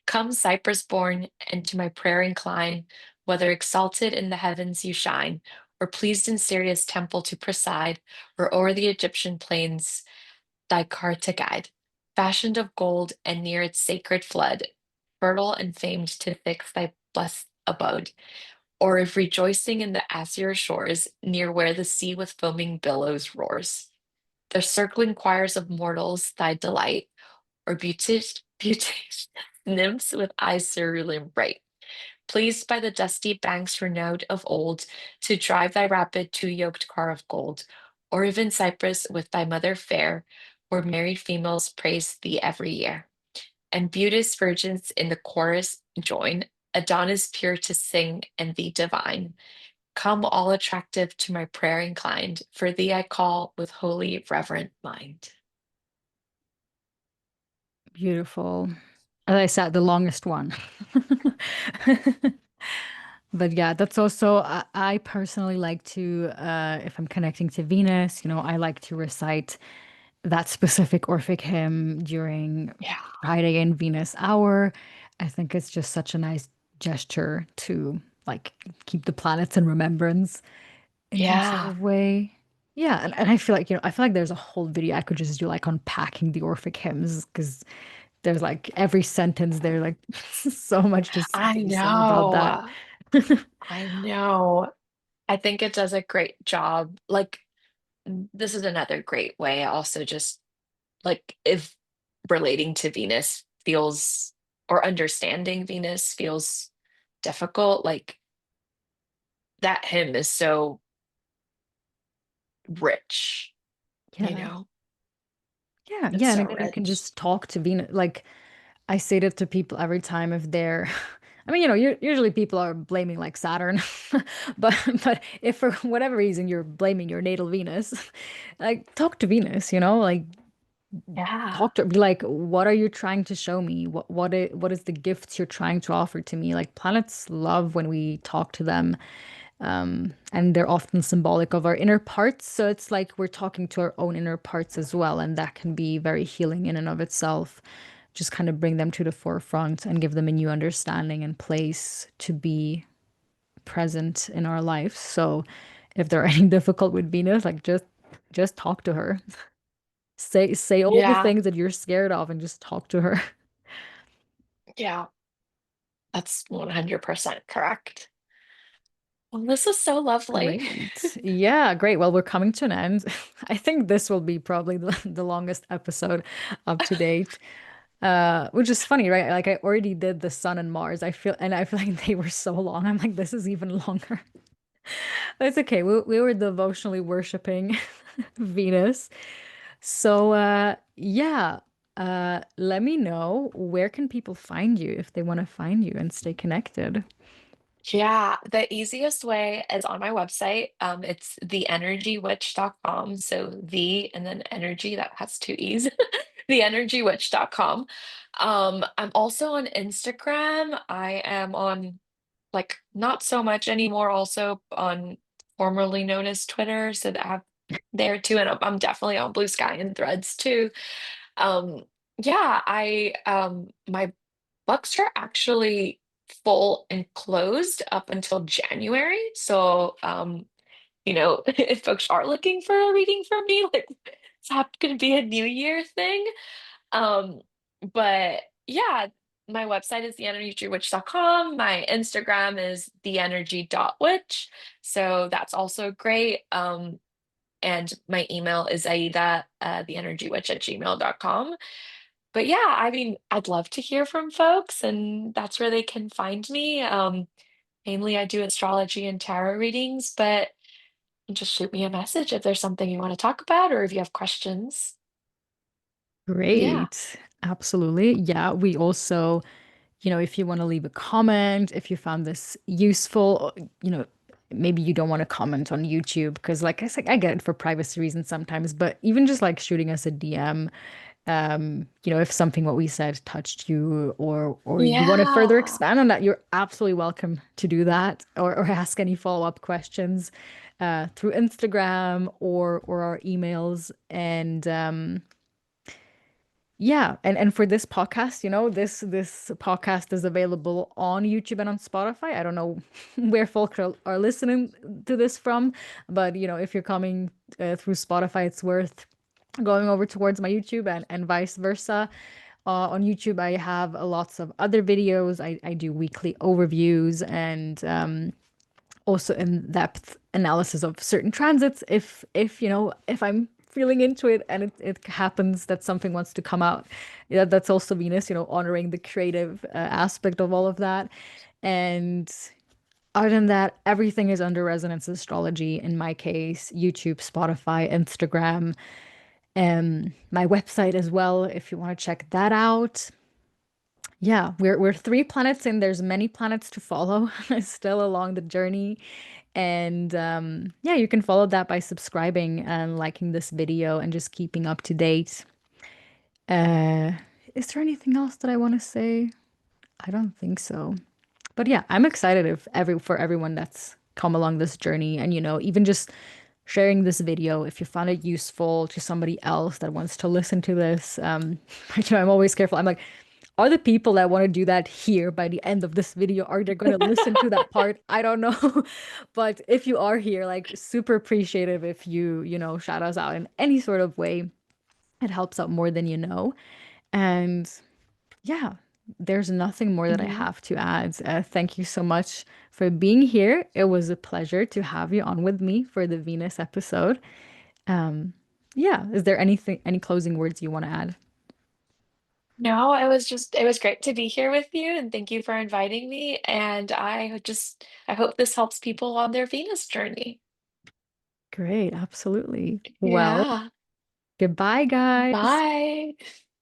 Come, Cyprus born, and to my prayer incline, whether exalted in the heavens you shine, or pleased in Sirius' temple to preside, or o'er the Egyptian plains thy car to guide, fashioned of gold and near its sacred flood, fertile and famed to fix thy blessed abode, or if rejoicing in the azure shores, near where the sea with foaming billows roars. The circling choirs of mortals thy delight, or beauteous nymphs with eyes cerulean bright, pleased by the dusty banks renowned of old, to drive thy rapid two-yoked car of gold, or even Cyprus with thy mother fair, where married females praise thee every year. And beauteous virgins in the chorus join, Adonis pure to sing and thee divine. Come all attractive to my prayer inclined, for thee I call with holy reverent mind.
Beautiful. As I said, the longest one. But yeah, that's also, I personally like to, if I'm connecting to Venus, I like to recite that specific Orphic hymn during
Yeah.
Friday and Venus hour. I think it's just such a nice gesture to like keep the planets in remembrance in some sort
Yeah.
of way. Yeah, and I feel like, I feel like there's a whole video I could just do like unpacking the Orphic hymns because there's like every sentence there, like so much
I
to say about that.
know. I know. I think it does a great job. Like, this is another great way, also, just like if relating to Venus feels or understanding Venus feels difficult, like that hymn is so rich, you
Yeah.
know?
Yeah,
It's
yeah,
so
and then you can
rich.
just talk to Venus. Like I say that to people every time if they're, I mean, usually people are blaming like Saturn, but if for whatever reason you're blaming your natal Venus, like talk to Venus, like
Yeah.
talk to be like, what are you trying to show me? What is the gifts you're trying to offer to me? Like planets love when we talk to them. And they're often symbolic of our inner parts. So it's like we're talking to our own inner parts as well. And that can be very healing in and of itself. Just kind of bring them to the forefront and give them a new understanding and place to be present in our life. So if they're any difficult with Venus, like just talk to her. Say all the
Yeah.
things that you're scared of and just talk to her.
Yeah. That's 100% correct. Well, this is so lovely.
Great. Yeah, great. Well, we're coming to an end. I think this will be probably the longest episode up to date. Which is funny, right? Like I already did the Sun and Mars. I feel like they were so long. I'm like, this is even longer. But it's okay. We were devotionally worshiping Venus. So yeah. Let me know where can people find you if they want to find you and stay connected.
Yeah, the easiest way is on my website. It's theenergywitch.com. So the and then energy that has two E's, theenergywitch.com. I'm also on Instagram. I am on like not so much anymore, also on formerly known as Twitter. So that I have there too. And I'm definitely on Blue Sky and Threads too. Um, yeah, my books are actually full and closed up until January. So, if folks are looking for a reading from me, like it's not going to be a New Year thing. Um, but yeah, my website is theenergywitch.com. My Instagram is theenergy.witch. So that's also great. And my email is Aida, theenergywitch@gmail.com. But yeah, I mean, I'd love to hear from folks, and that's where they can find me. Mainly I do astrology and tarot readings, but just shoot me a message if there's something you want to talk about or if you have questions. Yeah.
Great. Absolutely. Yeah, we also, if you want to leave a comment, if you found this useful, maybe you don't want to comment on YouTube because, like I said, I get it for privacy reasons sometimes, but even just like shooting us a DM, if something what we said touched you or you want to further
Yeah.
expand on that, you're absolutely welcome to do that or ask any follow-up questions through Instagram or our emails. And yeah, and for this podcast, this podcast is available on YouTube and on Spotify. I don't know where folk are listening to this from, but if you're coming through Spotify, it's worth going over towards my YouTube and vice versa. On YouTube, I have lots of other videos. I do weekly overviews and also in-depth analysis of certain transits if I'm feeling into it and it happens that something wants to come out. Yeah, that's also Venus, honoring the creative aspect of all of that. And other than that, everything is under resonance astrology in my case: YouTube, Spotify, Instagram, and my website as well if you want to check that out. Yeah, we're 3 planets in. There's many planets to follow still along the journey. And yeah, you can follow that by subscribing and liking this video and just keeping up to date. Uh, is there anything else that I want to say? I don't think so. But yeah, I'm excited if for everyone that's come along this journey and even just sharing this video if you found it useful to somebody else that wants to listen to this. I'm always careful. I'm like, are the people that want to do that here by the end of this video, are they going to listen to that part? I don't know. But if you are here, like super appreciative if you shout us out in any sort of way. It helps out more than you know. And yeah, there's nothing more that I
Mhm.
have to add. Thank you so much for being here. It was a pleasure to have you on with me for the Venus episode. Um, yeah, is there any closing words you want to add?
No, it was great to be here with you and thank you for inviting me. And I hope this helps people on their Venus journey.
Great, absolutely. Well,
Yeah.
goodbye, guys.
Bye.